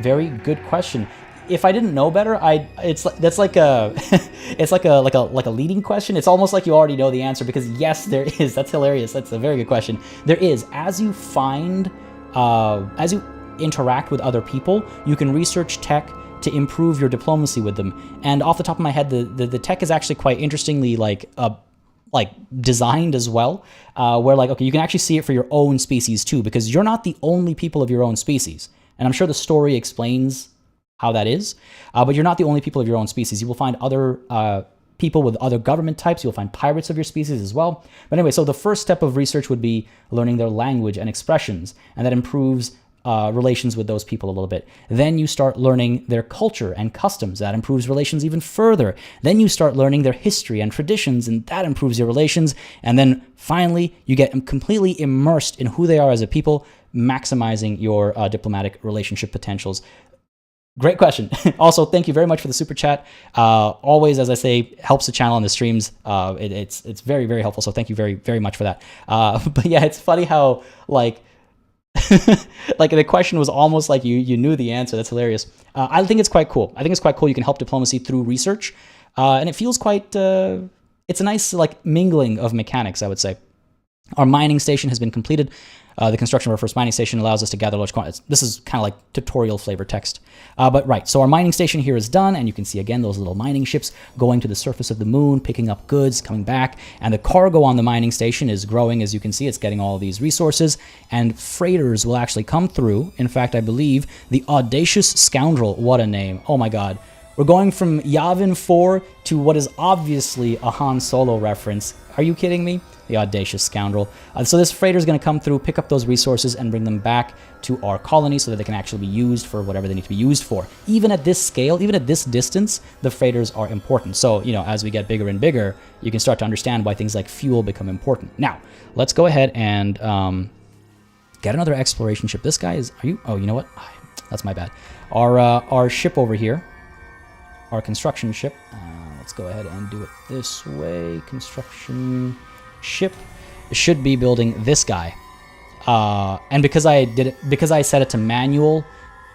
S1: Very good question. If I didn't know better, that's like a it's like a leading question. It's almost like you already know the answer, because yes, there is. That's hilarious. That's a very good question. There is. As you interact with other people, you can research tech to improve your diplomacy with them. And off the top of my head, the tech is actually quite interestingly like designed as well, where like, okay, you can actually see it for your own species too, because you're not the only people of your own species. And I'm sure the story explains how that is, but you're not the only people of your own species. You will find other people with other government types. You'll find pirates of your species as well. But anyway, so the first step of research would be learning their language and expressions, and that improves relations with those people a little bit. Then you start learning their culture and customs. That improves relations even further. Then you start learning their history and traditions, and that improves your relations. And then finally, you get completely immersed in who they are as a people, maximizing your diplomatic relationship potentials. Great question. Also, thank you very much for the super chat. Always, as I say, helps the channel and the streams. It's very, very helpful. So thank you very, very much for that. But yeah, it's funny how like like the question was almost like you knew the answer. That's hilarious. I think it's quite cool. I think it's quite cool. You can help diplomacy through research, and it feels quite. It's a nice like mingling of mechanics, I would say. Our mining station has been completed. The construction of our first mining station allows us to gather large quantities. This is kind of like tutorial flavor text. But right, so our mining station here is done, and you can see again those little mining ships going to the surface of the moon, picking up goods, coming back, and the cargo on the mining station is growing. As you can see, it's getting all these resources, and freighters will actually come through. In fact, I believe the Audacious Scoundrel, what a name. Oh my god. We're going from Yavin 4 to what is obviously a Han Solo reference. Are you kidding me? The Audacious Scoundrel. So this freighter is going to come through, pick up those resources, and bring them back to our colony so that they can actually be used for whatever they need to be used for. Even at this scale, even at this distance, the freighters are important. So, you know, as we get bigger and bigger, you can start to understand why things like fuel become important. Now, let's go ahead and get another exploration ship. This guy is... Are you... Oh, you know what? That's my bad. Our ship over here, our construction ship. Let's go ahead and do it this way. Construction ship should be building this guy. And because I set it to manual,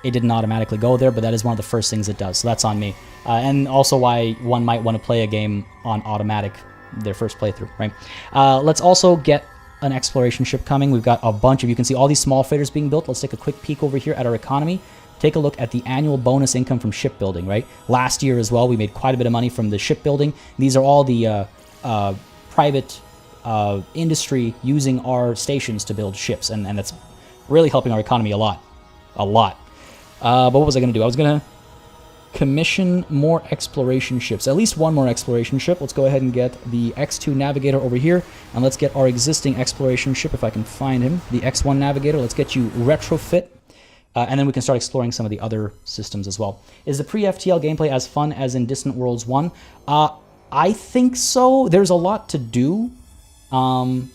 S1: it didn't automatically go there, but that is one of the first things it does. So that's on me. And also why one might want to play a game on automatic, their first playthrough, right? Let's also get an exploration ship coming. We've got a bunch of, you can see all these small freighters being built. Let's take a quick peek over here at our economy. Take a look at the annual bonus income from shipbuilding, right? Last year as well, we made quite a bit of money from the shipbuilding. These are all the private industry using our stations to build ships, and that's really helping our economy a lot. But what was I going to do? I was going to commission more exploration ships, at least one more exploration ship. Let's go ahead and get the X2 Navigator over here, and let's get our existing exploration ship, if I can find him, the X1 Navigator. Let's get you retrofit. And then we can start exploring some of the other systems as well. Is the pre-FTL gameplay as fun as in Distant Worlds 1? I think so. There's a lot to do. So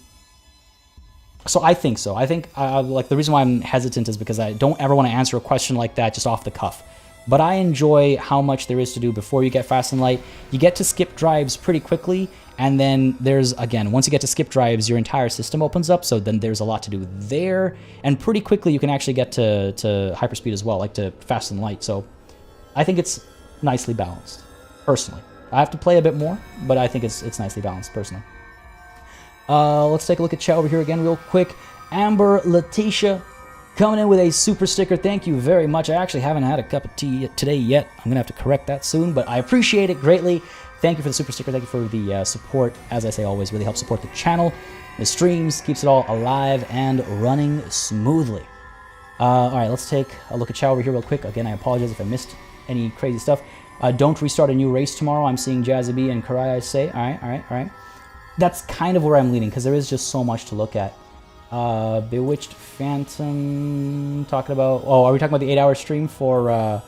S1: I think so. I think like the reason why I'm hesitant is because I don't ever want to answer a question like that just off the cuff. but I enjoy how much there is to do before you get fast and light. You get to skip drives pretty quickly, and then there's, again, once you get to skip drives, your entire system opens up, so then there's a lot to do there, and pretty quickly you can actually get to hyperspeed as well, like to fast and light, so I think it's nicely balanced, personally. I have to play a bit more, but I think it's nicely balanced, personally. Let's take a look at chat over here again real quick. Amber Letitia coming in with a super sticker. Thank you very much. I actually haven't had a cup of tea today yet. I'm going to have to correct that soon, but I appreciate it greatly. Thank you for the super sticker. Thank you for the support. As I say, always really helps support the channel, the streams, keeps it all alive and running smoothly. All right, let's take a look at chat over here real quick. Again, I apologize if I missed any crazy stuff. Don't restart a new race tomorrow. I'm seeing Jazzy B and Karaya say. All right. That's kind of where I'm leaning, because there is just so much to look at. Bewitched Phantom talking about... Oh, are we talking about the 8-hour stream for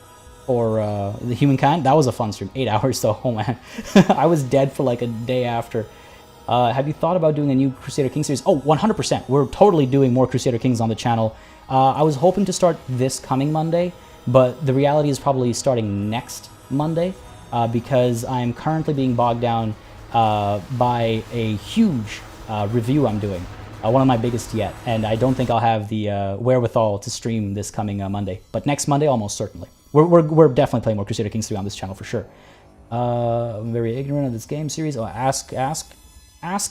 S1: the Humankind? That was a fun stream. 8 hours, though. Oh, man. I was dead for like a day after. Have you thought about doing a new Crusader King series? Oh, 100%. We're totally doing more Crusader Kings on the channel. I was hoping to start this coming Monday, but the reality is probably starting next Monday, because I'm currently being bogged down by a huge review I'm doing, one of my biggest yet, and I don't think I'll have the wherewithal to stream this coming Monday, but next Monday almost certainly. We're definitely playing more Crusader Kings 3 on this channel for sure. I'm very ignorant of this game series. Oh, ask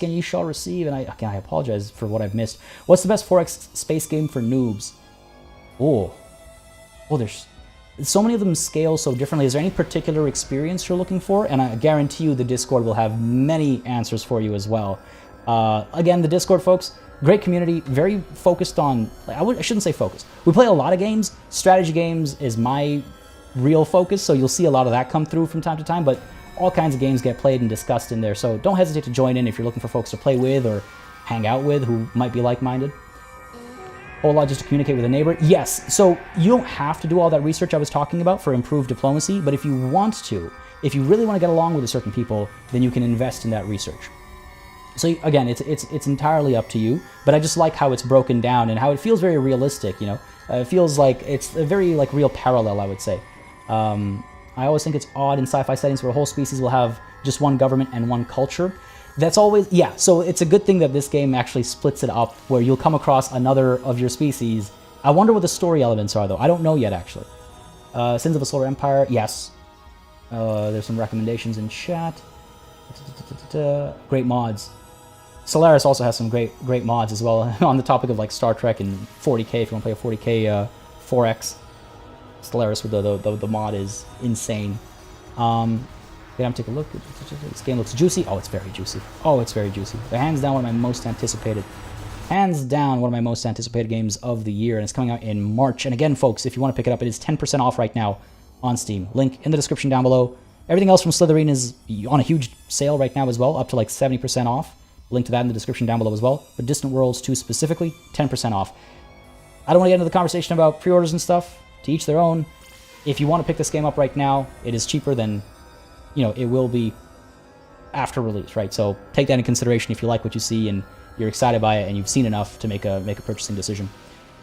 S1: and you shall receive, and I apologize for what I've missed. What's the best 4X space game for noobs? Oh, there's so many of them scale so differently. Is there any particular experience you're looking for? And I guarantee you the Discord will have many answers for you as well. Again, the Discord, folks, great community, very focused on... I shouldn't say focused. We play a lot of games. Strategy games is my real focus, so you'll see a lot of that come through from time to time, but all kinds of games get played and discussed in there, so don't hesitate to join in if you're looking for folks to play with or hang out with who might be like-minded. Whole lot just to communicate with a neighbor. Yes, so you don't have to do all that research I was talking about for improved diplomacy, but if you want to, if you really want to get along with certain people, then you can invest in that research. So again, it's entirely up to you, but I just like how it's broken down and how it feels very realistic, you know? It feels like it's a very real parallel, I would say. I always think it's odd in sci-fi settings where a whole species will have just one government and one culture. That's always, yeah, so it's a good thing that this game actually splits it up where you'll come across another of your species. I wonder what the story elements are, though. I don't know yet, actually. Sins of a Solar Empire, yes. There's some recommendations in chat. Great mods. Solaris also has some great mods as well. On the topic of Star Trek and 40k, if you want to play a 40k 4X. Solaris with the mod is insane. I'm take a look. This game looks juicy. Oh, it's very juicy. Oh, it's very juicy. Hands down one of my most anticipated. Hands down one of my most anticipated games of the year, and it's coming out in March. And again, folks, if you want to pick it up, it is 10% off right now on Steam. Link in the description down below. Everything else from Slytherin is on a huge sale right now as well, up to 70% off. Link to that in the description down below as well. But Distant Worlds 2 specifically, 10% off. I don't want to get into the conversation about pre-orders and stuff. To each their own. If you want to pick this game up right now, it is cheaper than... it will be after release, right? So take that into consideration if you like what you see and you're excited by it and you've seen enough to make a purchasing decision.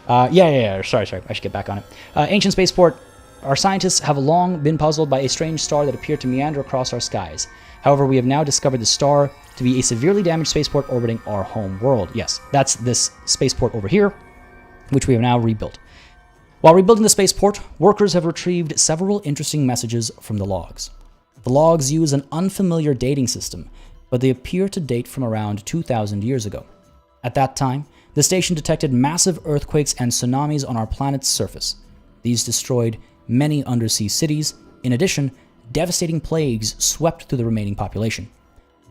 S1: Yeah. Sorry. I should get back on it. Ancient Spaceport. Our scientists have long been puzzled by a strange star that appeared to meander across our skies. However, we have now discovered the star to be a severely damaged spaceport orbiting our home world. Yes, that's this spaceport over here, which we have now rebuilt. While rebuilding the spaceport, workers have retrieved several interesting messages from the logs. The logs use an unfamiliar dating system, but they appear to date from around 2,000 years ago. At that time, the station detected massive earthquakes and tsunamis on our planet's surface. These destroyed many undersea cities. In addition, devastating plagues swept through the remaining population.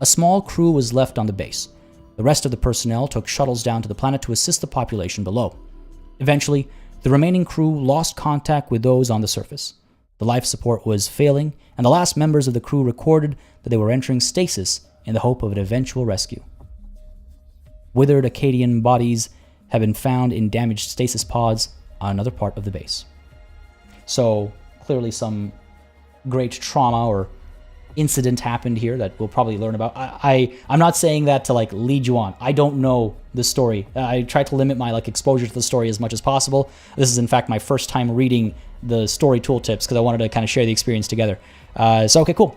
S1: A small crew was left on the base. The rest of the personnel took shuttles down to the planet to assist the population below. Eventually, the remaining crew lost contact with those on the surface. The life support was failing, and the last members of the crew recorded that they were entering stasis in the hope of an eventual rescue. Withered Akkadian bodies have been found in damaged stasis pods on another part of the base. So, clearly some great trauma or incident happened here that we'll probably learn about. I'm not saying that to lead you on. I don't know the story. I try to limit my exposure to the story as much as possible. This is in fact my first time reading the story tooltips because I wanted to kind of share the experience together. So okay, cool.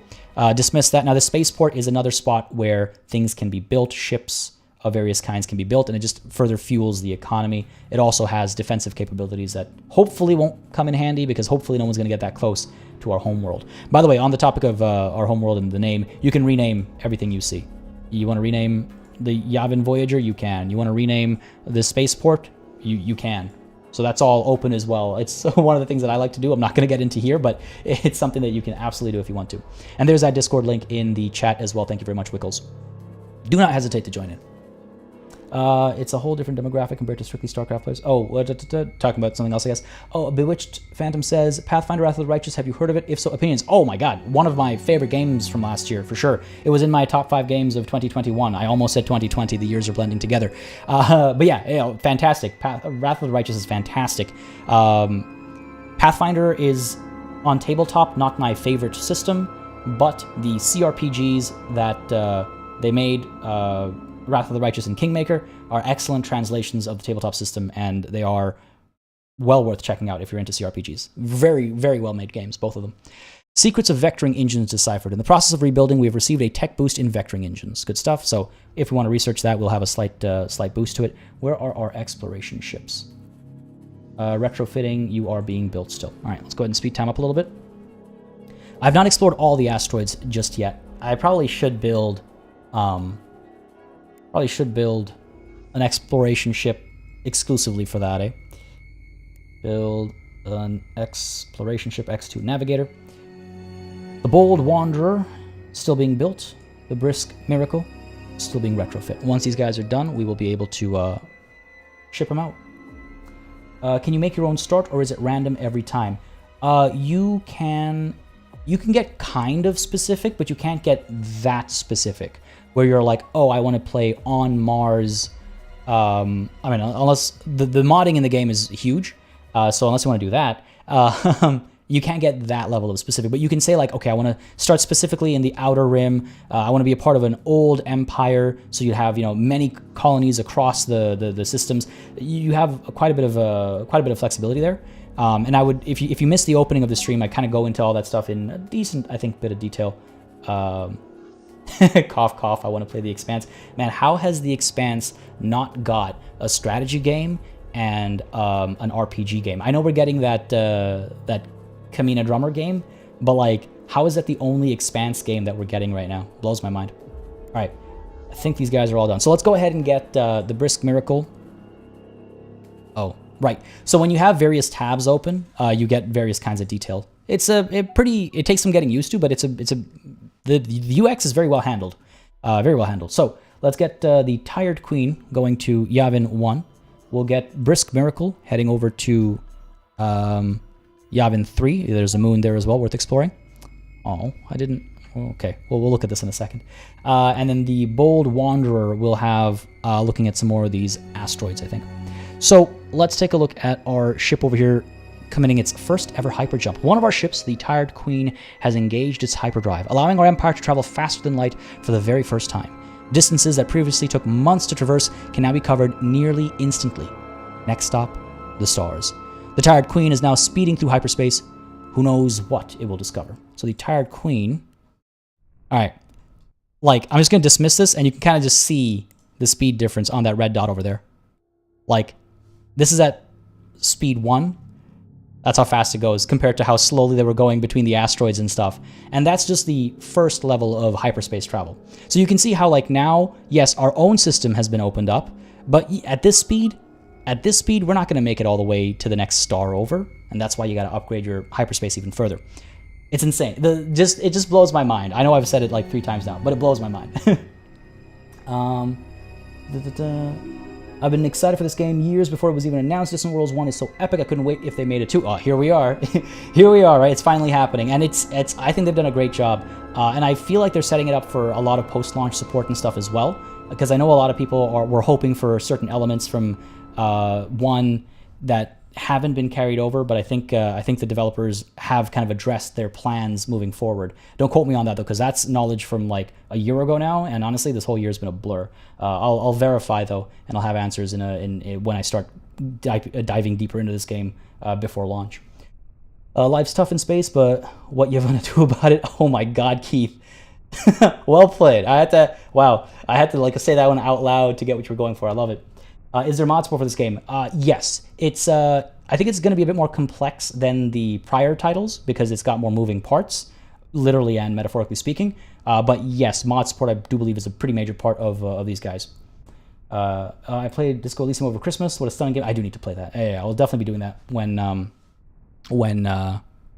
S1: Dismiss that. Now the spaceport is another spot where things can be built, ships of various kinds can be built, and it just further fuels the economy. It also has defensive capabilities that hopefully won't come in handy because hopefully no one's going to get that close to our homeworld. By the way, on the topic of our homeworld and the name, you can rename everything you see. You want to rename the Yavin Voyager? You can. You want to rename the spaceport? You can. So that's all open as well. It's one of the things that I like to do. I'm not going to get into here, but it's something that you can absolutely do if you want to. And there's that Discord link in the chat as well. Thank you very much, Wickles. Do not hesitate to join in. It's a whole different demographic compared to strictly StarCraft players. Oh, talking about something else, I guess. Oh, Bewitched Phantom says, Pathfinder Wrath of the Righteous, have you heard of it? If so, opinions. Oh my god, one of my favorite games from last year, for sure. It was in my top 5 games of 2021. I almost said 2020, the years are blending together. But yeah, you know, fantastic. Wrath of the Righteous is fantastic. Pathfinder is, on tabletop, not my favorite system, but the CRPGs that they made, Wrath of the Righteous and Kingmaker, are excellent translations of the tabletop system, and they are well worth checking out if you're into CRPGs. Very, very well-made games, both of them. Secrets of vectoring engines deciphered. In the process of rebuilding, we have received a tech boost in vectoring engines. Good stuff. So if we want to research that, we'll have a slight boost to it. Where are our exploration ships? Retrofitting, you are being built still. All right, let's go ahead and speed time up a little bit. I've not explored all the asteroids just yet. I probably should build... an exploration ship exclusively for that, eh? Build an exploration ship, X2 Navigator. The Bold Wanderer, still being built. The Brisk Miracle, still being retrofit. Once these guys are done, we will be able to ship them out. Can you make your own start, or is it random every time? You can get kind of specific, but you can't get that specific, where you're like, oh, I want to play on Mars. I mean, unless the modding in the game is huge, so unless you want to do that, you can't get that level of specific. But you can say like, okay, I want to start specifically in the Outer Rim. I want to be a part of an old empire, so you have, you know, many colonies across the systems. You have quite a bit of flexibility there. And I would, if you missed the opening of the stream, I kind of go into all that stuff in a decent, I think, bit of detail. Cough, cough, I want to play The Expanse. Man, how has The Expanse not got a strategy game and an RPG game? I know we're getting that Kamina Drummer game, but like, how is that the only Expanse game that we're getting right now? Blows my mind. All right, I think these guys are all done. So let's go ahead and get the Brisk Miracle. Oh, right. So when you have various tabs open, you get various kinds of detail. It takes some getting used to, but the UX is very well handled. Very well handled. So let's get the Tired Queen going to Yavin 1. We'll get Brisk Miracle heading over to Yavin 3. There's a moon there as well, worth exploring. Oh, I didn't... Okay, well, we'll look at this in a second. And then the Bold Wanderer will have looking at some more of these asteroids, I think. So let's take a look at our ship over here, committing its first ever hyperjump. One of our ships, the Tired Queen, has engaged its hyperdrive, allowing our Empire to travel faster than light for the very first time. Distances that previously took months to traverse can now be covered nearly instantly. Next stop, the stars. The Tired Queen is now speeding through hyperspace. Who knows what it will discover? So the Tired Queen... Alright. Like, I'm just going to dismiss this, and you can kind of just see the speed difference on that red dot over there. Like, this is at speed 1. That's how fast it goes compared to how slowly they were going between the asteroids and stuff. And that's just the first level of hyperspace travel. So you can see how, like, now, yes, our own system has been opened up, but at this speed, we're not going to make it all the way to the next star over, and that's why you got to upgrade your hyperspace even further. It's insane. It just blows my mind. I know I've said it like 3 times now, but it blows my mind. I've been excited for this game years before it was even announced. Distant Worlds 1 is so epic, I couldn't wait if they made it 2. Oh, here we are. Here we are, right? It's finally happening. And I think they've done a great job. And I feel like they're setting it up for a lot of post-launch support and stuff as well. Because I know a lot of people were hoping for certain elements from 1 that haven't been carried over, but I think the developers have kind of addressed their plans moving forward. Don't quote me on that though, because that's knowledge from like a year ago now, and honestly, this whole year has been a blur. I'll verify though, and I'll have answers when I start diving deeper into this game before launch. Life's tough in space, but what you gonna do about it? Oh my God, Keith. Well played. I had to like say that one out loud to get what you were going for. I love it. Is there mod support for this game? Yes. It's I think it's going to be a bit more complex than the prior titles because it's got more moving parts, literally and metaphorically speaking. But yes, mod support I do believe is a pretty major part of these guys. I played Disco Elysium over Christmas. What a stunning game! I do need to play that. Yeah, I'll definitely be doing that when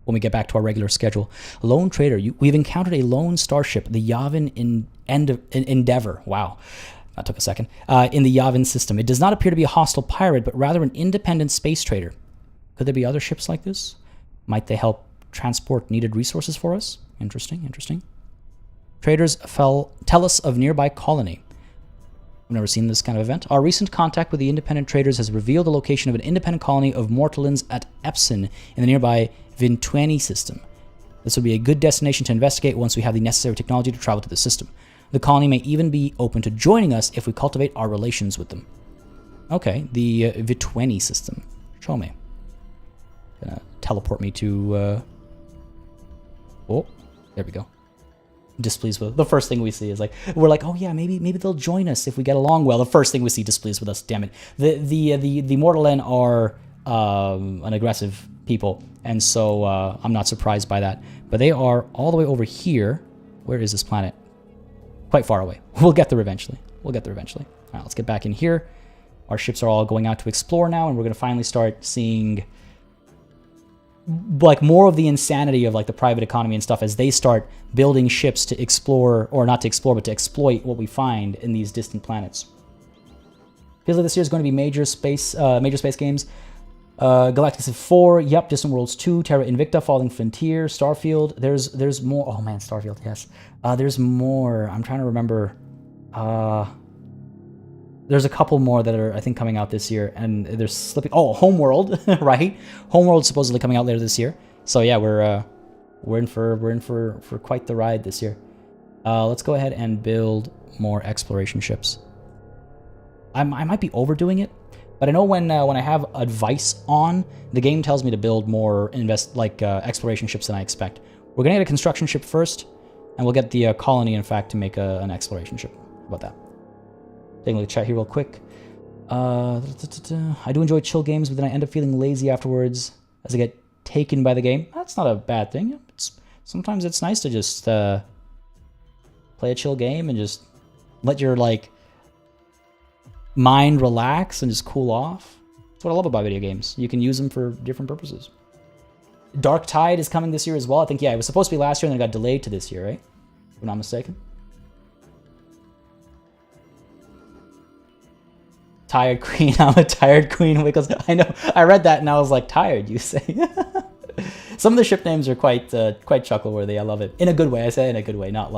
S1: we get back to our regular schedule. Lone Trader, we've encountered a lone starship, the Yavin Endeavor. Wow, that took a second. In the Yavin system. It does not appear to be a hostile pirate, but rather an independent space trader. Could there be other ships like this? Might they help transport needed resources for us? Interesting, interesting. Traders tell us of nearby colony. I've never seen this kind of event. Our recent contact with the independent traders has revealed the location of an independent colony of Mortallans at Epson in the nearby Vintuani system. This will be a good destination to investigate once we have the necessary technology to travel to the system. The colony may even be open to joining us if we cultivate our relations with them. Okay, the Vintuani system. Show me. Gonna teleport me to... oh, there we go. Displeased with it. The first thing we see is like, we're like, oh yeah, maybe they'll join us if we get along well. The first thing we see displeased with us, damn it. The Mortallen are an aggressive people, and so I'm not surprised by that. But they are all the way over here. Where is this planet? Quite far away. We'll get there eventually. All right, let's get back in here. Our ships are all going out to explore now, and we're going to finally start seeing like more of the insanity of like the private economy and stuff as they start building ships to explore, or not to explore, but to exploit what we find in these distant planets. Feels like this year is going to be major space games. Galactics 4, yep, Distant Worlds 2, Terra Invicta, Falling Frontier, Starfield. There's more. Oh man, Starfield, yes. There's more. I'm trying to remember. There's a couple more that are, I think, coming out this year, and they're slipping. Oh, Homeworld, right? Homeworld supposedly coming out later this year. So yeah, we're in for quite the ride this year. Let's go ahead and build more exploration ships. I might be overdoing it, but I know when I have advice on, the game tells me to build more exploration ships than I expect. We're gonna get a construction ship first, and we'll get the colony, in fact, to make an exploration ship. How about that? Taking a look at chat here real quick. I do enjoy chill games, but then I end up feeling lazy afterwards as I get taken by the game. That's not a bad thing. Sometimes it's nice to just play a chill game and just let your mind relax and just cool off. That's what I love about video games. You can use them for different purposes. Dark Tide is coming this year as well. I think, yeah, it was supposed to be last year and then it got delayed to this year, right? If I'm not mistaken. Tired Queen. I'm a tired queen because I know I read that and I was like, tired, you say? Some of the ship names are quite chuckle-worthy. I love it in a good way. I say it in a good way, not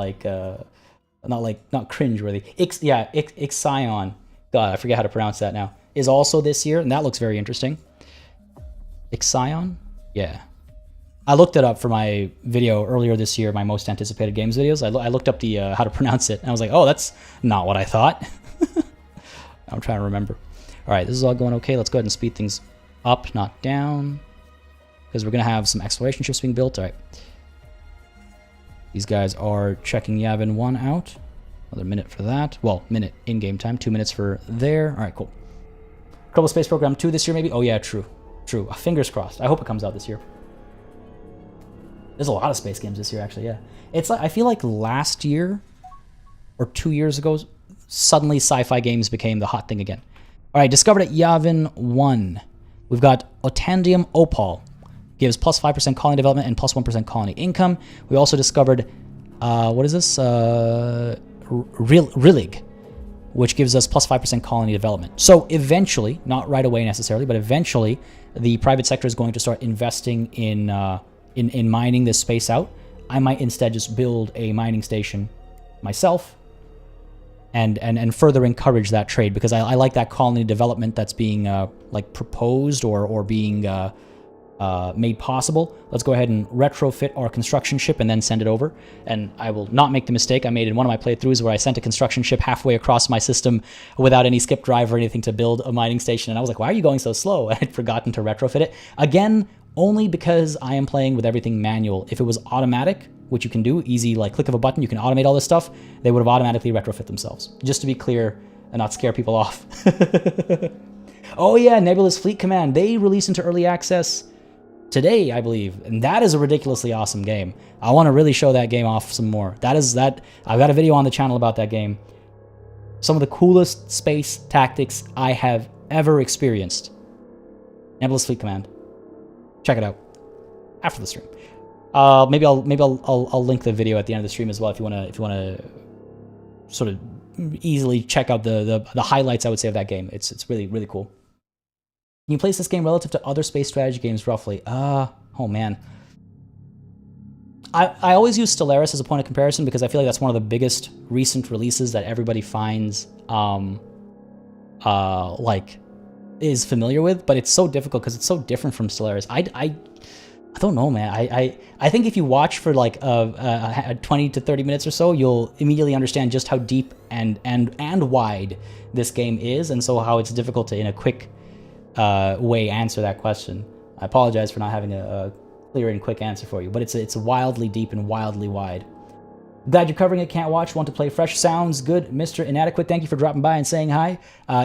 S1: cringe-worthy. Ixion. God, I forget how to pronounce that now. Is also this year, and that looks very interesting. Ixion? Yeah. I looked it up for my video earlier this year, my most anticipated games videos. I looked up the how to pronounce it, and I was like, oh, that's not what I thought. I'm trying to remember. All right, this is all going okay. Let's go ahead and speed things up, not down, because we're going to have some exploration ships being built. All right. These guys are checking Yavin 1 out. Another minute for that. Well, minute in-game time. 2 minutes for there. All right, cool. Kerbal Space Program 2 this year, maybe? Oh, yeah, true. True. Fingers crossed. I hope it comes out this year. There's a lot of space games this year, actually, yeah. It's like, I feel like last year or 2 years ago, suddenly sci-fi games became the hot thing again. All right, discovered at Yavin 1. We've got Otandium Opal. Gives plus 5% colony development and plus 1% colony income. We also discovered, what is this? Rillig, which gives us plus 5% colony development. So eventually, not right away necessarily, but eventually, the private sector is going to start investing in mining this space out. I might instead just build a mining station myself and further encourage that trade, because I like that colony development that's being proposed or being made possible. Let's go ahead and retrofit our construction ship and then send it over. And I will not make the mistake I made in one of my playthroughs where I sent a construction ship halfway across my system without any skip drive or anything to build a mining station. And I was like, why are you going so slow? And I'd forgotten to retrofit it. Again, only because I am playing with everything manual. If it was automatic, which you can do, easy, like click of a button, you can automate all this stuff, they would have automatically retrofit themselves. Just to be clear and not scare people off. Oh yeah, Nebula's Fleet Command. They released into early access today, I believe, and that is a ridiculously awesome game. I want to really show that game off some more. I've got a video on the channel about that game. Some of the coolest space tactics I have ever experienced. Nebula's Fleet Command. Check it out after the stream. Maybe I'll link the video at the end of the stream as well if you wanna sort of easily check out the highlights, I would say, of that game. It's really, really cool. Can you place this game relative to other space strategy games roughly? Oh man. I always use Stellaris as a point of comparison because I feel like that's one of the biggest recent releases that everybody finds like is familiar with, but it's so difficult because it's so different from Stellaris. I don't know, man. I think if you watch for like 20 to 30 minutes or so, you'll immediately understand just how deep and wide this game is, and so how it's difficult to, in a quick way, answer that question. I apologize for not having a clear and quick answer for you, but it's wildly deep and wildly wide. Glad you're covering it. Can't watch. Want to play fresh. Sounds good, Mr. Inadequate. Thank you for dropping by and saying hi.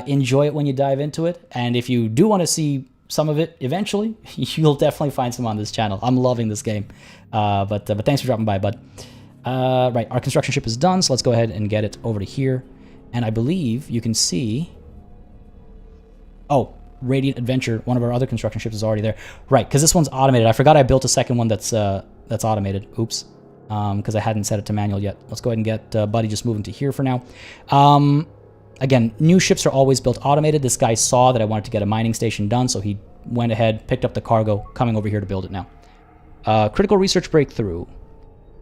S1: Enjoy it when you dive into it, and if you do want to see some of it eventually, you'll definitely find some on this channel. I'm loving this game. But thanks for dropping by, bud. Right, our construction ship is done, so let's go ahead and get it over to here. And I believe you can see... Oh, Radiant Adventure, one of our other construction ships is already there. Right, because this one's automated. I forgot I built a second one that's automated. Oops. Because I hadn't set it to manual yet. Let's go ahead and get Buddy just moving to here for now. Again, new ships are always built automated. This guy saw that I wanted to get a mining station done, so he went ahead, picked up the cargo, coming over here to build it now. Critical research breakthrough.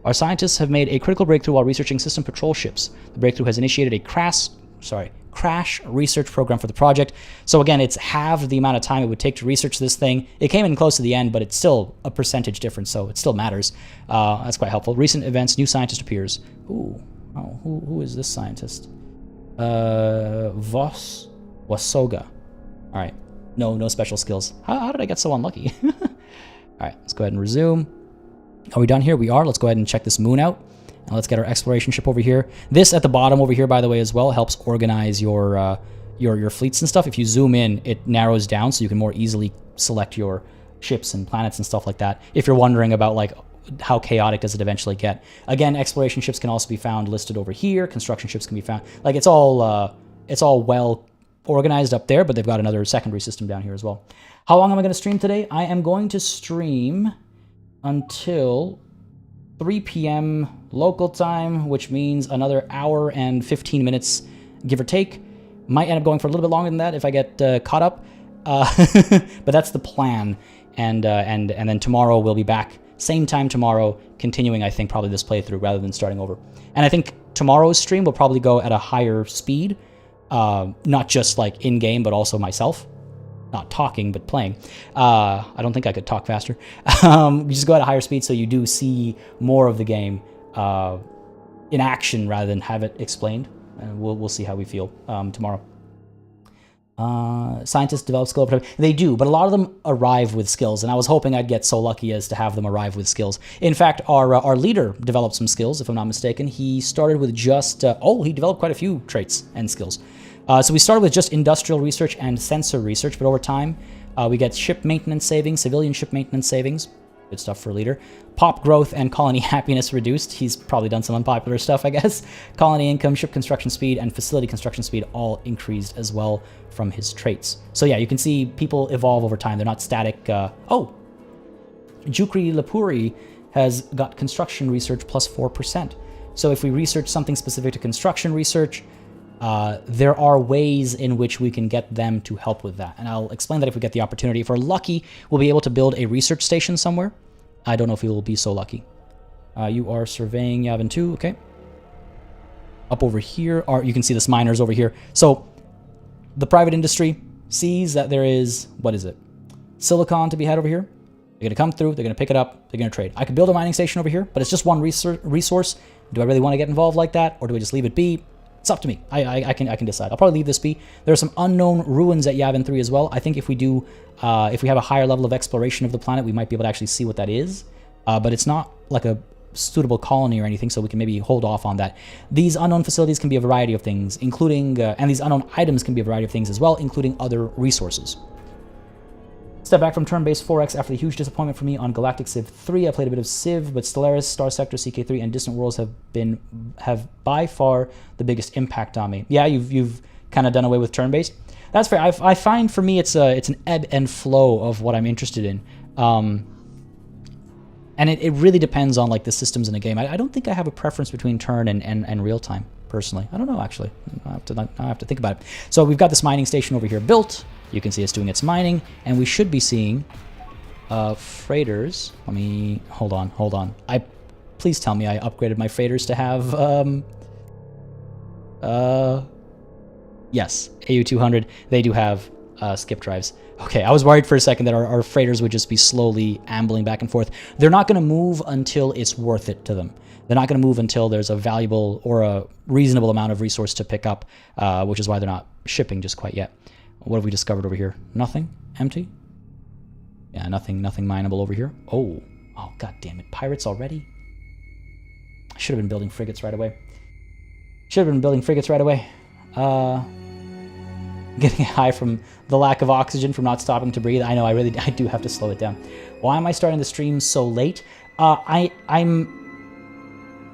S1: Our scientists have made a critical breakthrough while researching system patrol ships. The breakthrough has initiated a crash research program for the project. So again, it's halved the amount of time it would take to research this thing. It came in close to the end, but it's still a percentage difference, so it still matters. That's quite helpful. Recent events, new scientist appears. Ooh, oh, who is this scientist? Wasoga. All right, no special skills. How did I get so unlucky? All right, let's go ahead and resume. Are we done here? We are. Let's go ahead and check this moon out. And let's get our exploration ship over here. This at the bottom over here, by the way, as well, helps organize your fleets and stuff. If you zoom in, it narrows down so you can more easily select your ships and planets and stuff like that. If you're wondering about like how chaotic does it eventually get. Again, exploration ships can also be found listed over here. Construction ships can be found. Like it's all well organized up there, but they've got another secondary system down here as well. How long am I going to stream today? I am going to stream until 3 p.m. local time, which means another hour and 15 minutes, give or take. Might end up going for a little bit longer than that if I get caught up, but that's the plan. And then tomorrow we'll be back, same time tomorrow, continuing, I think, probably this playthrough rather than starting over. And I think tomorrow's stream will probably go at a higher speed, not just like in-game, but also myself. Not talking, but playing. I don't think I could talk faster. We just go at a higher speed so you do see more of the game in action rather than have it explained. And we'll see how we feel tomorrow. Scientists develop skill. They do, but a lot of them arrive with skills, and I was hoping I'd get so lucky as to have them arrive with skills. In fact, our leader developed some skills, if I'm not mistaken. He started with just... he developed quite a few traits and skills. So we started with just industrial research and sensor research, but over time, we get ship maintenance savings, civilian ship maintenance savings. Good stuff for a leader. Pop growth and colony happiness reduced. He's probably done some unpopular stuff, I guess. Colony income, ship construction speed, and facility construction speed all increased as well from his traits. So yeah, you can see people evolve over time. They're not static. Jukri Lapuri has got construction research plus 4%. So if we research something specific to construction research, there are ways in which we can get them to help with that. And I'll explain that if we get the opportunity. If we're lucky, we'll be able to build a research station somewhere. I don't know if we will be so lucky. You are surveying Yavin 2, okay. Up over here, you can see this miners over here. So the private industry sees that there is, what is it? Silicon to be had over here. They're going to come through, they're going to pick it up, they're going to trade. I could build a mining station over here, but it's just one resource. Do I really want to get involved like that, or do I just leave it be? It's up to me. I can decide. I'll probably leave this be. There are some unknown ruins at Yavin 3 as well. I think if we do, if we have a higher level of exploration of the planet, we might be able to actually see what that is. But it's not like a suitable colony or anything, so we can maybe hold off on that. These unknown facilities can be a variety of things, including, and these unknown items can be a variety of things as well, including other resources. Step back from turn-based 4X after the huge disappointment for me on Galactic Civ 3. I played a bit of Civ, but Stellaris, Star Sector, CK3, and Distant Worlds have by far the biggest impact on me. Yeah, you've kind of done away with turn-based. That's fair. I find for me it's an ebb and flow of what I'm interested in. And it really depends on like the systems in the game. I don't think I have a preference between turn and real time, personally. I don't know, actually. I have to think about it. So we've got this mining station over here built. You can see it's doing its mining, and we should be seeing freighters. Let me hold on. Please tell me I upgraded my freighters to have yes, AU200. They do have skip drives. Okay, I was worried for a second that our freighters would just be slowly ambling back and forth. They're not going to move until it's worth it to them. They're not going to move until there's a valuable or a reasonable amount of resource to pick up, which is why they're not shipping just quite yet. What have we discovered over here? Nothing? Empty? Yeah, nothing mineable over here. Oh, god damn it. Pirates already? I should have been building frigates right away. Getting high from the lack of oxygen from not stopping to breathe. I know, I do have to slow it down. Why am I starting the stream so late? I'm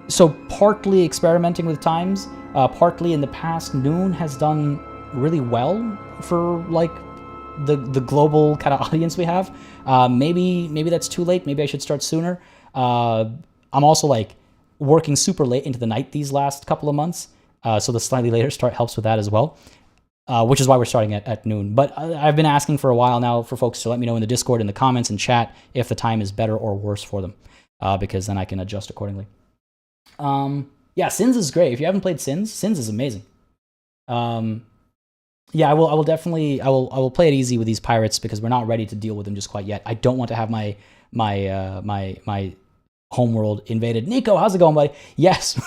S1: so partly experimenting with times, partly in the past. Noon has done really well for like the global kind of audience we have. Maybe that's too late. Maybe I should start sooner. I'm also like working super late into the night these last couple of months, so the slightly later start helps with that as well. Which is why we're starting at noon. But I've been asking for a while now for folks to let me know in the Discord, in the comments, and chat if the time is better or worse for them, because then I can adjust accordingly. Yeah, Sins is great. If you haven't played Sins is amazing. Yeah, I will definitely I will play it easy with these pirates because we're not ready to deal with them just quite yet. I don't want to have my homeworld invaded. Nico, how's it going, buddy? Yes,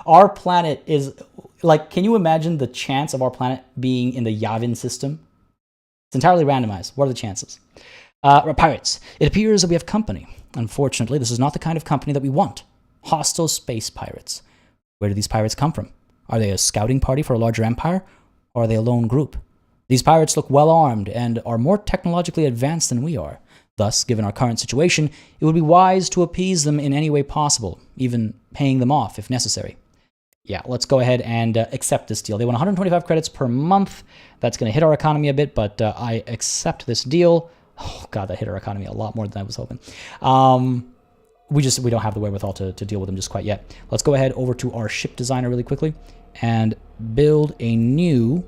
S1: our planet is like, can you imagine the chance of our planet being in the Yavin system? It's entirely randomized. What are the chances? Pirates. It appears that we have company. Unfortunately, this is not the kind of company that we want. Hostile space pirates. Where do these pirates come from? Are they a scouting party for a larger empire? Or are they a lone group? These pirates look well armed and are more technologically advanced than we are. Thus, given our current situation, it would be wise to appease them in any way possible, even paying them off if necessary. Yeah, let's go ahead and accept this deal. They want 125 credits per month. That's going to hit our economy a bit, but I accept this deal. Oh, God, that hit our economy a lot more than I was hoping. We don't have the wherewithal to deal with them just quite yet. Let's go ahead over to our ship designer really quickly and build a new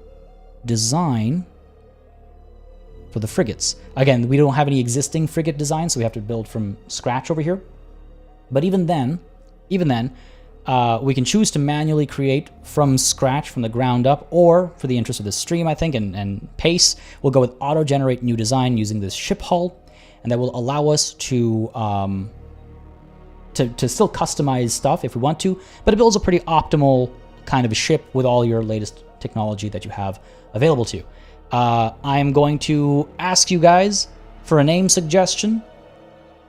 S1: design for the frigates. Again, we don't have any existing frigate designs, so we have to build from scratch over here. But even then, we can choose to manually create from scratch, from the ground up, or for the interest of the stream, I think, and pace, we'll go with auto-generate new design using this ship hull, and that will allow us to still customize stuff if we want to, but it builds a pretty optimal kind of a ship with all your latest technology that you have available to you. I'm going to ask you guys for a name suggestion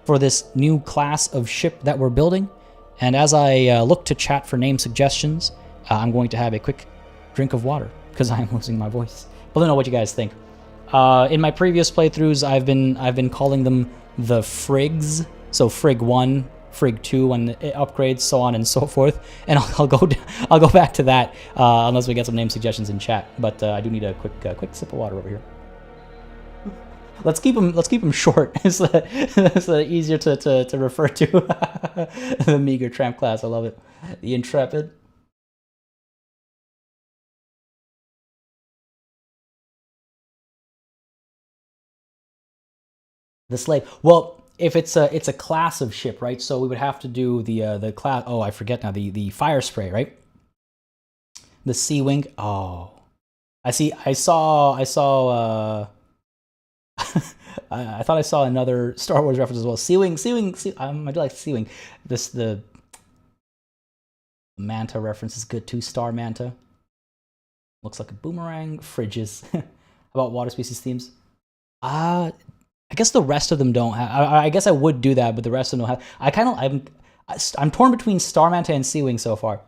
S1: for this new class of ship that we're building. And as I look to chat for name suggestions, I'm going to have a quick drink of water because I am losing my voice. But let me know what you guys think. In my previous playthroughs, I've been calling them the Frigs. So Frig 1, Frig 2, and it upgrades, so on and so forth. And I'll go back to that unless we get some name suggestions in chat. But I do need a quick sip of water over here. Let's keep them short, so that easier to refer to. The meager tramp class, I love it. The intrepid. The slave. Well, if it's a class of ship, right? So we would have to do the class. Oh, I forget now. The fire spray, right? The Sea Wing. Oh, I see. I saw. I thought I saw another Star Wars reference as well. Sea Wing. I do like Sea Wing. The Manta reference is good too. Star Manta. Looks like a boomerang. Fridges. How about water species themes? I guess the rest of them don't have. I guess I would do that, but the rest of them don't have. I'm torn between Star Manta and Sea Wing so far.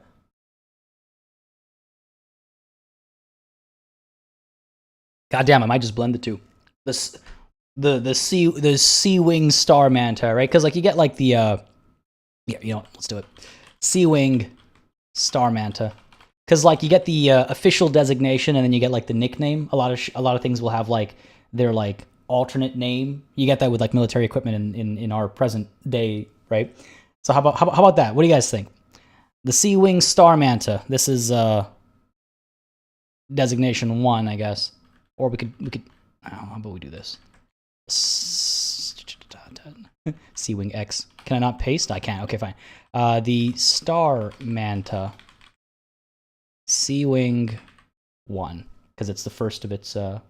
S1: God damn, I might just blend the two. The Sea Wing Star Manta, right? Because like you get like the yeah, you know what? Let's do it. Sea Wing Star Manta. Because like you get the official designation, and then you get like the nickname. A lot of things will have like their like alternate name. You get that with like military equipment in our present day, right? So how about that? What do you guys think? The Sea Wing Star Manta. This is designation 1, I guess. Or we could. How about we do this? Sea Wing X. Can I not paste? I can. Okay, fine. The Star Manta. Sea Wing 1, because it's the first of its thing.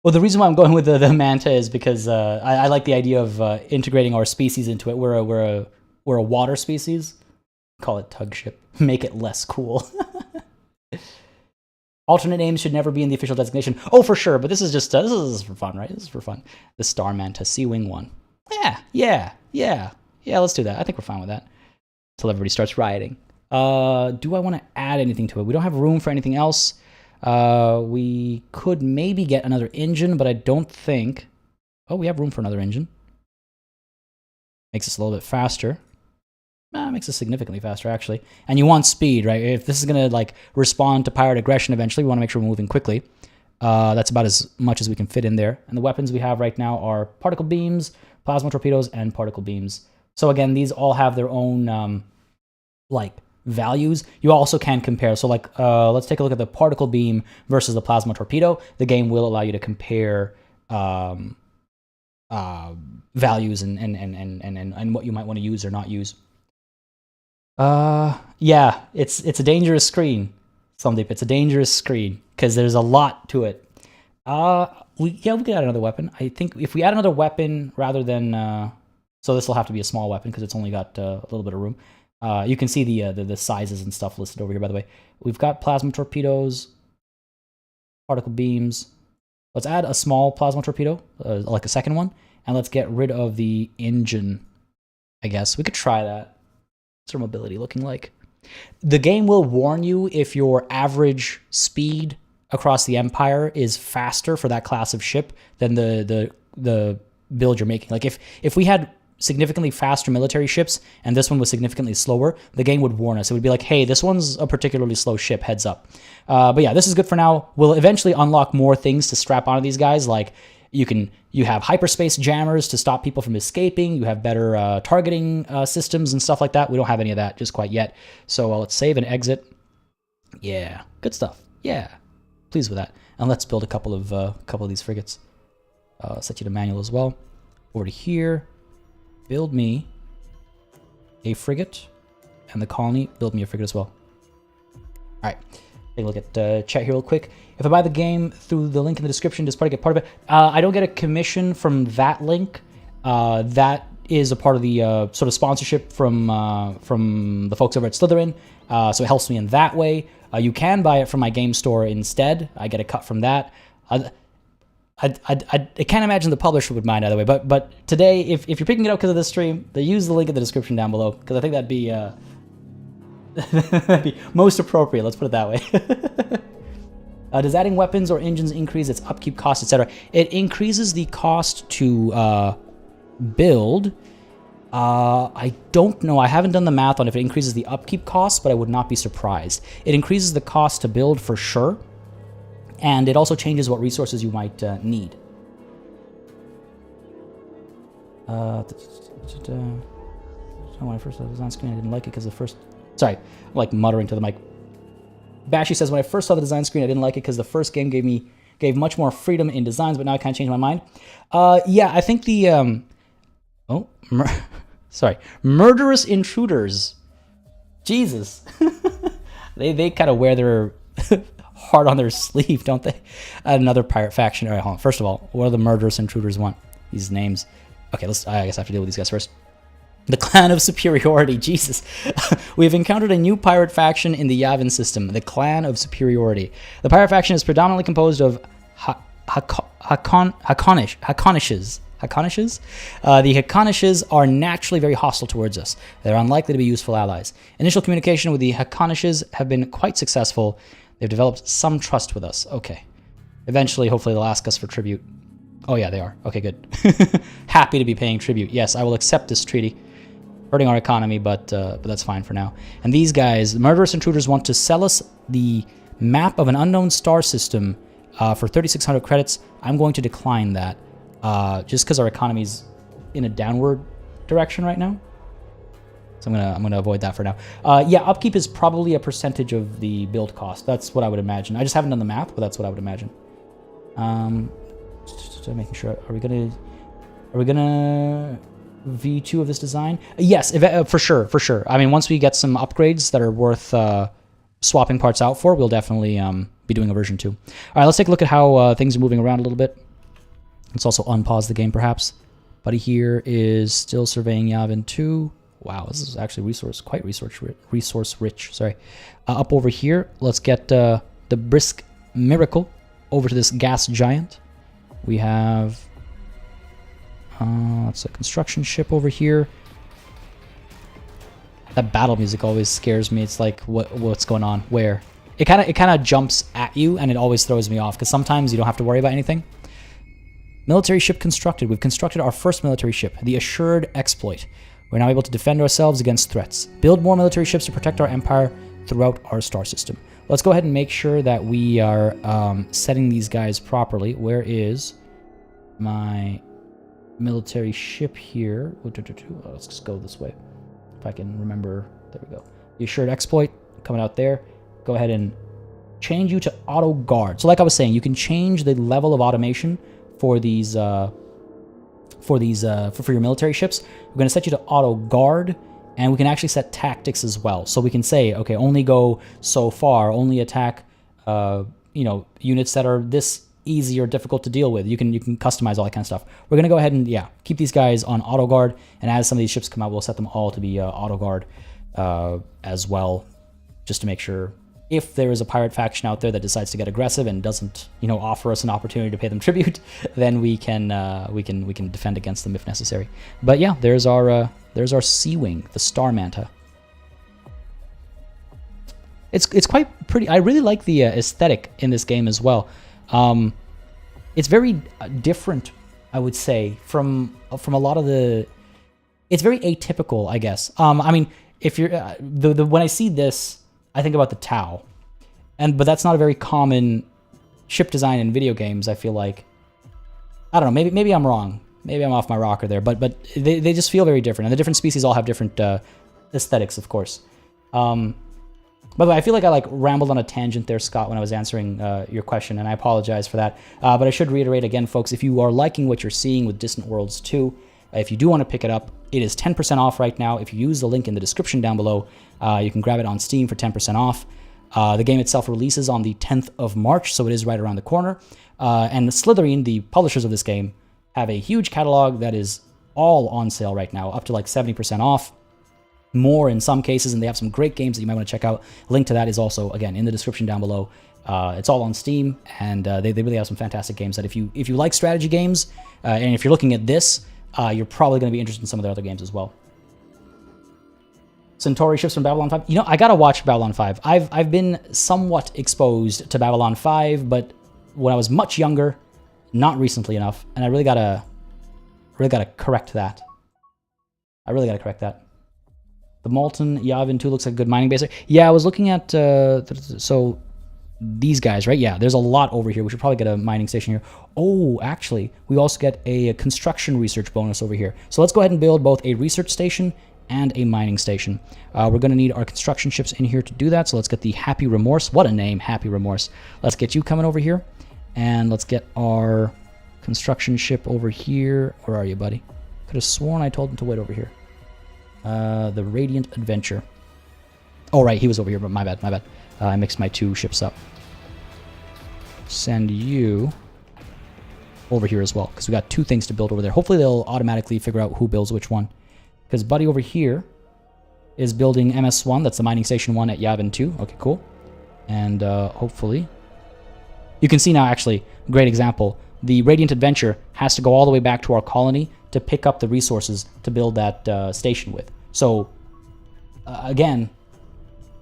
S1: Well, the reason why I'm going with the Manta is because I like the idea of integrating our species into it. We're a water species. Call it tug ship. Make it less cool. Alternate names should never be in the official designation. Oh, for sure. But this is just this is for fun, right? This is for fun. The Star Manta, Sea Wing 1. Yeah, let's do that. I think we're fine with that. Until everybody starts rioting. Do I want to add anything to it? We don't have room for anything else. We could maybe get another engine, but I don't think... Oh, we have room for another engine. Makes us a little bit faster. Makes us significantly faster, actually. And you want speed, right? If this is going to like respond to pirate aggression eventually, we want to make sure we're moving quickly. That's about as much as we can fit in there. And the weapons we have right now are particle beams, plasma torpedoes, and particle beams. So again, these all have their own like values. You also can compare. So like, let's take a look at the particle beam versus the plasma torpedo. The game will allow you to compare values and what you might want to use or not use. Yeah, it's a dangerous screen, Sandeep. It's a dangerous screen because there's a lot to it. We could add another weapon. I think if we add another weapon rather than so this will have to be a small weapon because it's only got a little bit of room. You can see the sizes and stuff listed over here, by the way. We've got plasma torpedoes, particle beams. Let's add a small plasma torpedo, like a second one, and let's get rid of the engine, I guess. We could try that. What's our mobility looking like? The game will warn you if your average speed across the Empire is faster for that class of ship than the build you're making. Like if we had significantly faster military ships and this one was significantly slower, the game would warn us. It would be like, hey, this one's a particularly slow ship, heads up. But yeah, this is good for now. We'll eventually unlock more things to strap onto these guys. Like you have hyperspace jammers to stop people from escaping. You have better targeting systems and stuff like that. We don't have any of that just quite yet. So let's save and exit. Yeah, good stuff. Yeah, pleased with that. And let's build a couple of these frigates. Set you to manual as well. Over to here. Build me a frigate, and the colony, build me a frigate as well. All right, take a look at chat here real quick. If I buy the game through the link in the description, does party get part of it? I don't get a commission from that link. That is a part of the sort of sponsorship from the folks over at Slytherin, so it helps me in that way. You can buy it from my game store instead. I get a cut from that. I can't imagine the publisher would mind either way, but today, if you're picking it up because of this stream, they use the link in the description down below, because I think that'd be that'd be most appropriate, let's put it that way. Does adding weapons or engines increase its upkeep cost, etc.? It increases the cost to build. I don't know, I haven't done the math on if it increases the upkeep cost, but I would not be surprised. It increases the cost to build for sure. And it also changes what resources you might need. When I first saw the design screen, I didn't like it because the first... Sorry, I'm like muttering to the mic. Bashy says, when I first saw the design screen, I didn't like it because the first game gave much more freedom in designs, but now I kind of changed my mind. Yeah, I think the... sorry. Murderous Intruders. Jesus. They kind of wear their... hard on their sleeve, don't they? Another pirate faction. All right, hold on. First of all, what do the Murderous Intruders want? These names. Okay, I guess I have to deal with these guys first. The Clan of Superiority, Jesus. We've encountered a new pirate faction in the Yavin system, the Clan of Superiority. The pirate faction is predominantly composed of Hakonishes. The Hakonishes are naturally very hostile towards us. They're unlikely to be useful allies. Initial communication with the Hakonishes have been quite successful. They've developed some trust with us. Okay. Eventually, hopefully, they'll ask us for tribute. Oh yeah, they are. Okay, good. Happy to be paying tribute. Yes, I will accept this treaty. Hurting our economy, but that's fine for now. And these guys, the murderous intruders, want to sell us the map of an unknown star system for 3,600 credits. I'm going to decline that, just because our economy's in a downward direction right now. So I'm gonna avoid that for now. Yeah, upkeep is probably a percentage of the build cost. That's what I would imagine. I just haven't done the math, but that's what I would imagine. Just making sure. Are we gonna V2 of this design? Yes, for sure. I mean, once we get some upgrades that are worth swapping parts out for, we'll definitely be doing a version 2. All right, let's take a look at how things are moving around a little bit. Let's also unpause the game, perhaps. Buddy here is still surveying Yavin 2. Wow, this is actually quite resource rich. Sorry. Up over here, let's get the Brisk Miracle over to this gas giant. We have it's a construction ship over here. That battle music always scares me. It's like, what's going on? Where? It kind of jumps at you, and it always throws me off because sometimes you don't have to worry about anything. Military ship constructed. We've constructed our first military ship, the Assured Exploit. We're now able to defend ourselves against threats. Build more military ships to protect our empire throughout our star system. Let's go ahead and make sure that we are setting these guys properly. Where is my military ship here? Let's just go this way. If I can remember. There we go. The Assured Exploit coming out there. Go ahead and change you to Auto Guard. So like I was saying, you can change the level of automation for these for your military ships. We're going to set you to Auto Guard, and we can actually set tactics as well. So we can say, okay, only go so far, only attack units that are this easy or difficult to deal with. You can customize all that kind of stuff. We're going to go ahead and keep these guys on Auto Guard, and as some of these ships come out, we'll set them all to be Auto Guard as well, just to make sure if there is a pirate faction out there that decides to get aggressive and doesn't, offer us an opportunity to pay them tribute, then we can defend against them if necessary. But yeah, there's our Sea Wing, the Star Manta. It's quite pretty. I really like the aesthetic in this game as well. It's very different, I would say, from a lot of the. It's very atypical, I guess. I mean, if you're when I see this, I think about the Tau, but that's not a very common ship design in video games. I feel like, I don't know, maybe I'm wrong. Maybe I'm off my rocker there, but they just feel very different, and the different species all have different aesthetics, of course. By the way, I feel like I rambled on a tangent there, Scott, when I was answering your question, and I apologize for that. But I should reiterate again, folks, if you are liking what you're seeing with Distant Worlds 2, if you do want to pick it up, it is 10% off right now. If you use the link in the description down below, you can grab it on Steam for 10% off. The game itself releases on the 10th of March, so it is right around the corner. And Slytherin, the publishers of this game, have a huge catalog that is all on sale right now, up to 70% off. More in some cases, and they have some great games that you might want to check out. Link to that is also, again, in the description down below. It's all on Steam, and they really have some fantastic games that if you like strategy games, and if you're looking at this, you're probably going to be interested in some of their other games as well. Centauri ships from Babylon 5. I gotta watch Babylon 5. I've been somewhat exposed to Babylon 5, but when I was much younger, not recently enough, and I really gotta correct that. The Molten Yavin 2 looks like a good mining base. Yeah, I was looking at so these guys, right? Yeah, there's a lot over here. We should probably get a mining station here. Oh, actually, we also get a construction research bonus over here. So let's go ahead and build both a research station and a mining station. We're going to need our construction ships in here to do that. So let's get the Happy Remorse. What a name, Happy Remorse. Let's get you coming over here. And let's get our construction ship over here. Where are you, buddy? Could have sworn I told him to wait over here. The Radiant Adventure. Oh, right, he was over here, but my bad. I mixed my two ships up. Send you over here as well, because we got two things to build over there. Hopefully they'll automatically figure out who builds which one, because Buddy over here is building MS1. That's the mining station 1 at Yavin 2. Okay, cool. And hopefully... You can see now, actually, great example. The Radiant Adventure has to go all the way back to our colony to pick up the resources to build that station with. So, again,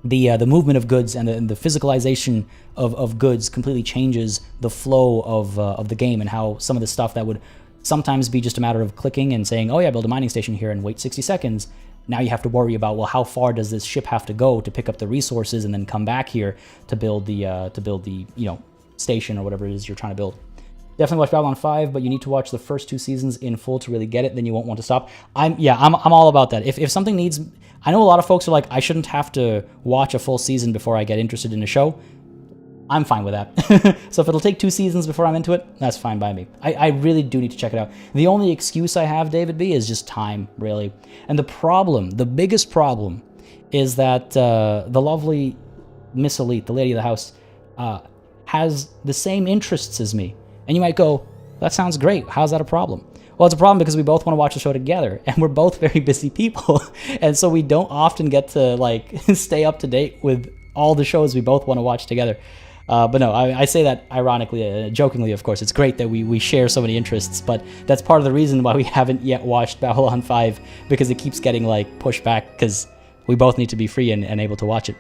S1: the movement of goods and the physicalization of goods completely changes the flow of the game, and how some of the stuff that would sometimes be just a matter of clicking and saying, oh yeah, build a mining station here and wait 60 seconds. Now you have to worry about, well, how far does this ship have to go to pick up the resources and then come back here to build the station or whatever it is you're trying to build. Definitely watch Babylon 5, but you need to watch the first 2 seasons in full to really get it. Then you won't want to stop. I'm all about that. If something needs, I know a lot of folks are like, I shouldn't have to watch a full season before I get interested in a show. I'm fine with that. So if it'll take 2 seasons before I'm into it, that's fine by me. I really do need to check it out. The only excuse I have, David B, is just time, really. And the biggest problem, is that the lovely Miss Elite, the lady of the house, has the same interests as me. And you might go, that sounds great. How's that a problem? Well, it's a problem because we both want to watch the show together, and we're both very busy people. And so we don't often get to stay up to date with all the shows we both want to watch together. But no, I say that ironically, jokingly, of course. It's great that we share so many interests, but that's part of the reason why we haven't yet watched Babylon 5, because it keeps getting pushed back, because we both need to be free and able to watch it.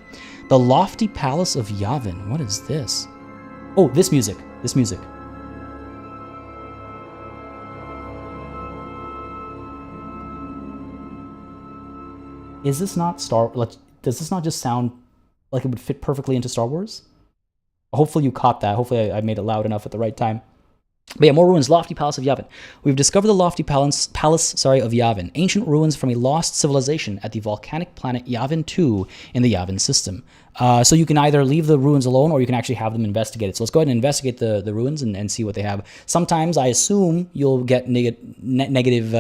S1: The Lofty Palace of Yavin. What is this? Oh, this music. This music. Is this not does this not just sound like it would fit perfectly into Star Wars? Hopefully you caught that. Hopefully I made it loud enough at the right time. But yeah, more ruins. Lofty Palace of Yavin. We've discovered the Lofty Palace of Yavin, ancient ruins from a lost civilization at the volcanic planet Yavin 2 in the Yavin system. So you can either leave the ruins alone, or you can actually have them investigated. So let's go ahead and investigate the ruins and see what they have. Sometimes I assume you'll get negative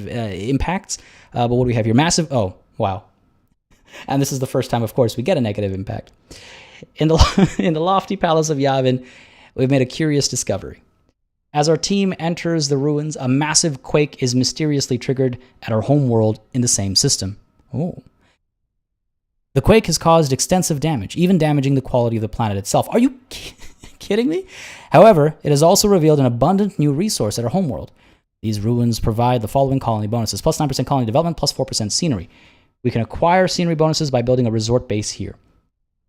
S1: impacts. But what do we have here? Massive. Oh, wow. And this is the first time, of course, we get a negative impact. In the Lofty Palace of Yavin, we've made a curious discovery. As our team enters the ruins, a massive quake is mysteriously triggered at our homeworld in the same system. Oh. The quake has caused extensive damage, even damaging the quality of the planet itself. Are you kidding me? However, it has also revealed an abundant new resource at our homeworld. These ruins provide the following colony bonuses: plus 9% colony development, plus 4% scenery. We can acquire scenery bonuses by building a resort base here.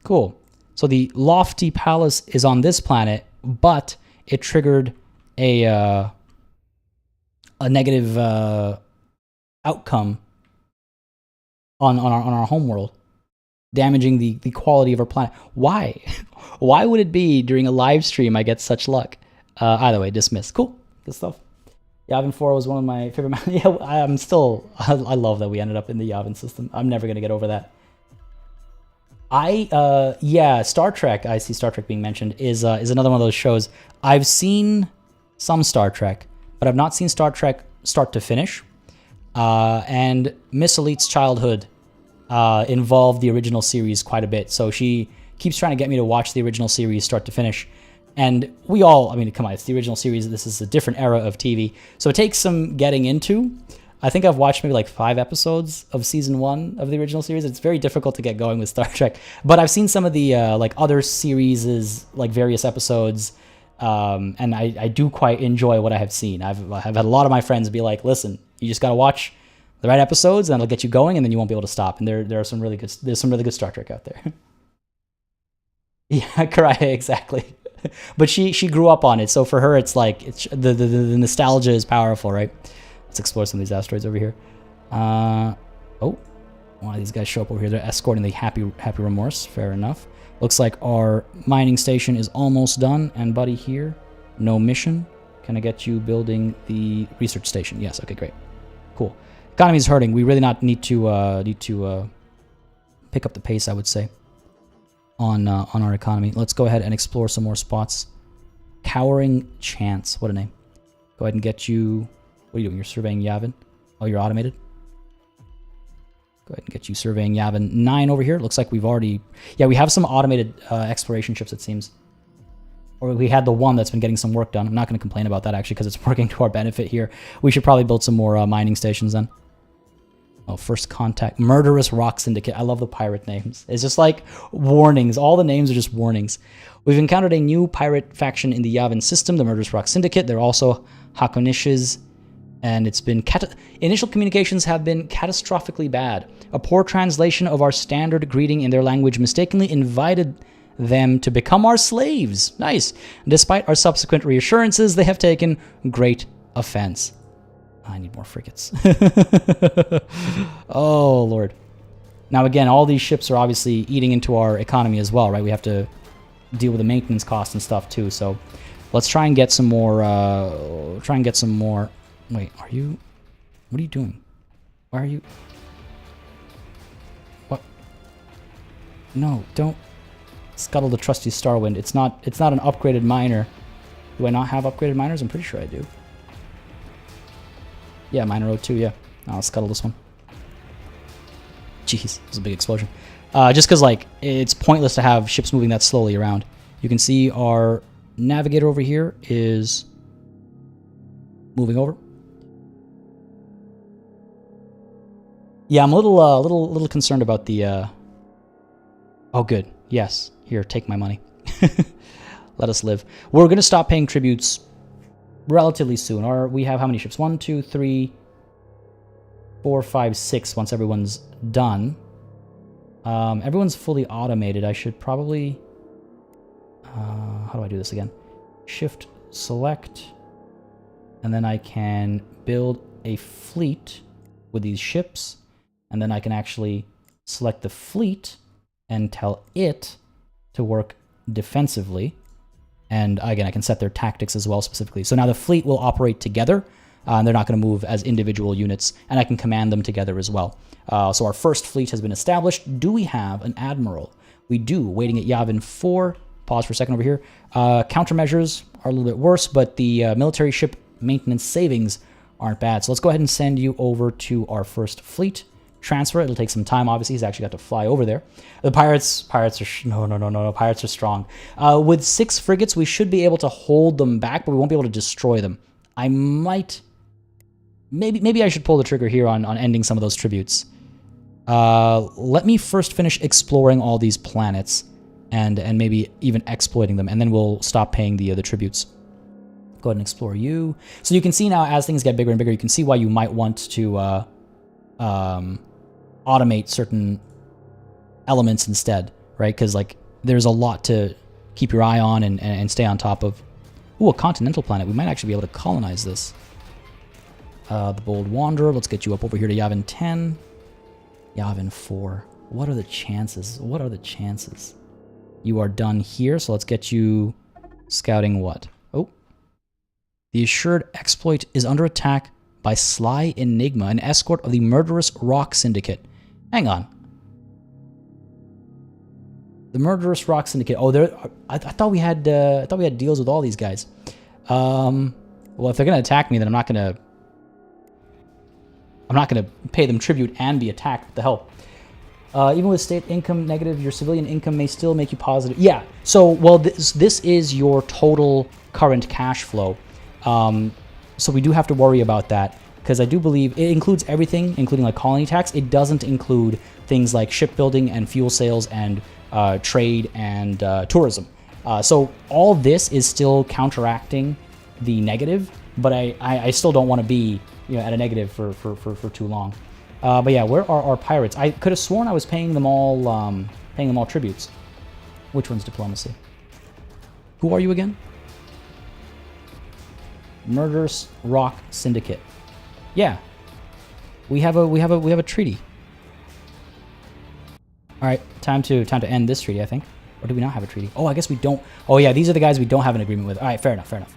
S1: Cool. So the Lofty Palace is on this planet, but it triggered a negative outcome on our homeworld, damaging the quality of our planet. Why? Why would it be during a live stream I get such luck? Either way, dismiss. Cool. Good stuff. Yavin 4 was one of my favorite. Yeah, I love that we ended up in the Yavin system. I'm never going to get over that. Yeah, Star Trek, I see Star Trek being mentioned, is another one of those shows. I've seen some Star Trek, but I've not seen Star Trek start to finish. And Miss Elite's childhood involved the original series quite a bit, so she keeps trying to get me to watch the original series start to finish. And we all, I mean, come on, it's the original series. This is a different era of TV, so it takes some getting into. I think I've watched maybe 5 episodes of season 1 of the original series. It's very difficult to get going with Star Trek, but I've seen some of the other series, various episodes, and I do quite enjoy what I have seen. I've had a lot of my friends be like, "Listen, you just got to watch the right episodes, and it'll get you going, and then you won't be able to stop." And there are some really good. There's some really good Star Trek out there. Yeah, correct, exactly. But she grew up on it, so for her, it's the nostalgia is powerful, right? Let's explore some of these asteroids over here. Oh, one of these guys show up over here. They're escorting the Happy Remorse. Fair enough. Looks like our mining station is almost done. And buddy here, no mission. Can I get you building the research station? Yes. Okay, great. Cool. Economy is hurting. We really need to pick up the pace, I would say, on our economy. Let's go ahead and explore some more spots. Cowering Chance. What a name. Go ahead and get you... What are you doing? You're surveying Yavin? Oh, you're automated? Go ahead and get you surveying Yavin 9 over here. It looks like we've already... Yeah, we have some automated exploration ships, it seems. Or we had the one that's been getting some work done. I'm not going to complain about that, actually, because it's working to our benefit here. We should probably build some more mining stations then. Oh, first contact. Murderous Rock Syndicate. I love the pirate names. It's just like warnings. All the names are just warnings. We've encountered a new pirate faction in the Yavin system, the Murderous Rock Syndicate. They're also Hakonishes, and it's been initial communications have been catastrophically bad. A poor translation of our standard greeting in their language mistakenly invited them to become our slaves. Nice. Despite our subsequent reassurances, they have taken great offense. I need more frigates. Oh, Lord. Now, again, all these ships are obviously eating into our economy as well, right? We have to deal with the maintenance costs and stuff, too. So let's try and get some more... Wait, are you... What are you doing? Why are you... What? No, don't scuttle the trusty Starwind. It's not an upgraded miner. Do I not have upgraded miners? I'm pretty sure I do. Yeah, miner 02, yeah. I'll scuttle this one. Jeez, it was a big explosion. Just because, like, it's pointless to have ships moving that slowly around. You can see our navigator over here is moving over. Yeah, I'm a little concerned about the... Oh, good. Yes. Here, take my money. Let us live. We're going to stop paying tributes relatively soon. We have how many ships? 1, 2, 3, 4, 5, 6 once everyone's done. Everyone's fully automated. I should probably... how do I do this again? Shift, select, and then I can build a fleet with these ships, and then I can actually select the fleet and tell it to work defensively. And again, I can set their tactics as well specifically. So now the fleet will operate together, and they're not going to move as individual units, and I can command them together as well. So our first fleet has been established. Do we have an admiral? We do, waiting at Yavin 4. Pause for a second over here. Countermeasures are a little bit worse, but the military ship maintenance savings aren't bad. So let's go ahead and send you over to our first fleet. Transfer it. It'll take some time, obviously. He's actually got to fly over there. The pirates are... No. Pirates are strong. With 6 frigates, we should be able to hold them back, but we won't be able to destroy them. I might... Maybe I should pull the trigger here on ending some of those tributes. Let me first finish exploring all these planets and maybe even exploiting them, and then we'll stop paying the tributes. Go ahead and explore you. So you can see now, as things get bigger and bigger, you can see why you might want to automate certain elements instead, right? Because like there's a lot to keep your eye on and stay on top of. Ooh, a continental planet. We might actually be able to colonize this. The Bold Wanderer. Let's get you up over here to Yavin 10. Yavin 4. What are the chances? What are the chances? You are done here, so let's get you scouting what? Oh. The assured exploit is under attack by Sly Enigma, an escort of the Murderous Rock Syndicate. Hang on. The Murderous Rock Syndicate. Oh, I thought we had deals with all these guys. Well, if they're gonna attack me, then I'm not gonna pay them tribute and be attacked. What the hell? Even with state income negative, your civilian income may still make you positive. Yeah. So, well, this is your total current cash flow. So we do have to worry about that, because I do believe it includes everything, including like colony tax. It doesn't include things like shipbuilding and fuel sales and trade and tourism. So all this is still counteracting the negative, but I still don't want to be at a negative for too long. But yeah, where are our pirates? I could have sworn I was paying them all tributes. Which one's diplomacy? Who are you again? Murderous Rock Syndicate. Yeah, we have a treaty. All right, time to end this treaty, I think. Or do we not have a treaty? Oh, I guess we don't. Oh yeah, these are the guys we don't have an agreement with. All right, fair enough. All right,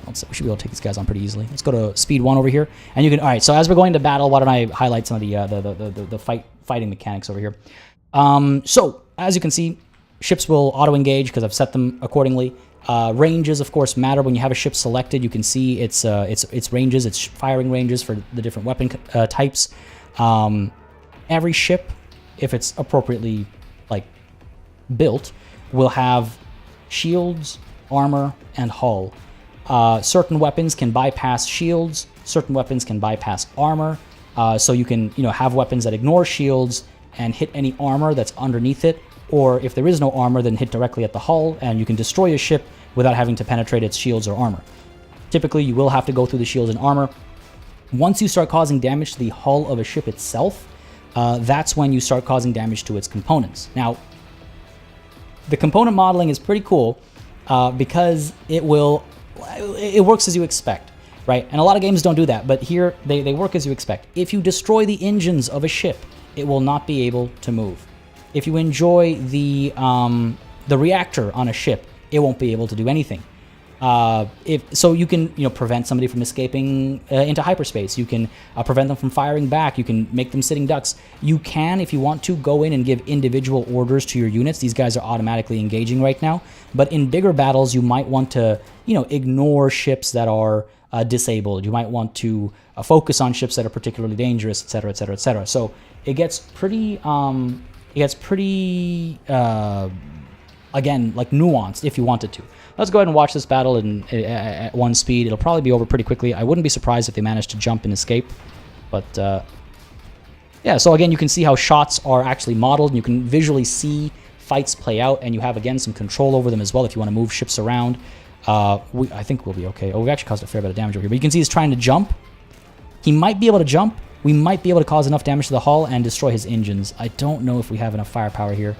S1: we should be able to take these guys on pretty easily. Let's go to speed 1 over here, and you can. All right, so as we're going to battle, why don't I highlight some of the fighting mechanics over here? So as you can see, ships will auto engage because I've set them accordingly. Ranges, of course, matter. When you have a ship selected, you can see its ranges, its firing ranges for the different weapon types. Every ship, if it's appropriately built, will have shields, armor, and hull. Certain weapons can bypass shields. Certain weapons can bypass armor. So you can, have weapons that ignore shields and hit any armor that's underneath it, or if there is no armor, then hit directly at the hull, and you can destroy a ship without having to penetrate its shields or armor. Typically, you will have to go through the shields and armor. Once you start causing damage to the hull of a ship itself, that's when you start causing damage to its components. Now, the component modeling is pretty cool because it works as you expect, right? And a lot of games don't do that, but here they work as you expect. If you destroy the engines of a ship, it will not be able to move. If you enjoy the reactor on a ship, it won't be able to do anything. So you can prevent somebody from escaping into hyperspace. You can prevent them from firing back. You can make them sitting ducks. You can, if you want to, go in and give individual orders to your units. These guys are automatically engaging right now. But in bigger battles, you might want to ignore ships that are disabled. You might want to focus on ships that are particularly dangerous, etc., etc., etc. So it gets pretty again, like nuanced if you wanted to. Let's go ahead and watch this battle at one speed. It'll probably be over pretty quickly. I wouldn't be surprised if they managed to jump and escape. But yeah, so again, you can see how shots are actually modeled. And you can visually see fights play out, and you have, again, some control over them as well if you want to move ships around. I think we'll be okay. Oh, we've actually caused a fair bit of damage over here. But you can see he's trying to jump. He might be able to jump. We might be able to cause enough damage to the hull and destroy his engines. I don't know if we have enough firepower here.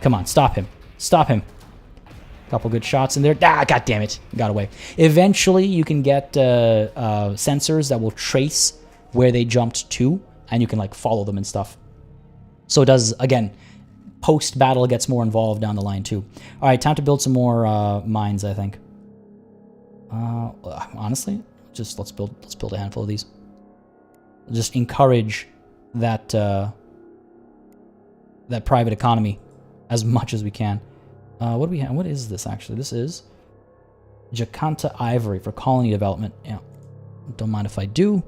S1: Come on, stop him. Stop him. Couple good shots in there. Ah, god damn it. Got away. Eventually, you can get sensors that will trace where they jumped to, and you can like follow them and stuff. So it does, again, post-battle gets more involved down the line too. All right, time to build some more mines, I think. Honestly, just let's build a handful of these. Just encourage that that private economy as much as we can. What do we have? What is this actually? This is Jakarta Ivory for colony development. Yeah, don't mind if I do.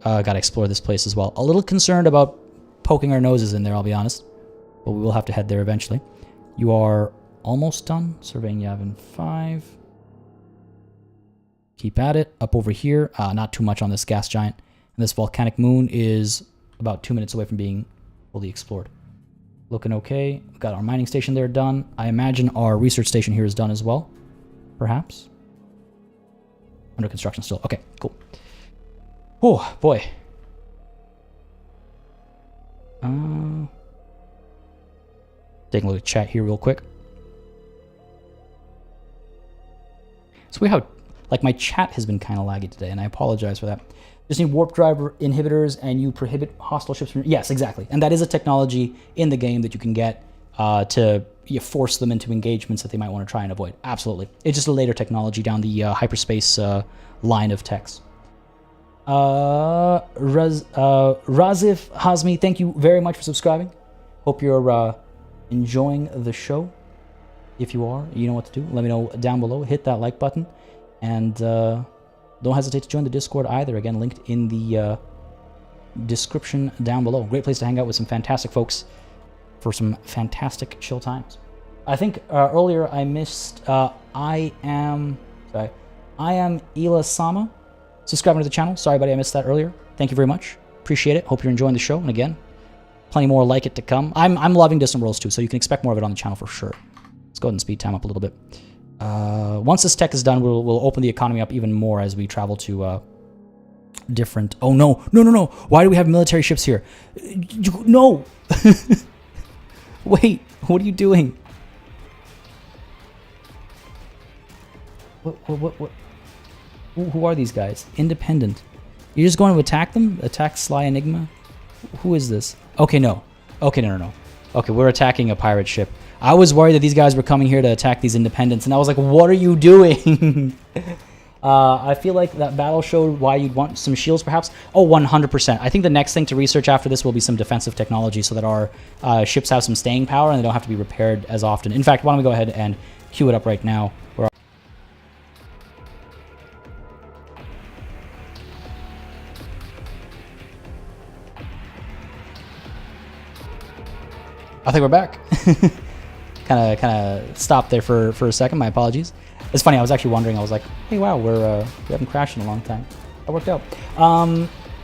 S1: Gotta explore this place as well. A little concerned about poking our noses in there, I'll be honest. But we will have to head there eventually. You are almost done. Surveying Yavin 5. Keep at it. Up over here. Not too much on this gas giant. And this volcanic moon is about 2 minutes away from being fully explored. Looking okay. We've got our mining station there done. I imagine our research station here is done as well. Perhaps. Under construction still. Okay, cool. Oh, boy. Taking a look at chat here real quick. It's weird how, like, my chat has been kind of laggy today, and I apologize for that. Just need warp drive inhibitors, and you prohibit hostile ships from... Yes, exactly. And that is a technology in the game that you can get to force them into engagements that they might want to try and avoid. Absolutely. It's just a later technology down the hyperspace line of techs. Razif Hazmi, thank you very much for subscribing. Hope you're enjoying the show. If you are, you know what to do. Let me know down below. Hit that like button. And don't hesitate to join the Discord either. Again, linked in the description down below. Great place to hang out with some fantastic folks for some fantastic chill times. I think earlier I missed I am Ila Sama subscribing to the channel. Sorry, buddy, I missed that earlier. Thank you very much. Appreciate it. Hope you're enjoying the show. And again, plenty more like it to come. I'm loving Distant Worlds too, so you can expect more of it on the channel for sure. Let's go ahead and speed time up a little bit. Once this tech is done, we'll open the economy up even more as we travel to different... Oh, no. Why do we have military ships here? No! Wait, what are you doing? What? Who are these guys? Independent. You're just going to attack them? Attack Sly Enigma? Who is this? Okay, no. Okay, no. Okay, we're attacking a pirate ship. I was worried that these guys were coming here to attack these independents, and I was like, what are you doing? I feel like that battle showed why you'd want some shields, perhaps. Oh, 100%. I think the next thing to research after this will be some defensive technology so that our ships have some staying power and they don't have to be repaired as often. In fact, why don't we go ahead and queue it up right now. I think we're back. kind of stopped there for a second. My apologies. It's funny. I was actually wondering. I was like, hey, wow, we haven't crashed in a long time. That worked out.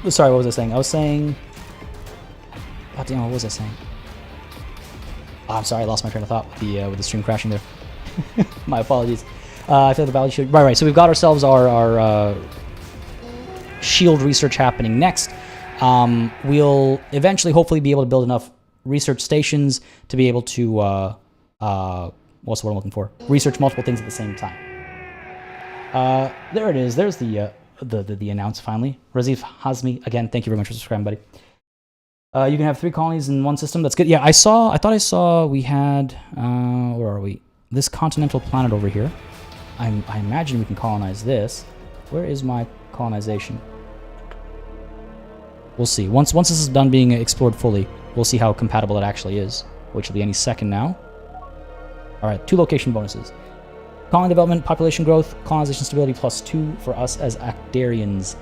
S1: Sorry, what was I saying? I was saying... God damn, what was I saying? Oh, I'm sorry, I lost my train of thought with the stream crashing there. My apologies. I feel the value should... Right. So we've got ourselves our shield research happening next. We'll eventually, hopefully, be able to build enough research stations to be able to... what's the word I'm looking for? Research multiple things at the same time. There it is. There's the announce finally. Razif Hazmi, again, thank you very much for subscribing, buddy. You can have 3 colonies in one system. That's good. Yeah, I thought I saw we had, where are we? This continental planet over here. I imagine we can colonize this. Where is my colonization? We'll see. Once this is done being explored fully, we'll see how compatible it actually is, which will be any second now. All right, 2 location bonuses. Colony development, population growth, colonization stability +2 for us as Actarians.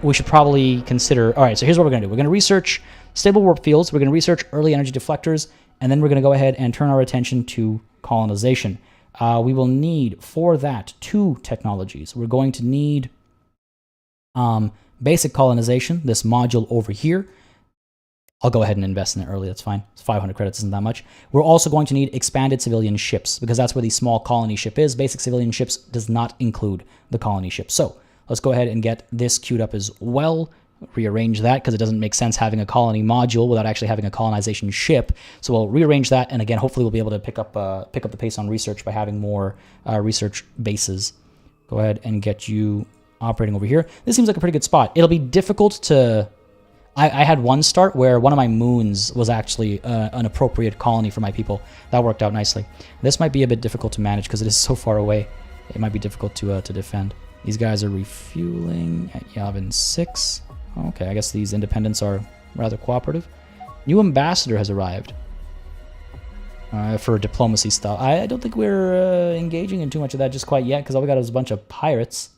S1: We should probably consider... All right, so here's what we're going to do. We're going to research stable warp fields. We're going to research early energy deflectors. And then we're going to go ahead and turn our attention to colonization. We will need, for that, 2 technologies. We're going to need basic colonization, this module over here. I'll go ahead and invest in it early. That's fine. It's 500 credits, isn't that much. We're also going to need expanded civilian ships, because that's where the small colony ship is. Basic civilian ships does not include the colony ship. So let's go ahead and get this queued up as well. Rearrange that, because it doesn't make sense having a colony module without actually having a colonization ship. So we'll rearrange that, and again, hopefully we'll be able to pick up the pace on research by having more research bases. Go ahead and get you operating over here. This seems like a pretty good spot. It'll be difficult to... I had one start where one of my moons was actually an appropriate colony for my people. That worked out nicely. This might be a bit difficult to manage because it is so far away. It might be difficult to defend. These guys are refueling at Yavin 6. Okay, I guess these independents are rather cooperative. New ambassador has arrived for diplomacy stuff. I don't think we're engaging in too much of that just quite yet because all we got is a bunch of pirates.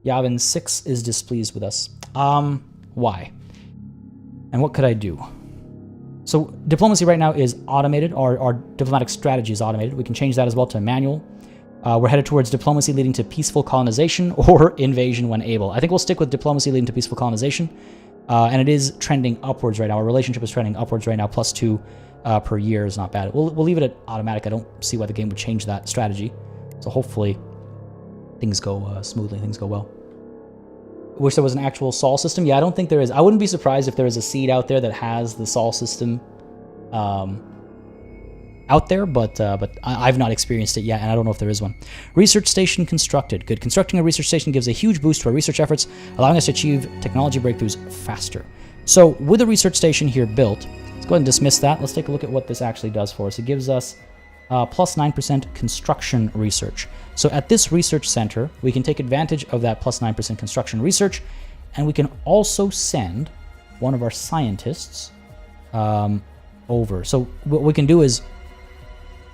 S1: Yavin 6 is displeased with us. Why? And what could I do? So diplomacy right now is automated. Our diplomatic strategy is automated. We can change that as well to manual. We're headed towards diplomacy leading to peaceful colonization or invasion when able. I think we'll stick with diplomacy leading to peaceful colonization. And it is trending upwards right now. Our relationship is trending upwards right now. +2 per year is not bad. We'll leave it at automatic. I don't see why the game would change that strategy. So hopefully things go smoothly, things go well. I wish there was an actual Sol system. Yeah, I don't think there is. I wouldn't be surprised if there is a seed out there that has the Sol system out there, but I've not experienced it yet, and I don't know if there is one. Research station constructed. Good. Constructing a research station gives a huge boost to our research efforts, allowing us to achieve technology breakthroughs faster. So with a research station here built, let's go ahead and dismiss that. Let's take a look at what this actually does for us. It gives us +9% construction research. So at this research center, we can take advantage of that +9% construction research, and we can also send one of our scientists over. So what we can do is,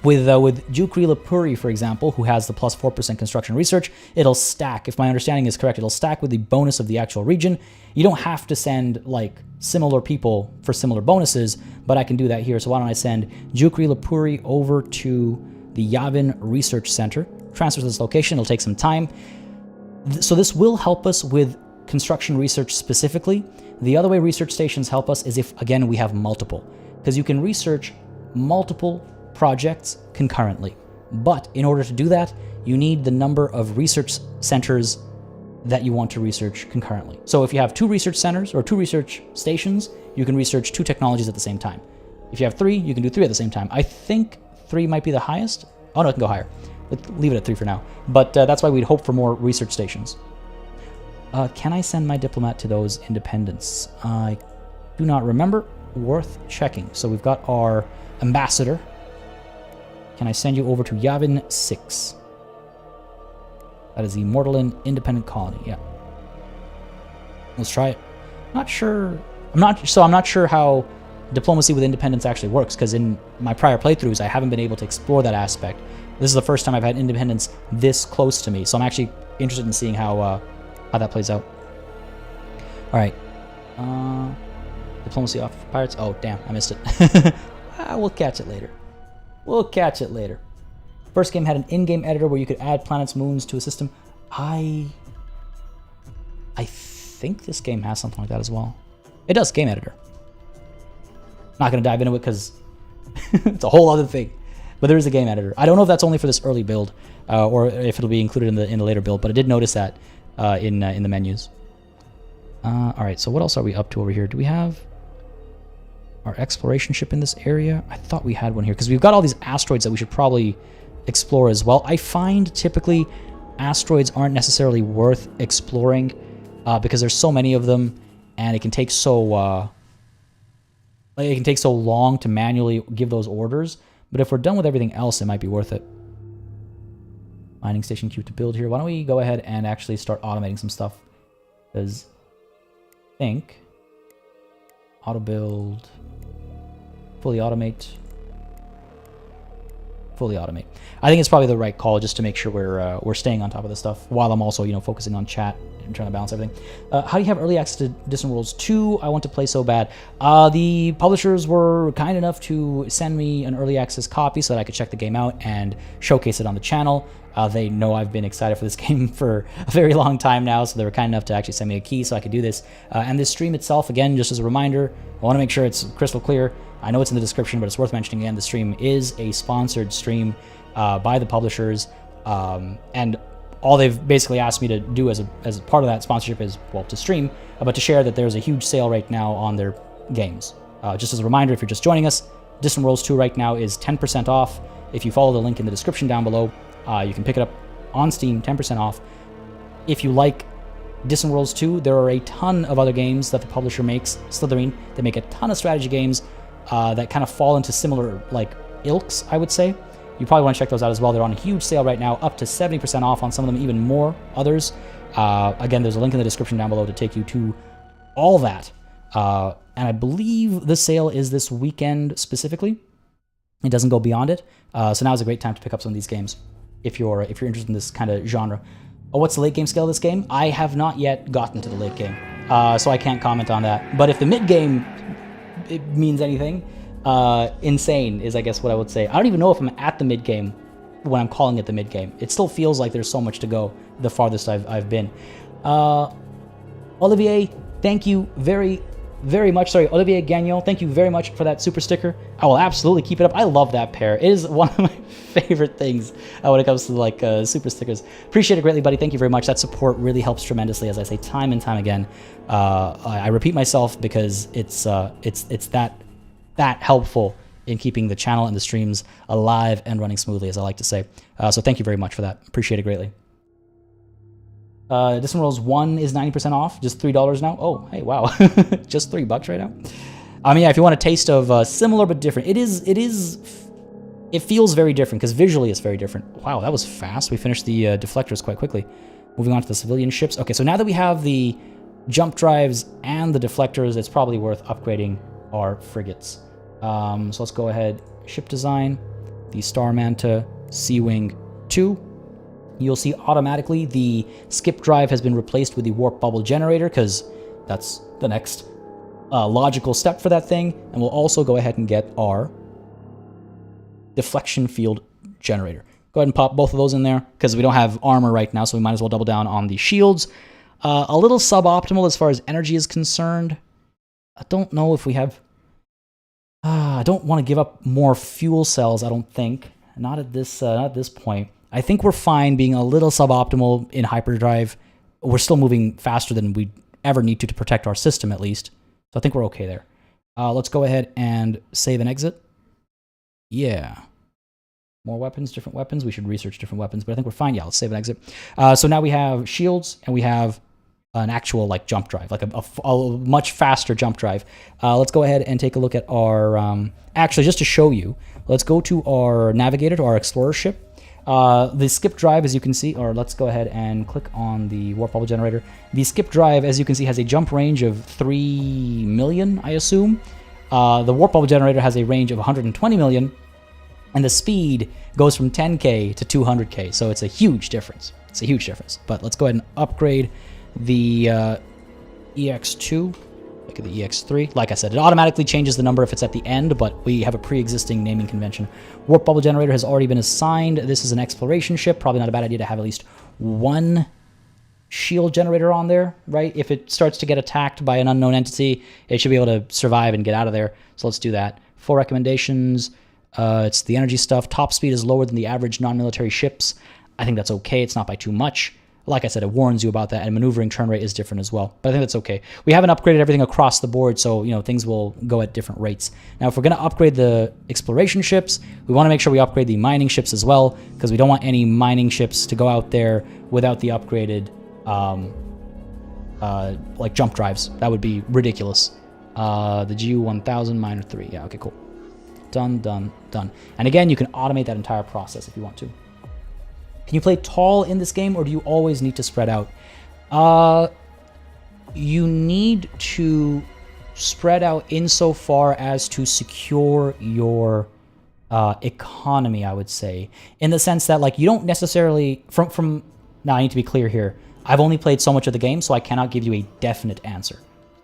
S1: with Jukri Lapuri, for example, who has the +4% construction research, it'll stack. If my understanding is correct, it'll stack with the bonus of the actual region. You don't have to send like similar people for similar bonuses, but I can do that here. So why don't I send Jukri Lapuri over to the Yavin Research Center, transfer to this location. It'll take some time. So this will help us with construction research specifically. The other way research stations help us is if, again, we have multiple, because you can research multiple projects concurrently. But in order to do that, you need the number of research centers that you want to research concurrently. So if you have 2 research centers or 2 research stations, you can research 2 technologies at the same time. If you have 3, you can do 3 at the same time. I think 3 might be the highest. Oh no, it can go higher. Let's leave it at 3 for now. But that's why we'd hope for more research stations. Can I send my diplomat to those independents? I do not remember. Worth checking. So we've got our ambassador. Can I send you over to Yavin 6? That is the Mortalin Independent Colony, yeah. Let's try it. Not sure. I'm not sure how diplomacy with independence actually works, because in my prior playthroughs, I haven't been able to explore that aspect. This is the first time I've had independence this close to me, so I'm actually interested in seeing how that plays out. All right. Diplomacy off for pirates. Oh, damn, I missed it. We'll catch it later. We'll catch it later. First game had an in-game editor where you could add planets, moons to a system. I I think this game has something like that as well. It does, game editor. Not going to dive into it because it's a whole other thing. But there is a game editor. I don't know if that's only for this early build or if it'll be included in the later build, but I did notice that in the menus. All right, so what else are we up to over here? Do we have our exploration ship in this area? I thought we had one here because we've got all these asteroids that we should probably explore as well. I find typically asteroids aren't necessarily worth exploring because there's so many of them, and it can take so long to manually give those orders. But if we're done with everything else, it might be worth it. Mining station queue to build here. Why don't we go ahead and actually start automating some stuff? Because I think auto build, fully automate. Fully automate. I think it's probably the right call just to make sure we're staying on top of this stuff while I'm also, you know, focusing on chat and trying to balance everything. How do you have early access to Distant Worlds 2? I want to play so bad. The publishers were kind enough to send me an early access copy so that I could check the game out and showcase it on the channel. They know I've been excited for this game for a very long time now, so they were kind enough to actually send me a key so I could do this. And this stream itself, again, just as a reminder, I want to make sure it's crystal clear. I know it's in the description, but it's worth mentioning again. The stream is a sponsored stream by the publishers, and all they've basically asked me to do as part of that sponsorship is, well, to stream, but to share that there's a huge sale right now on their games. Just as a reminder, if you're just joining us, Distant Worlds 2 right now is 10% off. If you follow the link in the description down below, you can pick it up on Steam, 10% off. If you like Distant Worlds 2, there are a ton of other games that the publisher makes, Slitherine. They make a ton of strategy games that kind of fall into similar, like, ilks, I would say. You probably want to check those out as well. They're on a huge sale right now, up to 70% off on some of them, even more others. Again, there's a link in the description down below to take you to all that. And I believe the sale is this weekend specifically. It doesn't go beyond it. So now is a great time to pick up some of these games if you're interested in this kind of genre. Oh, what's the late game scale of this game? I have not yet gotten to the late game, so I can't comment on that. But if the mid game it means anything, insane is, I guess, what I would say. I don't even know if I'm at the mid game when I'm calling it the mid game. It still feels like there's so much to go, the farthest I've been. Olivier, thank you very much. Sorry, Olivier Gagnon, thank you very much for that super sticker. I will absolutely keep it up. I love that pair. It is one of my favorite things when it comes to, like, super stickers. Appreciate it greatly, buddy. Thank you very much. That support really helps tremendously, as I say time and time again. I repeat myself because it's that helpful in keeping the channel and the streams alive and running smoothly, as I like to say. So thank you very much for that. Appreciate it greatly. Distant Worlds 1 is 90% off, just $3 now. Oh, hey, wow. Just $3 right now. I mean, yeah, if you want a taste of similar but different, it feels very different because visually it's very different. Wow, that was fast. We finished the deflectors quite quickly. Moving on to the civilian ships. Okay, so now that we have the jump drives and the deflectors, it's probably worth upgrading our frigates. So let's go ahead. Ship design, the Star Manta Sea-Wing 2. You'll see automatically the skip drive has been replaced with the warp bubble generator because that's the next logical step for that thing. And we'll also go ahead and get our deflection field generator. Go ahead and pop both of those in there because we don't have armor right now, so we might as well double down on the shields. A little suboptimal as far as energy is concerned. I don't know if we have... I don't want to give up more fuel cells, I don't think. Not at this point. I think we're fine being a little suboptimal in hyperdrive. We're still moving faster than we ever need to protect our system, at least. So I think we're okay there. Let's go ahead and save and exit. Yeah. More weapons, different weapons. We should research different weapons, but I think we're fine. Yeah, let's save and exit. So now we have shields, and we have an actual, like, jump drive, like a much faster jump drive. Let's go ahead and take a look at our... actually, just to show you, let's go to our navigator, to our explorer ship. The skip drive, as you can see, or let's go ahead and click on the warp bubble generator. The skip drive, as you can see, has a jump range of 3 million, I assume. The warp bubble generator has a range of 120 million, and the speed goes from 10K to 200K, so it's a huge difference. It's a huge difference. But let's go ahead and upgrade the EX2. Look at the EX3. Like I said, it automatically changes the number if it's at the end, but we have a pre-existing naming convention. Warp bubble generator has already been assigned. This is an exploration ship. Probably not a bad idea to have at least one shield generator on there, right? If it starts to get attacked by an unknown entity, it should be able to survive and get out of there. So let's do that. 4 recommendations. It's the energy stuff. Top speed is lower than the average non-military ships. I think that's okay. It's not by too much. Like I said, it warns you about that, and maneuvering turn rate is different as well. But I think that's okay. We haven't upgraded everything across the board, so things will go at different rates. Now, if we're going to upgrade the exploration ships, we want to make sure we upgrade the mining ships as well, because we don't want any mining ships to go out there without the upgraded like jump drives. That would be ridiculous. The GU-1000 miner 3. Yeah, okay, cool. Done, done, done. And again, you can automate that entire process if you want to. Can you play tall in this game, or do you always need to spread out? You need to spread out insofar as to secure your economy, I would say. In the sense that, like, you don't necessarily... Now, I need to be clear here. I've only played so much of the game, so I cannot give you a definite answer,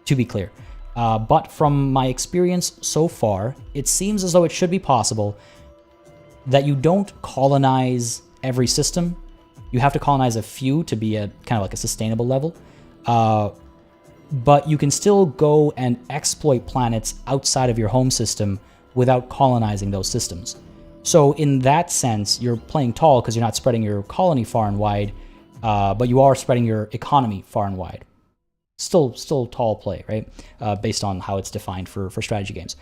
S1: to be clear. But from my experience so far, it seems as though it should be possible that you don't colonize every system. You have to colonize a few to be at kind of like a sustainable level. But you can still go and exploit planets outside of your home system without colonizing those systems. So in that sense, you're playing tall because you're not spreading your colony far and wide, but you are spreading your economy far and wide. Still tall play, right? Based on how it's defined for strategy games.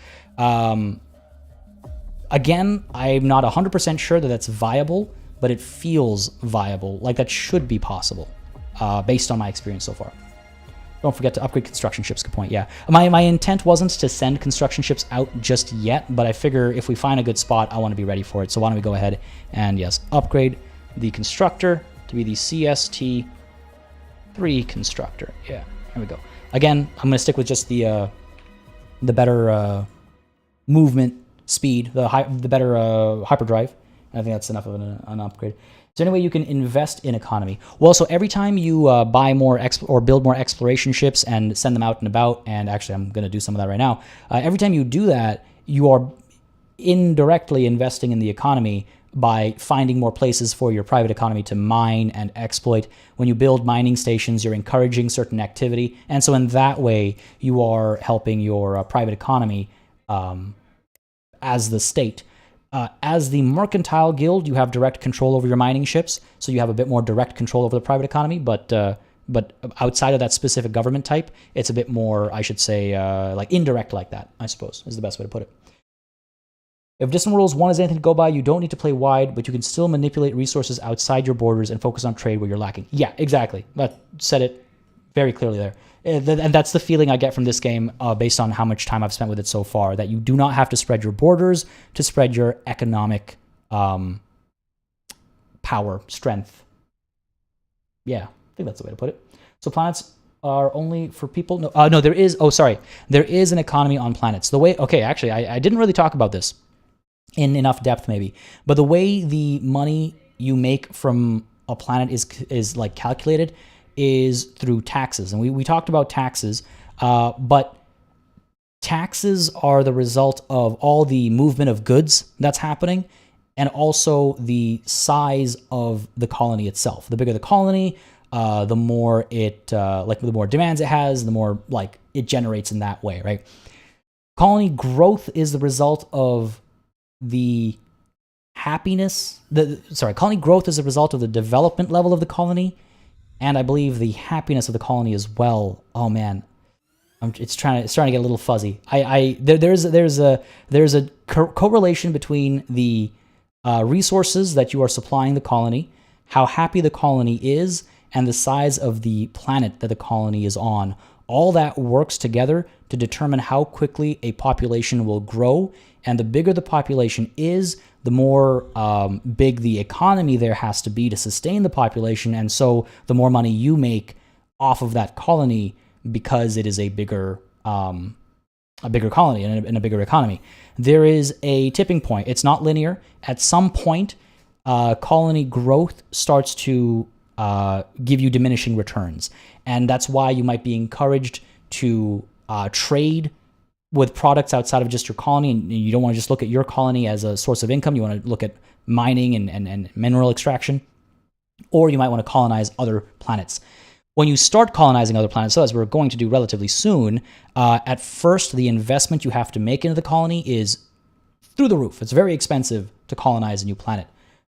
S1: Again, I'm not 100% sure that that's viable, but it feels viable, like that should be possible, based on my experience so far. Don't forget to upgrade construction ships, good point, yeah. My intent wasn't to send construction ships out just yet, but I figure if we find a good spot, I want to be ready for it. So why don't we go ahead and, yes, upgrade the constructor to be the CST-3 constructor. Yeah, there we go. Again, I'm going to stick with just the better movement speed, the better hyperdrive. I think that's enough of an upgrade. Is there any way you can invest in economy? Well, so every time you buy more or build more exploration ships and send them out and about, and actually I'm going to do some of that right now, every time you do that, you are indirectly investing in the economy by finding more places for your private economy to mine and exploit. When you build mining stations, you're encouraging certain activity, and so in that way, you are helping your private economy as the state. As the Mercantile Guild, you have direct control over your mining ships, so you have a bit more direct control over the private economy, but outside of that specific government type, it's a bit more, I should say, like indirect like that, I suppose, is the best way to put it. If Distant Worlds 1 is anything to go by, you don't need to play wide, but you can still manipulate resources outside your borders and focus on trade where you're lacking. Yeah, exactly. That said it very clearly there. And that's the feeling I get from this game based on how much time I've spent with it so far, that you do not have to spread your borders to spread your economic power, strength. Yeah, I think that's the way to put it. So planets are only for people? No, there is, there is an economy on planets. The way, okay, actually, I didn't really talk about this in enough depth maybe, but the way the money you make from a planet is like calculated is through taxes. And we talked about taxes, but taxes are the result of all the movement of goods that's happening, and also the size of the colony itself. The bigger the colony, the more the more demands it has, the more like it generates in that way, right? Colony growth is the result of the happiness. Colony growth is a result of the development level of the colony, and I believe the happiness of the colony as well. Oh man, it's starting to get a little fuzzy. There's a correlation between the resources that you are supplying the colony, how happy the colony is, and the size of the planet that the colony is on. All that works together to determine how quickly a population will grow, and the bigger the population is, the more big the economy there has to be to sustain the population, and so the more money you make off of that colony because it is a bigger colony and a bigger economy. There is a tipping point. It's not linear. At some point, colony growth starts to give you diminishing returns, and that's why you might be encouraged to trade with products outside of just your colony, and you don't want to just look at your colony as a source of income. You want to look at mining and mineral extraction, or you might want to colonize other planets. When you start colonizing other planets, so as we're going to do relatively soon, at first the investment you have to make into the colony is through the roof. It's very expensive to colonize a new planet.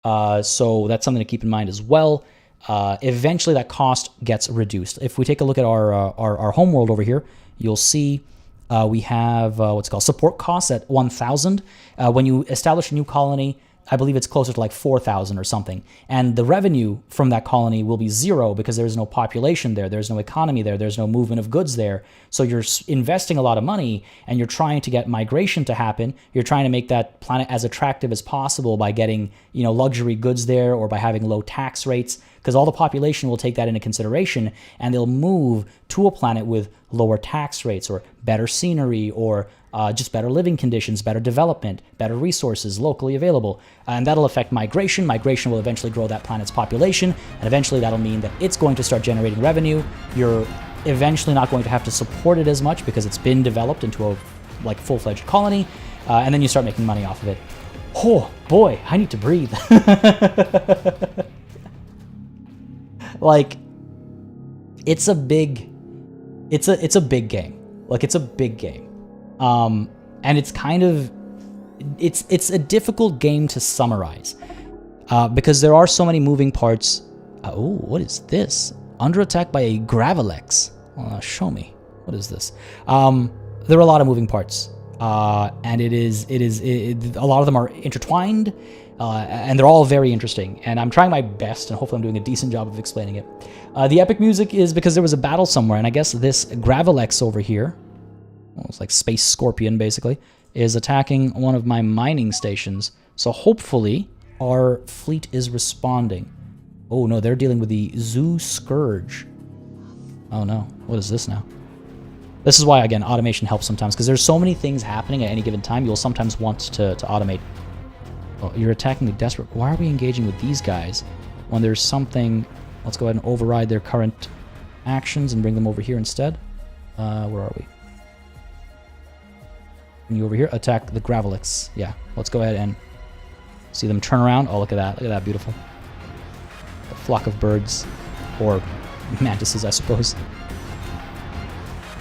S1: So that's something to keep in mind as well. Eventually that cost gets reduced. If we take a look at our homeworld over here, you'll see we have what's called support costs at 1,000. When you establish a new colony, I believe it's closer to like 4,000 or something. And the revenue from that colony will be zero because there's no population there. There's no economy there. There's no movement of goods there. So you're investing a lot of money and you're trying to get migration to happen. You're trying to make that planet as attractive as possible by getting, luxury goods there or by having low tax rates, because all the population will take that into consideration and they'll move to a planet with lower tax rates or better scenery or just better living conditions, better development, better resources locally available. And that'll affect migration. Migration will eventually grow that planet's population, and eventually that'll mean that it's going to start generating revenue. You're eventually not going to have to support it as much because it's been developed into a full-fledged colony, and then you start making money off of it. Oh boy, I need to breathe. It's a big game. It's a big game. And it's kind of, it's a difficult game to summarize, because there are so many moving parts. Oh, what is this? Under attack by a Gravelex. Show me. What is this? There are a lot of moving parts, and a lot of them are intertwined, and they're all very interesting. And I'm trying my best, and hopefully I'm doing a decent job of explaining it. The epic music is because there was a battle somewhere, and I guess this Gravelex over here, it's like Space Scorpion, basically, is attacking one of my mining stations. So hopefully our fleet is responding. Oh no, they're dealing with the Zoo Scourge. Oh no, what is this now? This is why, again, automation helps sometimes, because there's so many things happening at any given time, you'll sometimes want to automate. Oh, you're attacking the Desperate. Why are we engaging with these guys when there's something? Let's go ahead and override their current actions and bring them over here instead. Where are we? And you over here, attack the Gravelex. Yeah, let's go ahead and see them turn around. Oh, look at that. Look at that, beautiful. A flock of birds. Or mantises, I suppose.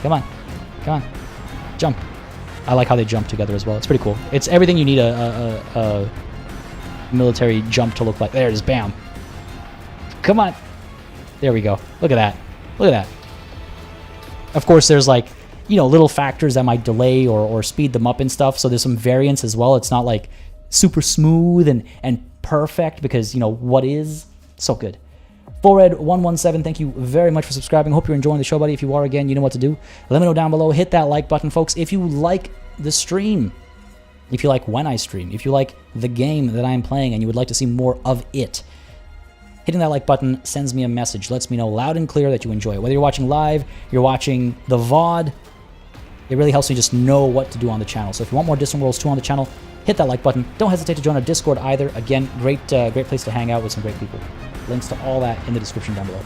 S1: Come on. Come on. Jump. I like how they jump together as well. It's pretty cool. It's everything you need a military jump to look like. There it is. Bam. Come on. There we go. Look at that. Look at that. Of course, there's little factors that might delay or speed them up and stuff. So there's some variance as well. It's not like super smooth and perfect because, what is so good. Forehead117, thank you very much for subscribing. Hope you're enjoying the show, buddy. If you are, again, you know what to do. Let me know down below. Hit that like button, folks. If you like the stream, if you like when I stream, if you like the game that I'm playing and you would like to see more of it, hitting that like button sends me a message, lets me know loud and clear that you enjoy it. Whether you're watching live, you're watching the VOD, it really helps me just know what to do on the channel. So if you want more Distant Worlds 2 on the channel, hit that like button. Don't hesitate to join our Discord either. Again, great place to hang out with some great people. Links to all that in the description down below.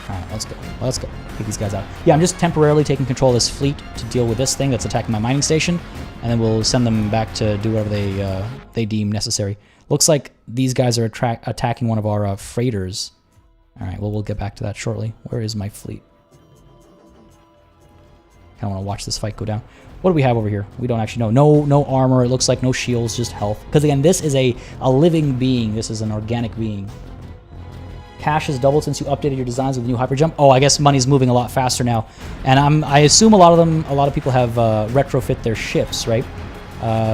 S1: Alright, let's go. Let's go. Take these guys out. Yeah, I'm just temporarily taking control of this fleet to deal with this thing that's attacking my mining station, and then we'll send them back to do whatever they deem necessary. Looks like these guys are attacking one of our freighters. Alright, well, we'll get back to that shortly. Where is my fleet? I want to watch this fight go down. What do we have over here? We don't actually know. No armor. It looks like no shields, just health. Because again, this is a living being. This is an organic being. Cash has doubled since you updated your designs with the new hyperjump. Oh, I guess money's moving a lot faster now. And I assume a lot of people have retrofit their ships, right?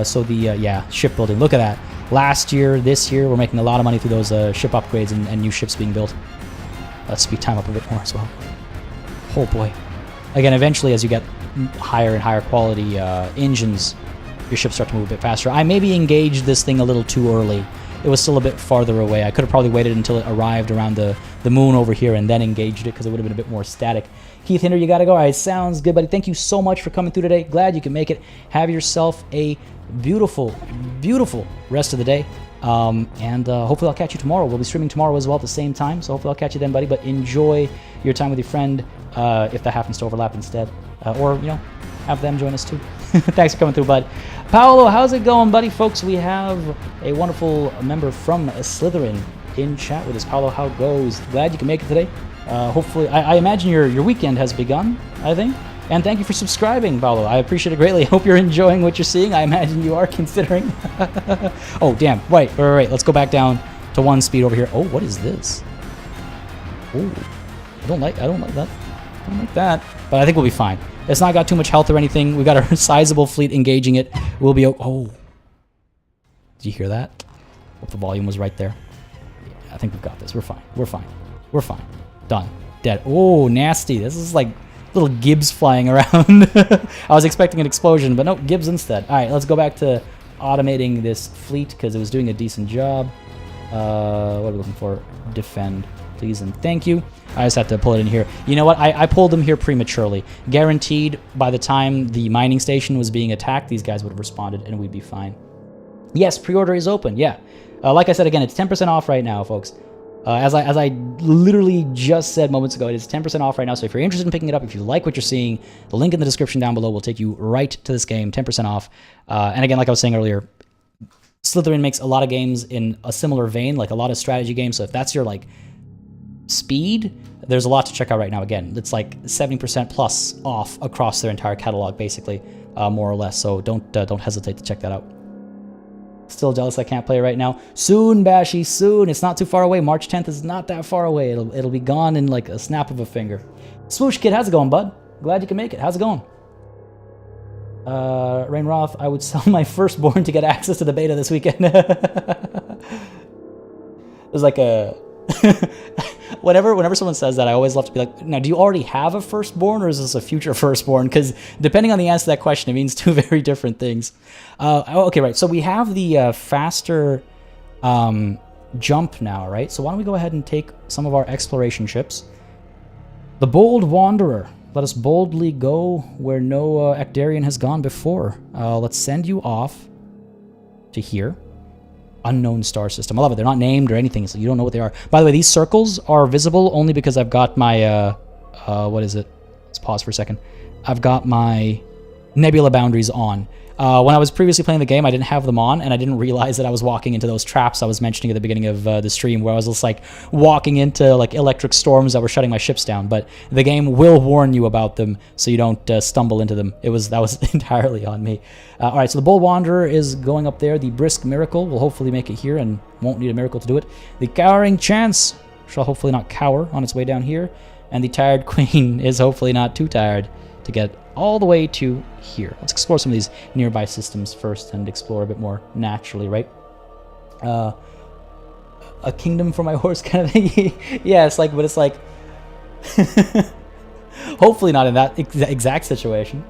S1: So the shipbuilding. Look at that. Last year, this year, we're making a lot of money through those ship upgrades and new ships being built. Let's speed time up a bit more as well. Oh boy. Again, eventually, as you get higher and higher quality engines, your ships start to move a bit faster. I maybe engaged this thing a little too early. It was still a bit farther away. I could have probably waited until it arrived around the moon over here and then engaged it because it would have been a bit more static. Keith Hinder, you gotta go. All right, sounds good, buddy. Thank you so much for coming through today. Glad you can make it. Have yourself a beautiful, beautiful rest of the day. And hopefully I'll catch you tomorrow. We'll be streaming tomorrow as well at the same time, so hopefully I'll catch you then, buddy. But enjoy your time with your friend if that happens to overlap instead. Or, have them join us too. Thanks for coming through, bud. Paolo, how's it going, buddy? Folks, we have a wonderful member from Slytherin in chat with us. Paolo, how goes? Glad you can make it today. Hopefully, I imagine your weekend has begun, I think. And thank you for subscribing, Paolo. I appreciate it greatly. Hope you're enjoying what you're seeing. I imagine you are, considering. Oh, damn. Right. Let's go back down to 1 speed over here. Oh, what is this? Oh, I don't like that. I don't like that. But I think we'll be fine. It's not got too much health or anything. We got a sizable fleet engaging it. We'll be... Oh. Did you hear that? Hope the volume was right there. Yeah, I think we've got this. We're fine. We're fine. We're fine. Done. Dead. Oh, nasty. This is like little gibs flying around. I was expecting an explosion, but no, gibs instead. All right, let's go back to automating this fleet because it was doing a decent job. What are we looking for? Defend, please, and thank you. I just have to pull it in here. You know what? I pulled them here prematurely. Guaranteed by the time the mining station was being attacked, these guys would have responded and we'd be fine. Yes, pre-order is open. Yeah. Like I said, again, it's 10% off right now, folks. As I literally just said moments ago, it is 10% off right now. So if you're interested in picking it up, if you like what you're seeing, the link in the description down below will take you right to this game, 10% off. And again, like I was saying earlier, Slytherin makes a lot of games in a similar vein, like a lot of strategy games. So if that's your like speed, there's a lot to check out right now. Again, it's like 70% plus off across their entire catalog, basically, more or less. So don't hesitate to check that out. Still jealous I can't play right now. Soon, Bashy, soon. It's not too far away. March 10th is not that far away. It'll be gone in like a snap of a finger. Swoosh Kid, how's it going, bud? Glad you can make it. How's it going? Rain Roth, I would sell my firstborn to get access to the beta this weekend. There's like a... Whenever someone says that, I always love to be like, now, do you already have a firstborn, or is this a future firstborn? Because depending on the answer to that question, it means two very different things. Okay, right. So we have the faster jump now, right? So why don't we go ahead and take some of our exploration ships. The Bold Wanderer. Let us boldly go where no Actarian has gone before. Let's send you off to here. Unknown star system. I love it. They're not named or anything, so you don't know what they are. By the way, these circles are visible only because I've got my, what is it? Let's pause for a second. I've got my nebula boundaries on. When I was previously playing the game, I didn't have them on, and I didn't realize that I was walking into those traps I was mentioning at the beginning of the stream, where I was just like walking into like electric storms that were shutting my ships down. But the game will warn you about them, so you don't stumble into them. That was entirely on me. All right, so the Bold Wanderer is going up there. The Brisk Miracle will hopefully make it here and won't need a miracle to do it. The Cowering Chance shall hopefully not cower on its way down here, and the Tired Queen is hopefully not too tired to get all the way to here. Let's explore some of these nearby systems first and explore a bit more naturally, right? A kingdom for my horse kind of thing. Yeah, it's like, but it's like, hopefully not in that exact situation.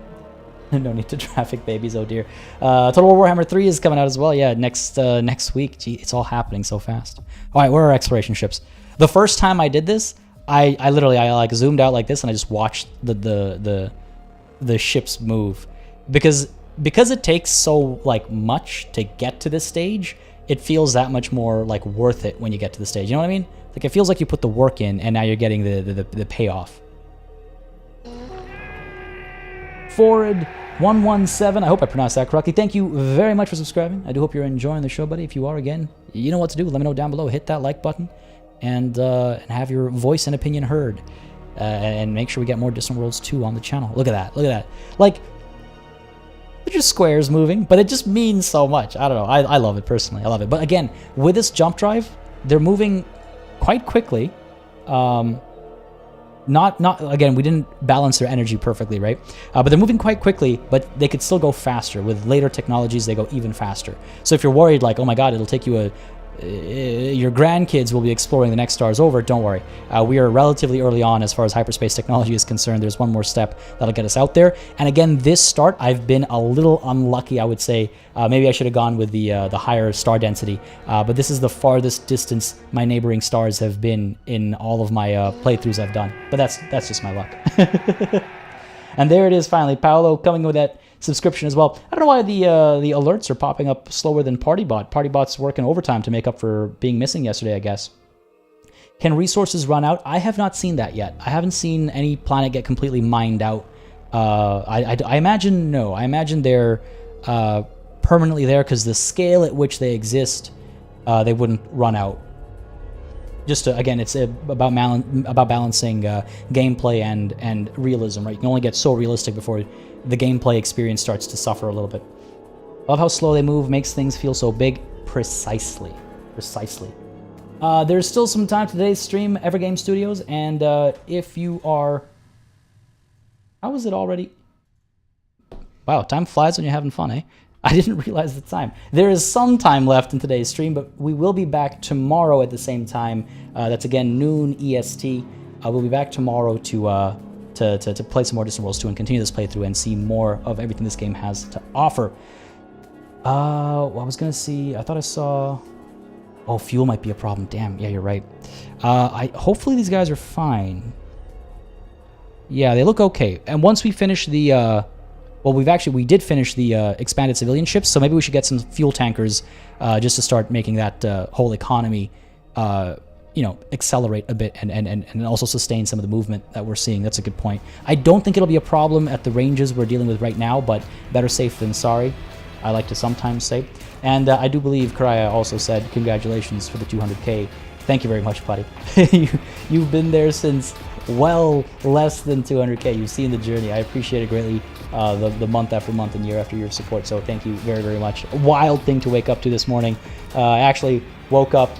S1: No need to traffic babies, oh dear. Total War Warhammer 3 is coming out as well. Yeah, next week. Gee, it's all happening so fast. All right, where are our exploration ships? The first time I did this, I literally like zoomed out like this and I just watched the ships move, because it takes so like much to get to this stage. It feels that much more like worth it when you get to the stage. You know what I mean? Like it feels like you put the work in and now you're getting the payoff. Forward 117. I hope I pronounced that correctly. Thank you very much for subscribing. I do hope you're enjoying the show, buddy. If you are, again, you know what to do. Let me know down below. Hit that like button and have your voice and opinion heard. And make sure we get more Distant Worlds 2 on the channel. Look at that. Look at that. Like, they're just squares moving, but it just means so much. I don't know. I love it personally. I love it. But again, with this jump drive, they're moving quite quickly. Again, we didn't balance their energy perfectly, right? But they're moving quite quickly, but they could still go faster. With later technologies, they go even faster. So if you're worried, like, oh my god, it'll take you your grandkids will be exploring the next stars over, don't worry. We are relatively early on as far as hyperspace technology is concerned. There's one more step that'll get us out there. And again, this start, I've been a little unlucky, I would say. Maybe I should have gone with the higher star density. But this is the farthest distance my neighboring stars have been in all of my playthroughs I've done. But that's just my luck. And there it is finally. Paolo coming with that subscription as well. I don't know why the alerts are popping up slower than PartyBot. PartyBot's working overtime to make up for being missing yesterday, I guess. Can resources run out? I have not seen that yet. I haven't seen any planet get completely mined out. I imagine no. I imagine they're permanently there because the scale at which they exist, they wouldn't run out just to, again, it's about balancing gameplay and realism, right? You can only get so realistic before the gameplay experience starts to suffer a little bit. Love how slow they move, makes things feel so big. Precisely. There's still some time to today's stream, Evergame Studios, and if you are... How is it already? Wow, time flies when you're having fun, eh? I didn't realize the time. There is some time left in today's stream, but we will be back tomorrow at the same time. That's again noon EST. We'll be back tomorrow to play some more Distant Worlds 2 and continue this playthrough and see more of everything this game has to offer. Well, I was gonna see. I thought I saw. Oh, fuel might be a problem. Damn. Yeah, you're right. Hopefully these guys are fine. Yeah, they look okay. And once we finish the well, we did finish the expanded civilian ships, so maybe we should get some fuel tankers just to start making that whole economy, you know, accelerate a bit and also sustain some of the movement that we're seeing. That's a good point. I don't think it'll be a problem at the ranges we're dealing with right now, but better safe than sorry, I like to sometimes say. And I do believe Karaya also said, congratulations for the 200K. Thank you very much, buddy. You've been there since well less than 200K. You've seen the journey. I appreciate it greatly, the month after month and year after year of support. So thank you very, very much. A wild thing to wake up to this morning. I actually woke up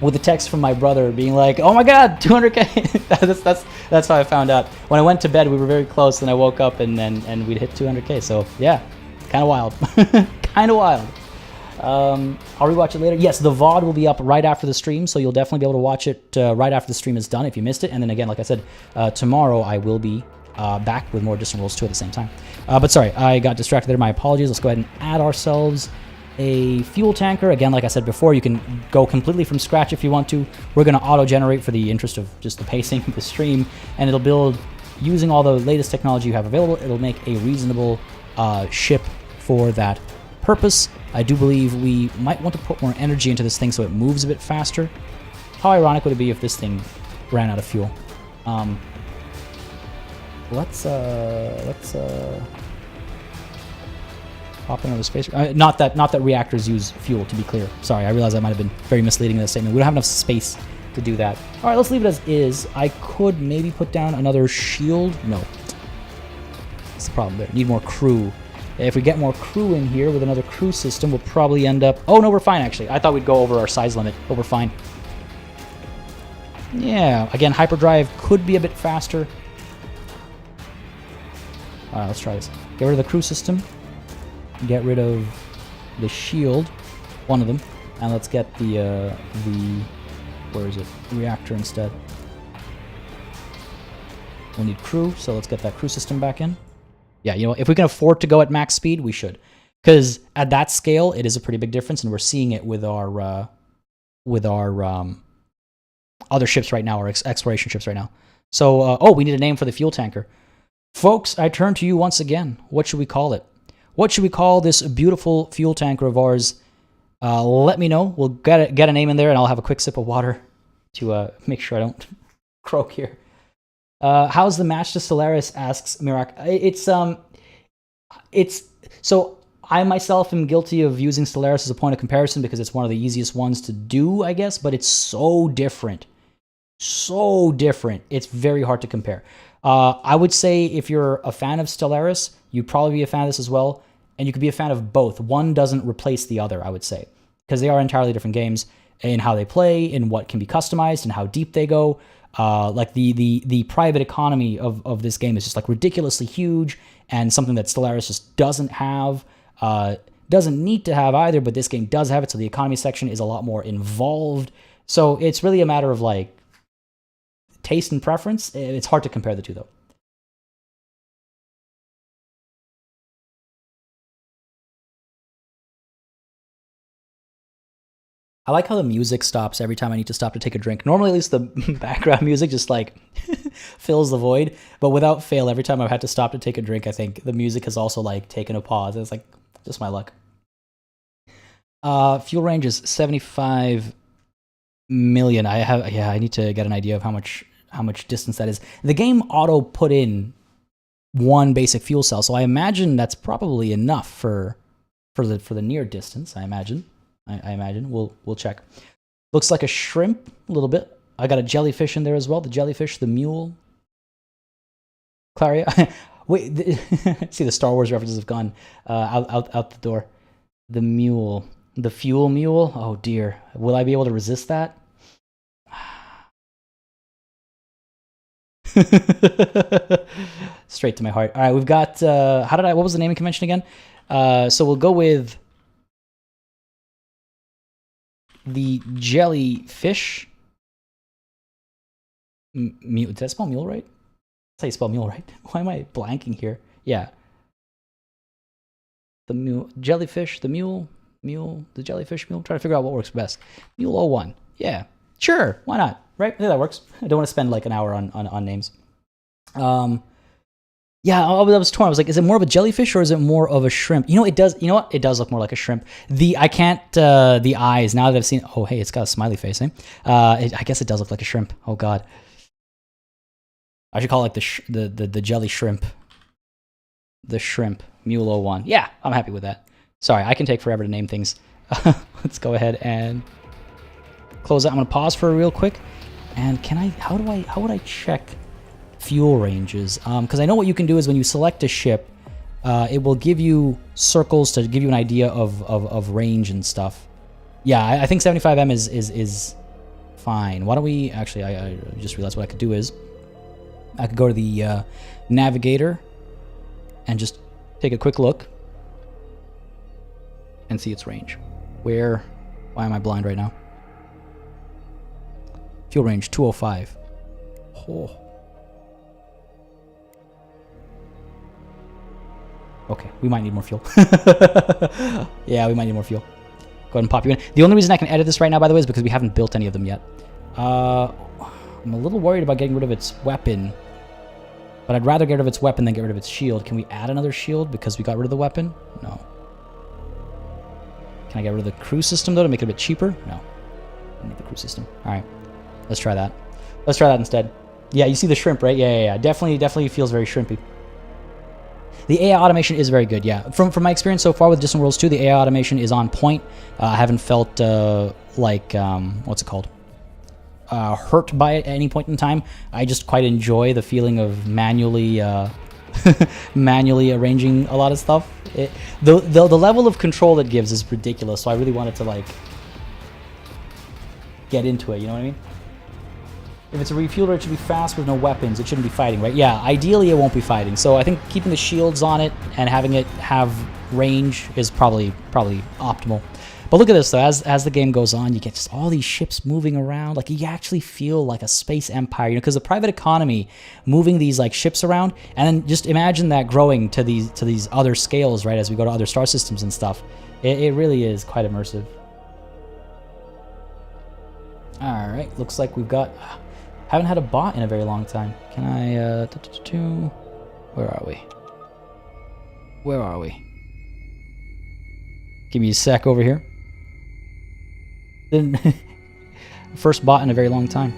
S1: with a text from my brother being like, "Oh my God, 200K!" that's how I found out. When I went to bed, we were very close, and I woke up and we'd hit 200K. So yeah, kind of wild, kind of wild. I'll rewatch it later. Yes, the VOD will be up right after the stream, so you'll definitely be able to watch it right after the stream is done if you missed it. And then again, like I said, tomorrow I will be back with more Distant Worlds 2 at the same time. But sorry, I got distracted there. My apologies. Let's go ahead and add ourselves a fuel tanker. Again, like I said before, you can go completely from scratch if you want to. We're going to auto-generate for the interest of just the pacing of the stream, and it'll build using all the latest technology you have available. It'll make a reasonable ship for that purpose. I do believe we might want to put more energy into this thing so it moves a bit faster. How ironic would it be if this thing ran out of fuel? Let's hop into the space. Not that reactors use fuel, to be clear. Sorry, I realize I might have been very misleading in that statement. We don't have enough space to do that. All right, let's leave it as is. I could maybe put down another shield. No. That's the problem there. Need more crew. If we get more crew in here with another crew system, we'll probably end up... Oh, no, we're fine, actually. I thought we'd go over our size limit, but we're fine. Yeah, again, hyperdrive could be a bit faster. All right, let's try this. Get rid of the crew system. Get rid of the shield, one of them, and let's get the where is it? Reactor instead. We'll need crew, so let's get that crew system back in. Yeah, you know, if we can afford to go at max speed, we should, because at that scale, it is a pretty big difference, and we're seeing it with our other ships right now, our exploration ships right now. So, oh, we need a name for the fuel tanker, folks. I turn to you once again. What should we call it? What should we call this beautiful fuel tanker of ours? Let me know. We'll get a name in there, and I'll have a quick sip of water to make sure I don't croak here. How's the match to Stellaris? Asks Mirak. It's so I myself am guilty of using Stellaris as a point of comparison because it's one of the easiest ones to do, I guess. But it's so different, so different. It's very hard to compare. I would say if you're a fan of Stellaris, you'd probably be a fan of this as well. And you could be a fan of both. One doesn't replace the other, I would say, because they are entirely different games in how they play, in what can be customized, and how deep they go. Like the private economy of this game is just like ridiculously huge, and something that Stellaris just doesn't have, doesn't need to have either. But this game does have it, so the economy section is a lot more involved. So it's really a matter of like taste and preference. It's hard to compare the two, though. I like how the music stops every time I need to stop to take a drink. Normally, at least the background music just like fills the void. But without fail, every time I've had to stop to take a drink, I think the music has also like taken a pause. It's like just my luck. Fuel range is 75 million. I need to get an idea of how much distance that is. The game auto put in one basic fuel cell, so I imagine that's probably enough for the near distance. I imagine. We'll check. Looks like a shrimp a little bit. I got a jellyfish in there as well. The jellyfish, the mule. Claria. Wait, see the Star Wars references have gone out the door. The mule. The fuel mule? Oh dear. Will I be able to resist that? Straight to my heart. All right, we've got, what was the naming convention again? So we'll go with the jellyfish. Did I spell mule right? That's how you spell mule, right? Why am I blanking here? Yeah. The mule, jellyfish, the mule, the jellyfish mule. Try to figure out what works best. Mule 01. Yeah, sure. Why not? Right? Yeah, that works. I don't want to spend like an hour on names. Yeah, I was torn. I was like, is it more of a jellyfish or is it more of a shrimp? You know, it does. You know what? It does look more like a shrimp. The eyes. Now that I've seen, oh hey, it's got a smiley face. I guess it does look like a shrimp. Oh god. I should call it like the jelly shrimp. The shrimp mule 01. Yeah, I'm happy with that. Sorry, I can take forever to name things. Let's go ahead and close that. I'm gonna pause for a real quick. And can I? How would I check fuel ranges? Because I know what you can do is when you select a ship, it will give you circles to give you an idea of range and stuff. Yeah, I think 75M is fine. Why don't we actually? I just realized what I could do is I could go to the navigator and just take a quick look and see its range. Why am I blind right now? Fuel range 205. Oh. Okay, we might need more fuel. Yeah, we might need more fuel. Go ahead and pop you in. The only reason I can edit this right now, by the way, is because we haven't built any of them yet. I'm a little worried about getting rid of its weapon. But I'd rather get rid of its weapon than get rid of its shield. Can we add another shield because we got rid of the weapon? No. Can I get rid of the crew system, though, to make it a bit cheaper? No. I need the crew system. All right. Let's try that. Let's try that instead. Yeah, you see the shrimp, right? Yeah. Definitely feels very shrimpy. The AI automation is very good, yeah. From my experience so far with Distant Worlds 2, the AI automation is on point. I haven't felt, what's it called? Hurt by it at any point in time. I just quite enjoy the feeling of manually arranging a lot of stuff. The level of control it gives is ridiculous, so I really wanted to, like, get into it, you know what I mean? If it's a refueler, it should be fast with no weapons. It shouldn't be fighting, right? Yeah, ideally it won't be fighting. So I think keeping the shields on it and having it have range is probably optimal. But look at this, though. As the game goes on, you get just all these ships moving around. Like, you actually feel like a space empire, you know, because the private economy moving these, like, ships around, and then just imagine that growing to these other scales, right, as we go to other star systems and stuff. It really is quite immersive. All right, looks like we've got... Haven't had a bot in a very long time. Can I... Where are we? Where are we? Give me a sec over here. First bot in a very long time.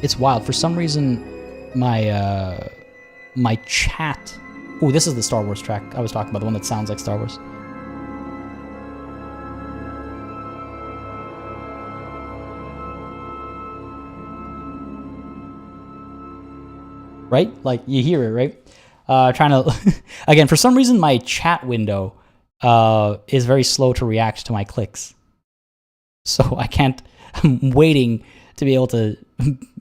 S1: It's wild. For some reason, my my chat... Oh, this is the Star Wars track I was talking about, the one that sounds like Star Wars. Right? Like, you hear it, right? Trying to... Again, for some reason, my chat window is very slow to react to my clicks. So I can't... I'm waiting to be able to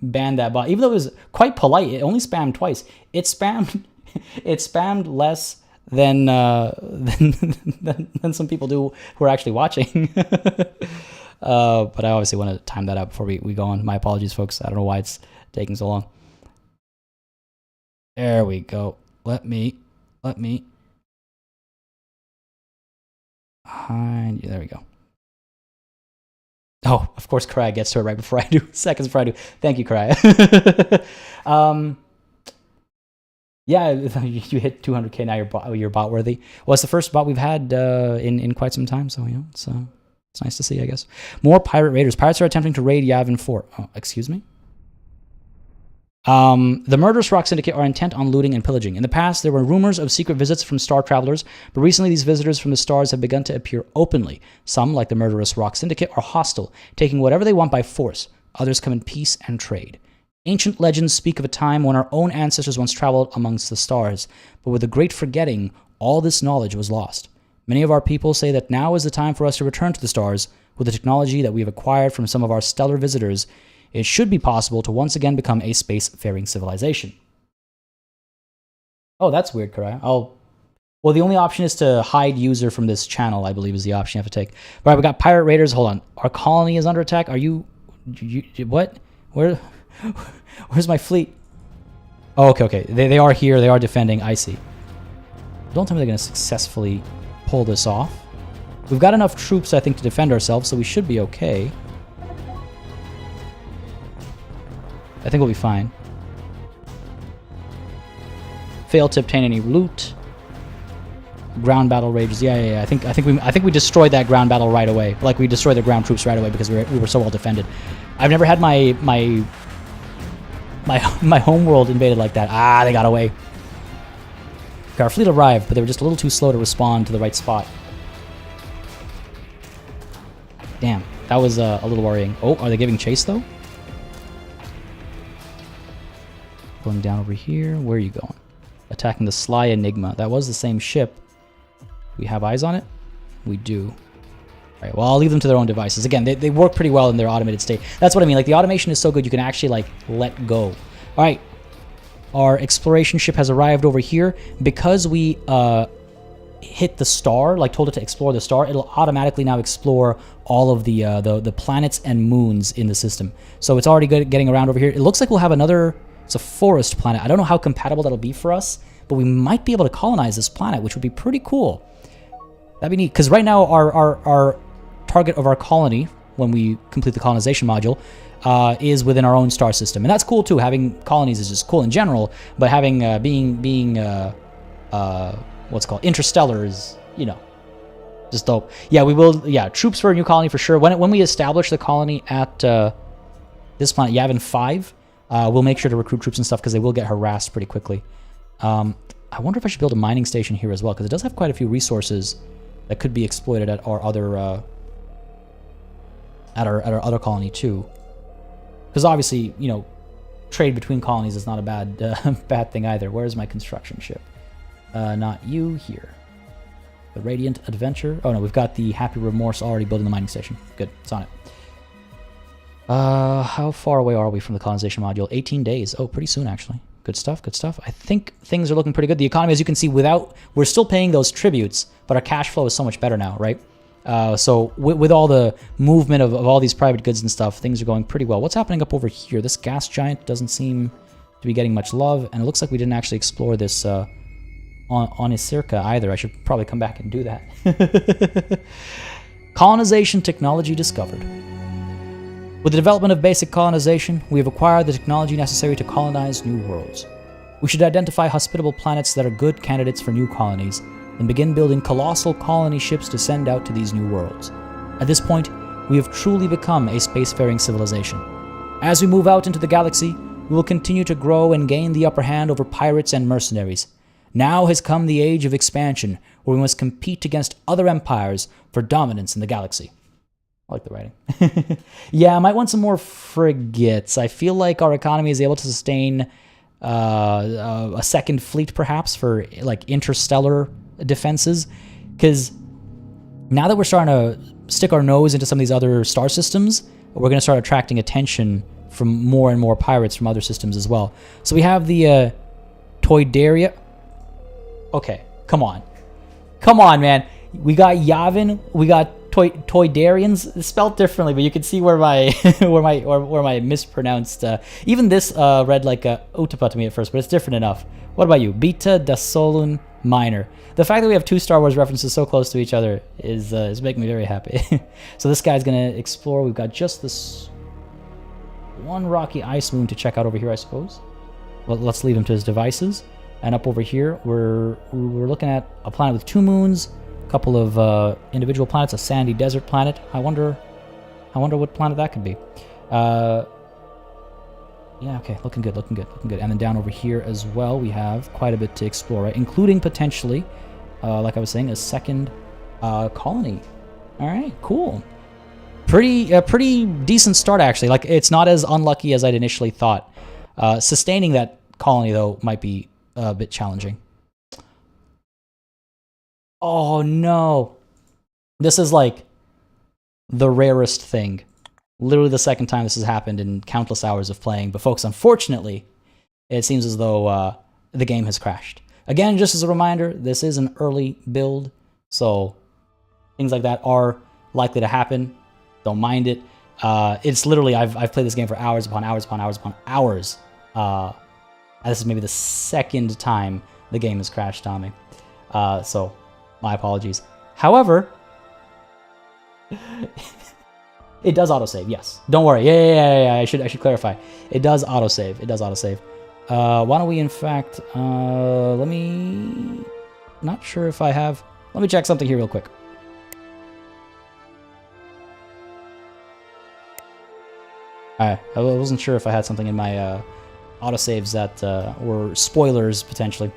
S1: ban that bot. Even though it was quite polite, it only spammed twice. It spammed less than some people do who are actually watching. But I obviously want to time that out before we go on. My apologies, folks. I don't know why it's taking so long. There we go. Let me. Behind you. There we go. Oh, of course, Karaya gets to it right before I do. Seconds before I do. Thank you, Karaya. Yeah, you hit 200K now. You're bot worthy. Well, it's the first bot we've had in quite some time. So, you know, it's nice to see, I guess. More pirate raiders. Pirates are attempting to raid Yavin 4. Oh, excuse me.
S2: The murderous Rock Syndicate are intent on looting and pillaging. In the past, there were rumors of secret visits from star travelers, but recently these visitors from the stars have begun to appear openly. Some, like the murderous Rock Syndicate, are hostile, taking whatever they want by force. Others come in peace and trade. Ancient legends speak of a time when our own ancestors once traveled amongst the stars, but with the great forgetting, all this knowledge was lost. Many of our people say that now is the time for us to return to the stars. With the technology that we have acquired from some of our stellar visitors, it should be possible to once again become a space-faring civilization. Oh, that's weird, Karai. Well, the only option is to hide user from this channel, I believe is the option you have to take. All right, we got pirate raiders. Hold on. Our colony is under attack. Are you what? Where's my fleet? Oh, okay. They are here. They are defending. I see. Don't tell me they're going to successfully pull this off. We've got enough troops, I think, to defend ourselves, so we should be okay. I think we'll be fine. Failed to obtain any loot. Ground battle rages. Yeah. I think we destroyed that ground battle right away. Like we destroyed the ground troops right away because we were so well defended. I've never had my homeworld invaded like that. Ah, they got away. Okay, our fleet arrived, but they were just a little too slow to respond to the right spot. Damn, that was a little worrying. Oh, are they giving chase though? Going down over here. Where are you going? Attacking the Sly Enigma. That was the same ship. We have eyes on it? We do. All right, well, I'll leave them to their own devices. Again, they work pretty well in their automated state. That's what I mean. Like, the automation is so good, you can actually, like, let go. All right. Our exploration ship has arrived over here. Because we hit the star, like told it to explore the star, it'll automatically now explore all of the planets and moons in the system. So it's already good at getting around over here. It looks like we'll have another... It's a forest planet. I don't know how compatible that'll be for us, but we might be able to colonize this planet, which would be pretty cool. That'd be neat, because right now our target of our colony, when we complete the colonization module, is within our own star system. And that's cool too. Having colonies is just cool in general, but having being what's it called, interstellar is, you know, just dope. Yeah, we will. Yeah, troops for a new colony for sure. When we establish the colony at this planet, Yavin 5, we'll make sure to recruit troops and stuff because they will get harassed pretty quickly. I wonder if I should build a mining station here as well, because it does have quite a few resources that could be exploited at our other other colony too. Because obviously, you know, trade between colonies is not a bad bad thing either. Where's my construction ship? Not you, here. The Radiant Adventure. Oh no, we've got the Happy Remorse already building the mining station. Good, it's on it. How far away are we from the colonization module? 18 days. Oh, pretty soon actually. Good stuff, good stuff. I think things are looking pretty good. The economy, as you can see, we're still paying those tributes, but our cash flow is so much better now, right? So with all the movement of all these private goods and stuff, things are going pretty well. What's happening up over here? This gas giant doesn't seem to be getting much love, and it looks like we didn't actually explore this on Isirka either. I should probably come back and do that. Colonization technology discovered. With the development of basic colonization, we have acquired the technology necessary to colonize new worlds. We should identify hospitable planets that are good candidates for new colonies, and begin building colossal colony ships to send out to these new worlds. At this point, we have truly become a spacefaring civilization. As we move out into the galaxy, we will continue to grow and gain the upper hand over pirates and mercenaries. Now has come the age of expansion, where we must compete against other empires for dominance in the galaxy. I like the writing. Yeah, I might want some more frigates. I feel like our economy is able to sustain a second fleet, perhaps, for like interstellar defenses. Because now that we're starting to stick our nose into some of these other star systems, we're going to start attracting attention from more and more pirates from other systems as well. So we have the Toydaria. Okay, come on. Come on, man. We got Yavin. We got Toydarians, spelled differently, but you can see where my where my mispronounced. Even this read like Utapa to me at first, but it's different enough. What about you? Beta da Solun Minor. The fact that we have two Star Wars references so close to each other is making me very happy. So this guy's gonna explore. We've got just this one rocky ice moon to check out over here, I suppose. Well, let's leave him to his devices. And up over here, we're looking at a planet with two moons. Couple of individual planets, a sandy desert planet. I wonder what planet that could be. Yeah, okay, looking good, looking good, looking good. And then down over here as well, we have quite a bit to explore, right? Including potentially, like I was saying, a second colony. All right, cool. Pretty decent start, actually. Like, it's not as unlucky as I'd initially thought. Sustaining that colony, though, might be a bit challenging. Oh, no. This is, like, the rarest thing. Literally the second time this has happened in countless hours of playing. But, folks, unfortunately, it seems as though the game has crashed. Again, just as a reminder, this is an early build, so things like that are likely to happen. Don't mind it. It's literally, I've played this game for hours upon hours upon hours upon hours. And this is maybe the second time the game has crashed on me. So, my apologies. However, it does autosave, yes. Don't worry. Yeah. I should clarify. It does autosave. It does autosave. Why don't we, in fact, let me... Not sure if I have... Let me check something here real quick. Alright, I wasn't sure if I had something in my autosaves that were spoilers, potentially.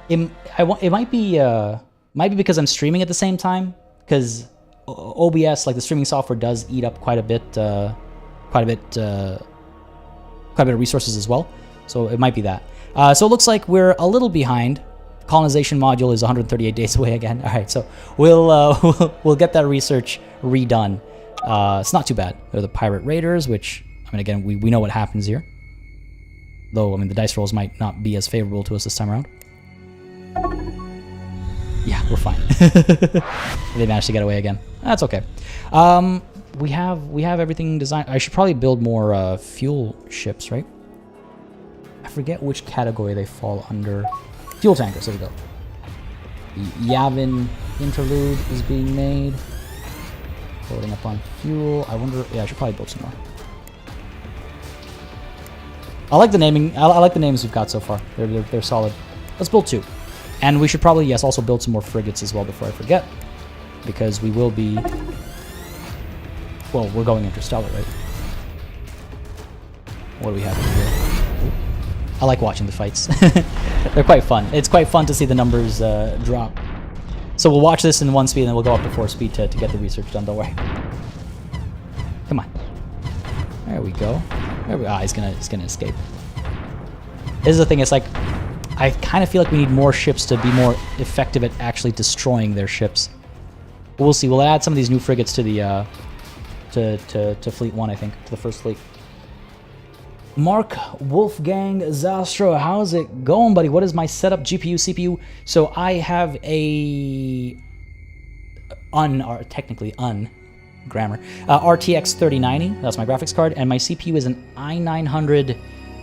S2: It might be because I'm streaming at the same time, because OBS, like the streaming software, does eat up quite a bit of resources as well. So it might be that. So it looks like we're a little behind. Colonization module is 138 days away again. All right, so we'll get that research redone. It's not too bad. They're the pirate raiders, which, I mean, again, we know what happens here. Though, I mean, the dice rolls might not be as favorable to us this time around. Yeah, we're fine. They managed to get away again. That's okay. We have everything designed. I should probably build more fuel ships, right? I forget which category they fall under. Fuel tankers, there we go. The Yavin interlude is being made. Loading up on fuel. I wonder, yeah, I should probably build some more. I like the naming. I like the names we've got so far. They're solid. Let's build 2. And we should probably, yes, also build some more frigates as well before I forget. Because we will be... Well, we're going interstellar, right? What do we have here? I like watching the fights. They're quite fun. It's quite fun to see the numbers drop. So we'll watch this in 1 speed, and then we'll go up to 4 speed to get the research done. Don't worry. Come on. There we go. There we go. Ah, he's gonna escape. This is the thing. It's like, I kind of feel like we need more ships to be more effective at actually destroying their ships. But we'll see. We'll add some of these new frigates to the to Fleet 1, I think, to the first fleet. Mark Wolfgang Zastro, how's it going, buddy? What is my setup, GPU, CPU? So I have a technically grammar, RTX 3090. That's my graphics card, and my CPU is an i900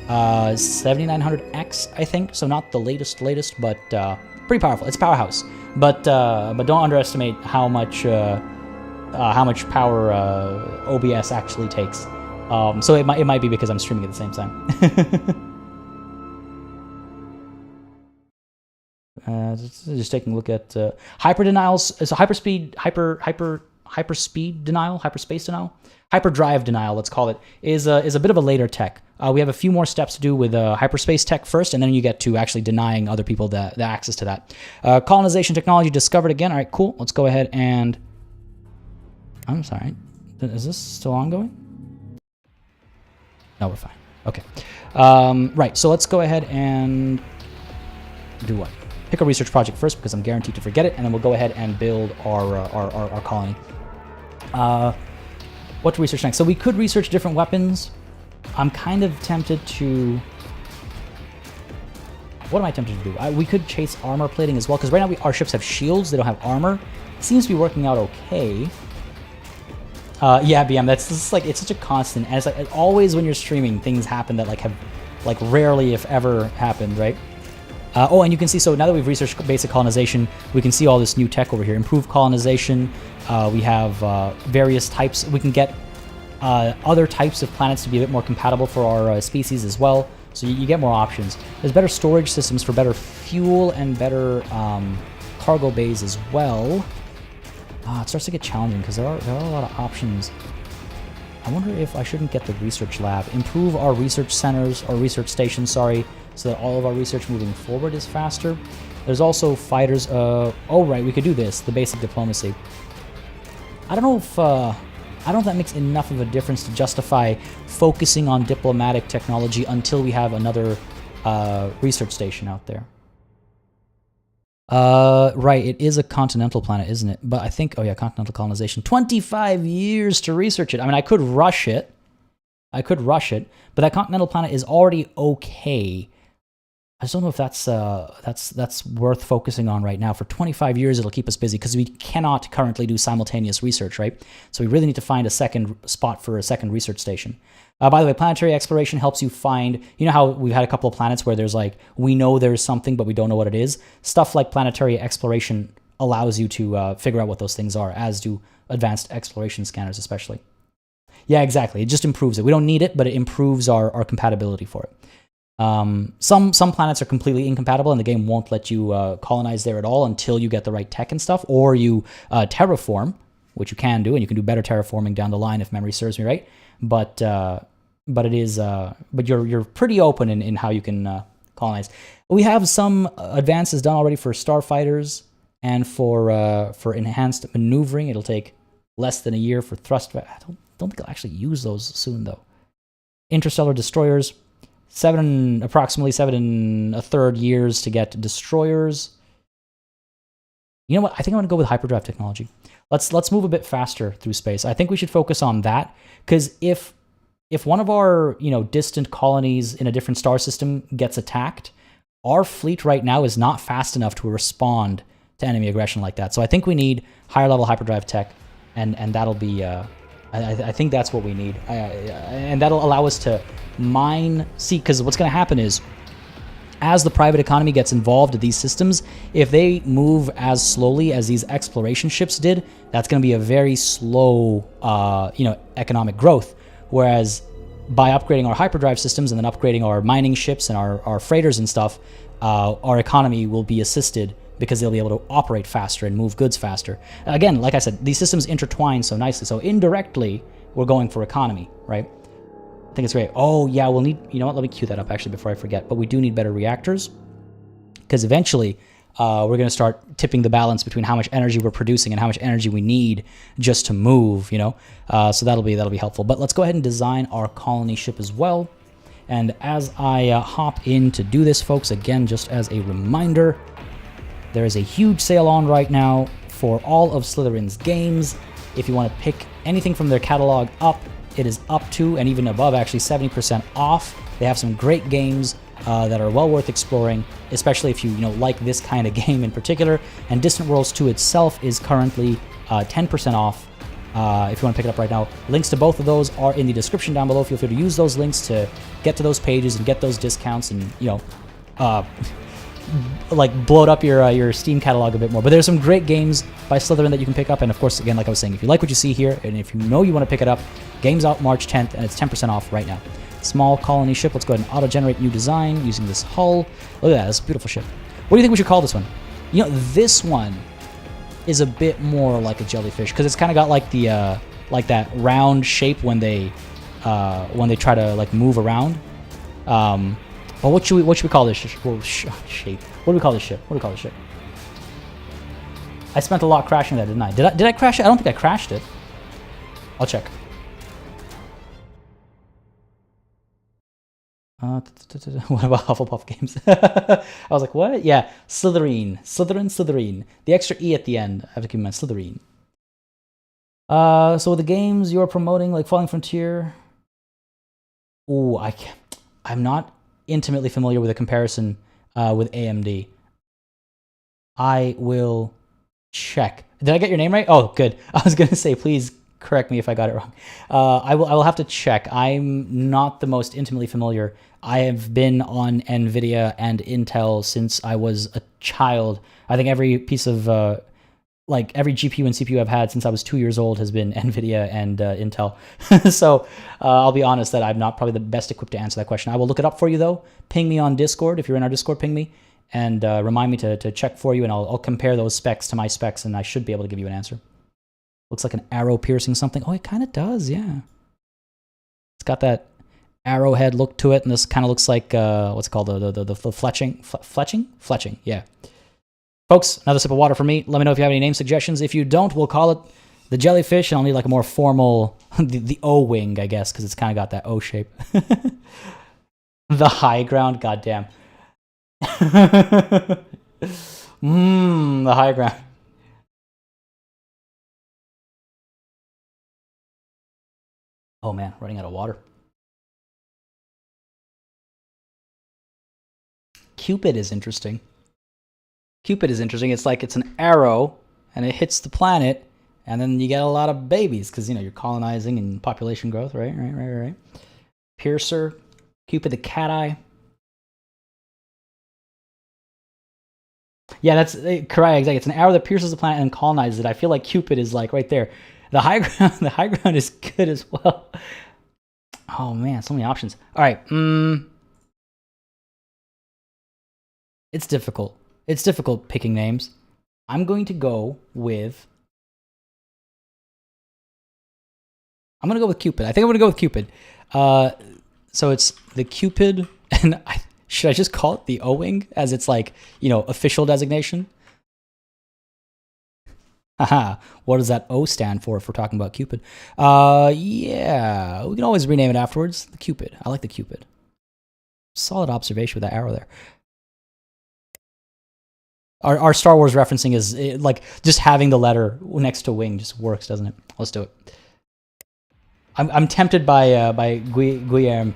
S2: 7900X, I think. So not the latest, but pretty powerful. It's a powerhouse, but don't underestimate how much power OBS actually takes. So it might be because I'm streaming at the same time. Just taking a look at hyper denials. So hyperspeed denial, hyperspace denial, hyperdrive denial, let's call it, is a bit of a later tech. We have a few more steps to do with hyperspace tech first, and then you get to actually denying other people the access to that. Colonization technology discovered again. All right, cool. Let's go ahead and... I'm sorry. Is this still ongoing? No, we're fine. Okay. Right, so let's go ahead and do what? Pick a research project first, because I'm guaranteed to forget it, and then we'll go ahead and build our colony. What to research next? So we could research different weapons. I'm kind of tempted to... What am I tempted to do? We could chase armor plating as well, because right now our ships have shields. They don't have armor. It seems to be working out okay. Yeah, BM, that's just like, it's such a constant, and it's like always when you're streaming, things happen that have rarely, if ever, happened, right? Oh, and you can see, so now that we've researched basic colonization, we can see all this new tech over here. Improved colonization, we have various types. We can get other types of planets to be a bit more compatible for our species as well, so you get more options. There's better storage systems for better fuel and better cargo bays as well. It starts to get challenging because there are a lot of options I wonder if I shouldn't get the research lab. Improve our research centers, or research stations, sorry, so that all of our research moving forward is faster. There's also fighters. Oh, right, we could do this, the basic diplomacy. I don't know if that makes enough of a difference to justify focusing on diplomatic technology until we have another research station out there. Right, it is a continental planet, isn't it? But I think, oh yeah, continental colonization. 25 years to research it. I mean, I could rush it. But that continental planet is already okay. I just don't know if that's worth focusing on right now. For 25 years, it'll keep us busy because we cannot currently do simultaneous research, right? So we really need to find a second spot for a second research station. By the way, planetary exploration helps you find, you know how we've had a couple of planets where there's like, we know there's something, but we don't know what it is? Stuff like planetary exploration allows you to figure out what those things are, as do advanced exploration scanners especially. Yeah, exactly. It just improves it. We don't need it, but it improves our compatibility for it. Some planets are completely incompatible, and the game won't let you colonize there at all until you get the right tech and stuff, or you terraform, which you can do, and you can do better terraforming down the line if memory serves me right. But you're pretty open in how you can colonize. We have some advances done already for starfighters and for enhanced maneuvering. It'll take less than a year for thrust. I don't think I'll actually use those soon though. Interstellar destroyers. Approximately 7 1/3 years to get destroyers. You know what? I think I'm gonna go with hyperdrive technology. Let's move a bit faster through space. I think we should focus on that, because if one of our distant colonies in a different star system gets attacked, our fleet right now is not fast enough to respond to enemy aggression like that. So I think we need higher level hyperdrive tech, and that'll be. I think that's what we need, and that'll allow us to mine. See, because what's going to happen is, as the private economy gets involved in these systems, if they move as slowly as these exploration ships did, that's going to be a very slow, economic growth. Whereas by upgrading our hyperdrive systems and then upgrading our mining ships and our freighters and stuff, our economy will be assisted, because they'll be able to operate faster and move goods faster. Again, like I said, these systems intertwine so nicely. So indirectly, we're going for economy, right? I think it's great. Oh, yeah, we'll need... You know what? Let me cue that up, actually, before I forget. But we do need better reactors, because eventually we're going to start tipping the balance between how much energy we're producing and how much energy we need just to move, So that'll be helpful. But let's go ahead and design our colony ship as well. And as I hop in to do this, folks, again, just as a reminder, there is a huge sale on right now for all of Slytherin's games. If you want to pick anything from their catalog up, it is up to and even above actually 70% off. They have some great games that are well worth exploring, especially if you like this kind of game in particular. And Distant Worlds 2 itself is currently 10% off if you want to pick it up right now. Links to both of those are in the description down below. Feel free to use those links to get to those pages and get those discounts and bloat up your Steam catalog a bit more. But there's some great games by Slytherin that you can pick up, and of course, again, like I was saying, if you like what you see here, and if you want to pick it up, game's out March 10th, and it's 10% off right now. Small colony ship. Let's go ahead and auto-generate new design using this hull. Look at that, that's a beautiful ship. What do you think we should call this one? This one is a bit more like a jellyfish, because it's kind of got like the like that round shape when they try to move around. But what should we call this shape? What do we call this ship? I spent a lot crashing that, didn't I? Did I crash it? I don't think I crashed it. I'll check. What about Hufflepuff games? I was like, what? Yeah, Slytherin. The extra E at the end. I have to keep in mind, Slytherin. So the games you're promoting, like Falling Frontier. Ooh, I'm not intimately familiar with a comparison with AMD. I will check. Did I get your name right? Oh, good. I was gonna say, please correct me if I got it wrong. I will have to check. I'm not the most intimately familiar. I have been on NVIDIA and Intel since I was a child. I think every piece of every GPU and CPU I've had since I was 2 years old has been NVIDIA and Intel. So I'll be honest that I'm not probably the best equipped to answer that question. I will look it up for you, though. Ping me on Discord. If you're in our Discord, ping me. And remind me to check for you, and I'll compare those specs to my specs, and I should be able to give you an answer. Looks like an arrow piercing something. Oh, it kind of does, yeah. got that arrowhead look to it, and this kind of looks like what's it called, the fletching, yeah. Folks, another sip of water for me. Let me know if you have any name suggestions. If you don't, we'll call it the jellyfish, and I'll need like a more formal, the O wing, I guess, because it's kind of got that O shape. The high ground, goddamn. The high ground. Oh man, running out of water. Cupid is interesting. Cupid is interesting. It's like it's an arrow, and it hits the planet, and then you get a lot of babies, because, you know, you're colonizing and population growth, right? Piercer, Cupid the cat eye. Yeah, that's correct. Exactly. It's an arrow that pierces the planet and colonizes it. I feel like Cupid is like right there. The high ground is good as well. Oh man, so many options. All right. It's difficult. It's difficult picking names. I'm going to go with Cupid. I think I'm going to go with Cupid. So it's the Cupid, and should I just call it the O-wing, as it's like, you know, official designation? Haha, what does that O stand for if we're talking about Cupid? Yeah, we can always rename it afterwards. The Cupid. I like the Cupid. Solid observation with that arrow there. Our Star Wars referencing is like just having the letter next to wing just works, doesn't it? Let's do it. I'm tempted by Guillermo,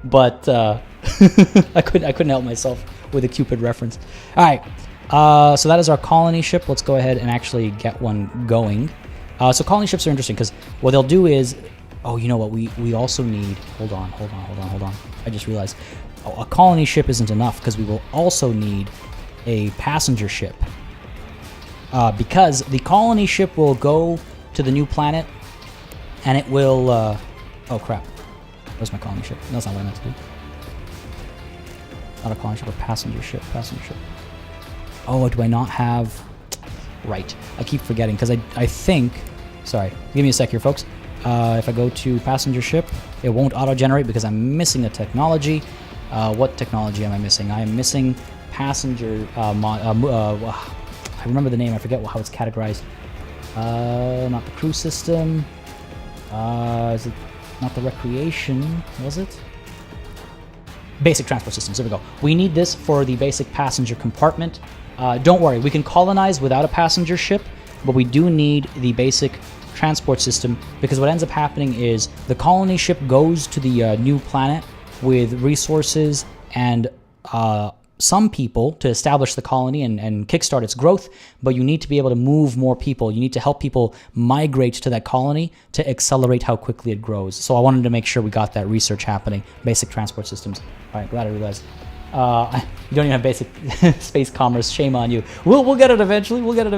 S2: but I couldn't help myself with a Cupid reference. All right, so that is our colony ship. Let's go ahead and actually get one going. So colony ships are interesting because what they'll do is, oh, you know what? We also need. Hold on. I just realized, a colony ship isn't enough because we will also need a passenger ship, because the colony ship will go to the new planet, and it will. Oh crap! Where's my colony ship? That's not what I meant to do. Not a colony ship, a passenger ship. Passenger ship. Oh, do I not have? Right. I keep forgetting because I think. Sorry. Give me a sec here, folks. If I go to passenger ship, it won't auto-generate because I'm missing a technology. What technology am I missing? I am missing passenger. I remember the name. I forget how it's categorized. Not the crew system. Is it not the recreation? Was it? Basic transport systems. There we go. We need this for the basic passenger compartment. Don't worry, we can colonize without a passenger ship, but we do need the basic transport system, because what ends up happening is the colony ship goes to the new planet with resources and some people to establish the colony and kickstart its growth, but you need to be able to move more people. You need to help people migrate to that colony to accelerate how quickly it grows. So I wanted to make sure we got that research happening. Basic transport systems. All right, glad I realized. You don't even have basic space commerce. Shame on you. We'll get it eventually. We'll get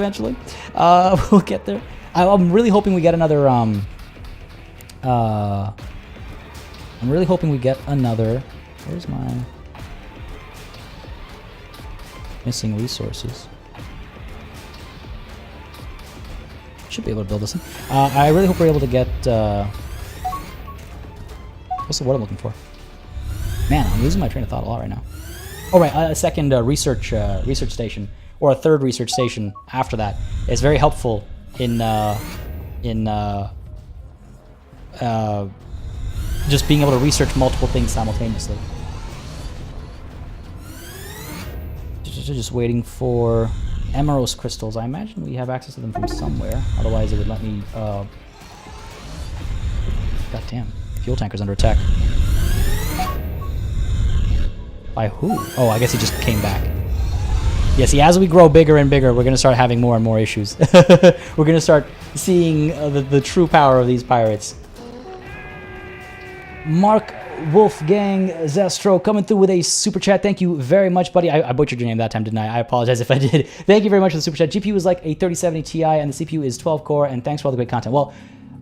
S2: there. I'm really hoping we get another. I'm really hoping we get another. Where's my missing resources? Should be able to build this in. I really hope we're able to get. What's the word I'm looking for? Man, I'm losing my train of thought a lot right now. Oh right, a second research station, or a third research station after that is very helpful in just being able to research multiple things simultaneously. Just waiting for Emerald crystals. I imagine we have access to them from somewhere. Otherwise, it would let me. God damn! Fuel tanker's under attack. By who? Oh, I guess he just came back. Yeah, see, as we grow bigger and bigger, we're going to start having more and more issues. We're going to start seeing the true power of these pirates. Mark Wolfgang Zestro coming through with a super chat. Thank you very much, buddy. I butchered your name that time, didn't I? I apologize if I did. Thank you very much for the super chat. GPU is like a 3070 Ti, and the CPU is 12 core, and thanks for all the great content. Well,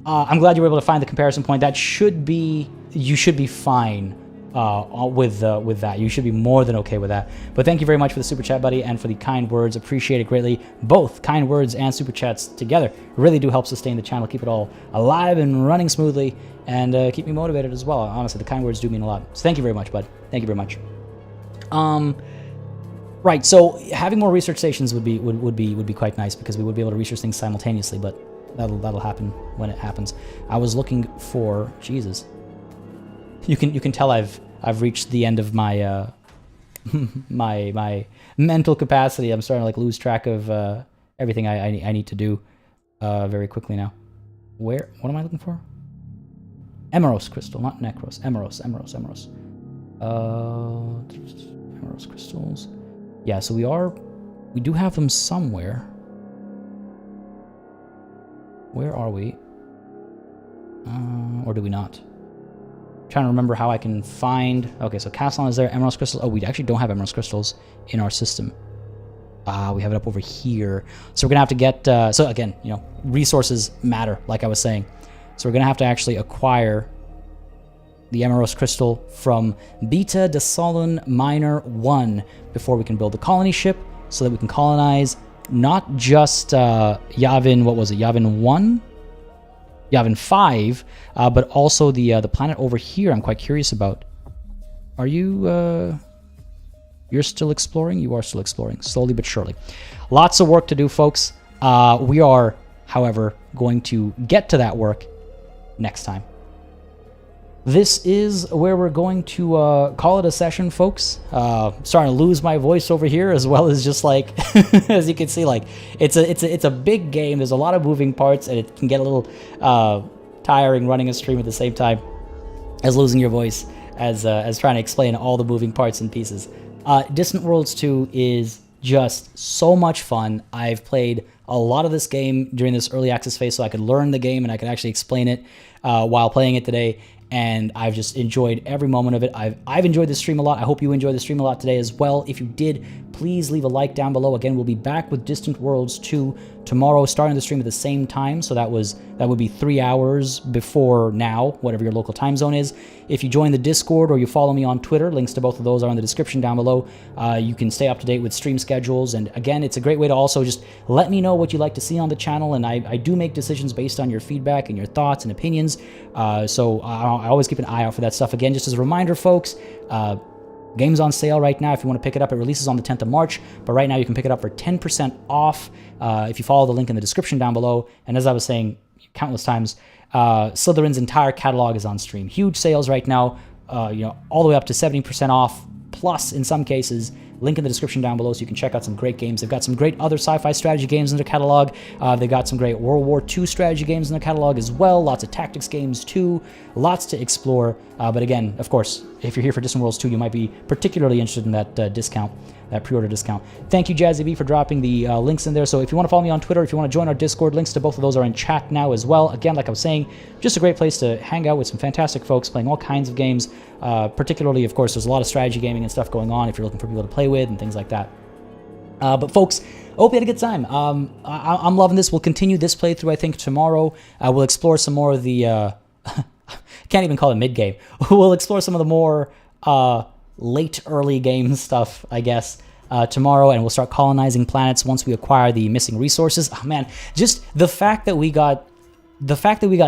S2: I'm glad you were able to find the comparison point. That should be, you should be fine with that. You should be more than okay with that. But thank you very much for the super chat, buddy, and for the kind words. Appreciate it greatly. Both kind words and super chats together really do help sustain the channel, keep it all alive and running smoothly, and keep me motivated as well. Honestly, the kind words do mean a lot. So thank you very much, bud. Thank you very much. Right. So having more research stations would be quite nice, because we would be able to research things simultaneously. But that'll happen when it happens. I was looking for Jesus. You can tell I've reached the end of my my mental capacity. I'm starting to like lose track of everything I need to do very quickly now. What am I looking for? Emeros crystal, not Necros. Emeros. Emeros crystals. Yeah, so we do have them somewhere. Where are we? Or do we not? Trying to remember how I can find... Okay, so Castellan is there. Emerald crystals. Oh, we actually don't have emerald crystals in our system. We have it up over here. So we're going to have to get... so again, you know, resources matter, like I was saying. So we're going to have to actually acquire the Emeros crystal from Beta de Solun Minor 1 before we can build the colony ship, so that we can colonize not just Yavin, what was it, Yavin 1? Yavin 5, but also the planet over here I'm quite curious about. Are you... you're still exploring? You are still exploring, slowly but surely. Lots of work to do, folks. We are, however, going to get to that work next time. This is where we're going to call it a session, folks. Starting to lose my voice over here, as well as just like, as you can see, like it's a big game. There's a lot of moving parts, and it can get a little tiring running a stream at the same time as losing your voice, as trying to explain all the moving parts and pieces. Distant Worlds 2 is just so much fun. I've played a lot of this game during this early access phase, so I could learn the game and I could actually explain it while playing it today. And I've just enjoyed every moment of it. I've enjoyed the stream a lot. I hope you enjoyed the stream a lot today as well. If you did, please leave a like down below. Again, we'll be back with Distant Worlds 2 tomorrow, starting the stream at the same time. So that would be 3 hours before now, whatever your local time zone is. If you join the Discord or you follow me on Twitter, links to both of those are in the description down below. You can stay up to date with stream schedules. And again, it's a great way to also just let me know what you'd like to see on the channel. And I do make decisions based on your feedback and your thoughts and opinions. So I always keep an eye out for that stuff. Again, just as a reminder, folks, game's on sale right now. If you want to pick it up, it releases on the 10th of March. But right now, you can pick it up for 10% off if you follow the link in the description down below. And as I was saying countless times, Slytherin's entire catalog is on stream. Huge sales right now, all the way up to 70% off, plus in some cases. Link in the description down below so you can check out some great games. They've got some great other sci-fi strategy games in their catalog. They've got some great World War II strategy games in their catalog as well. Lots of tactics games too. Lots to explore. But again, of course, if you're here for Distant Worlds 2, you might be particularly interested in that discount, that pre-order discount. Thank you, Jazzy B, for dropping the links in there. So if you want to follow me on Twitter, if you want to join our Discord, links to both of those are in chat now as well. Again, like I was saying, just a great place to hang out with some fantastic folks playing all kinds of games. Particularly, of course, there's a lot of strategy gaming and stuff going on if you're looking for people to play with and things like that. But folks, hope you had a good time. I'm loving this. We'll continue this playthrough, I think, tomorrow. We'll explore some more of the... can't even call it mid-game. We'll explore some of the more late early game stuff, I guess, tomorrow, and we'll start colonizing planets once we acquire the missing resources. Oh man, just the fact that we got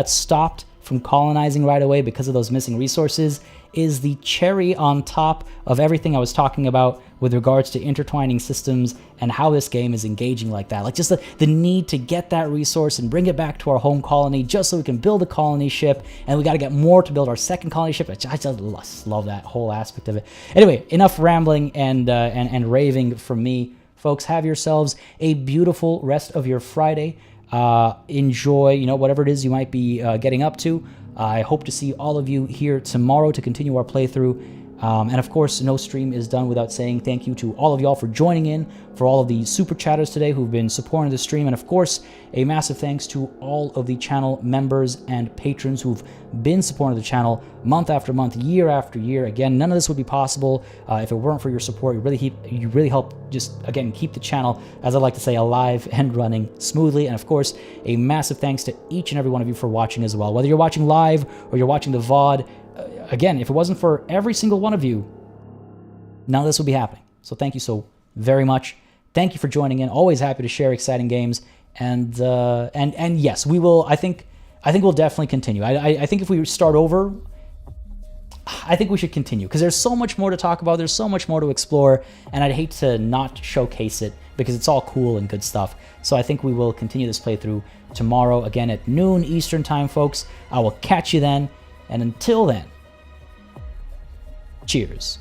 S2: stopped from colonizing right away because of those missing resources is the cherry on top of everything I was talking about with regards to intertwining systems and how this game is engaging like that. Like just the need to get that resource and bring it back to our home colony just so we can build a colony ship, and we got to get more to build our second colony ship. I just love that whole aspect of it. Anyway, enough rambling and raving from me. Folks, have yourselves a beautiful rest of your Friday. Enjoy, whatever it is you might be getting up to. I hope to see all of you here tomorrow to continue our playthrough. And of course, no stream is done without saying thank you to all of y'all for joining in, for all of the super chatters today who've been supporting the stream, and of course, a massive thanks to all of the channel members and patrons who've been supporting the channel month after month, year after year. Again, none of this would be possible if it weren't for your support. You really help just, again, keep the channel, as I like to say, alive and running smoothly. And of course, a massive thanks to each and every one of you for watching as well. Whether you're watching live or you're watching the VOD, again, if it wasn't for every single one of you, none of this would be happening. So thank you so very much. Thank you for joining in. Always happy to share exciting games. And yes, we will. I think we'll definitely continue. I think if we start over, I think we should continue because there's so much more to talk about. There's so much more to explore, and I'd hate to not showcase it because it's all cool and good stuff. So I think we will continue this playthrough tomorrow again at noon Eastern time, folks. I will catch you then, and until then, cheers.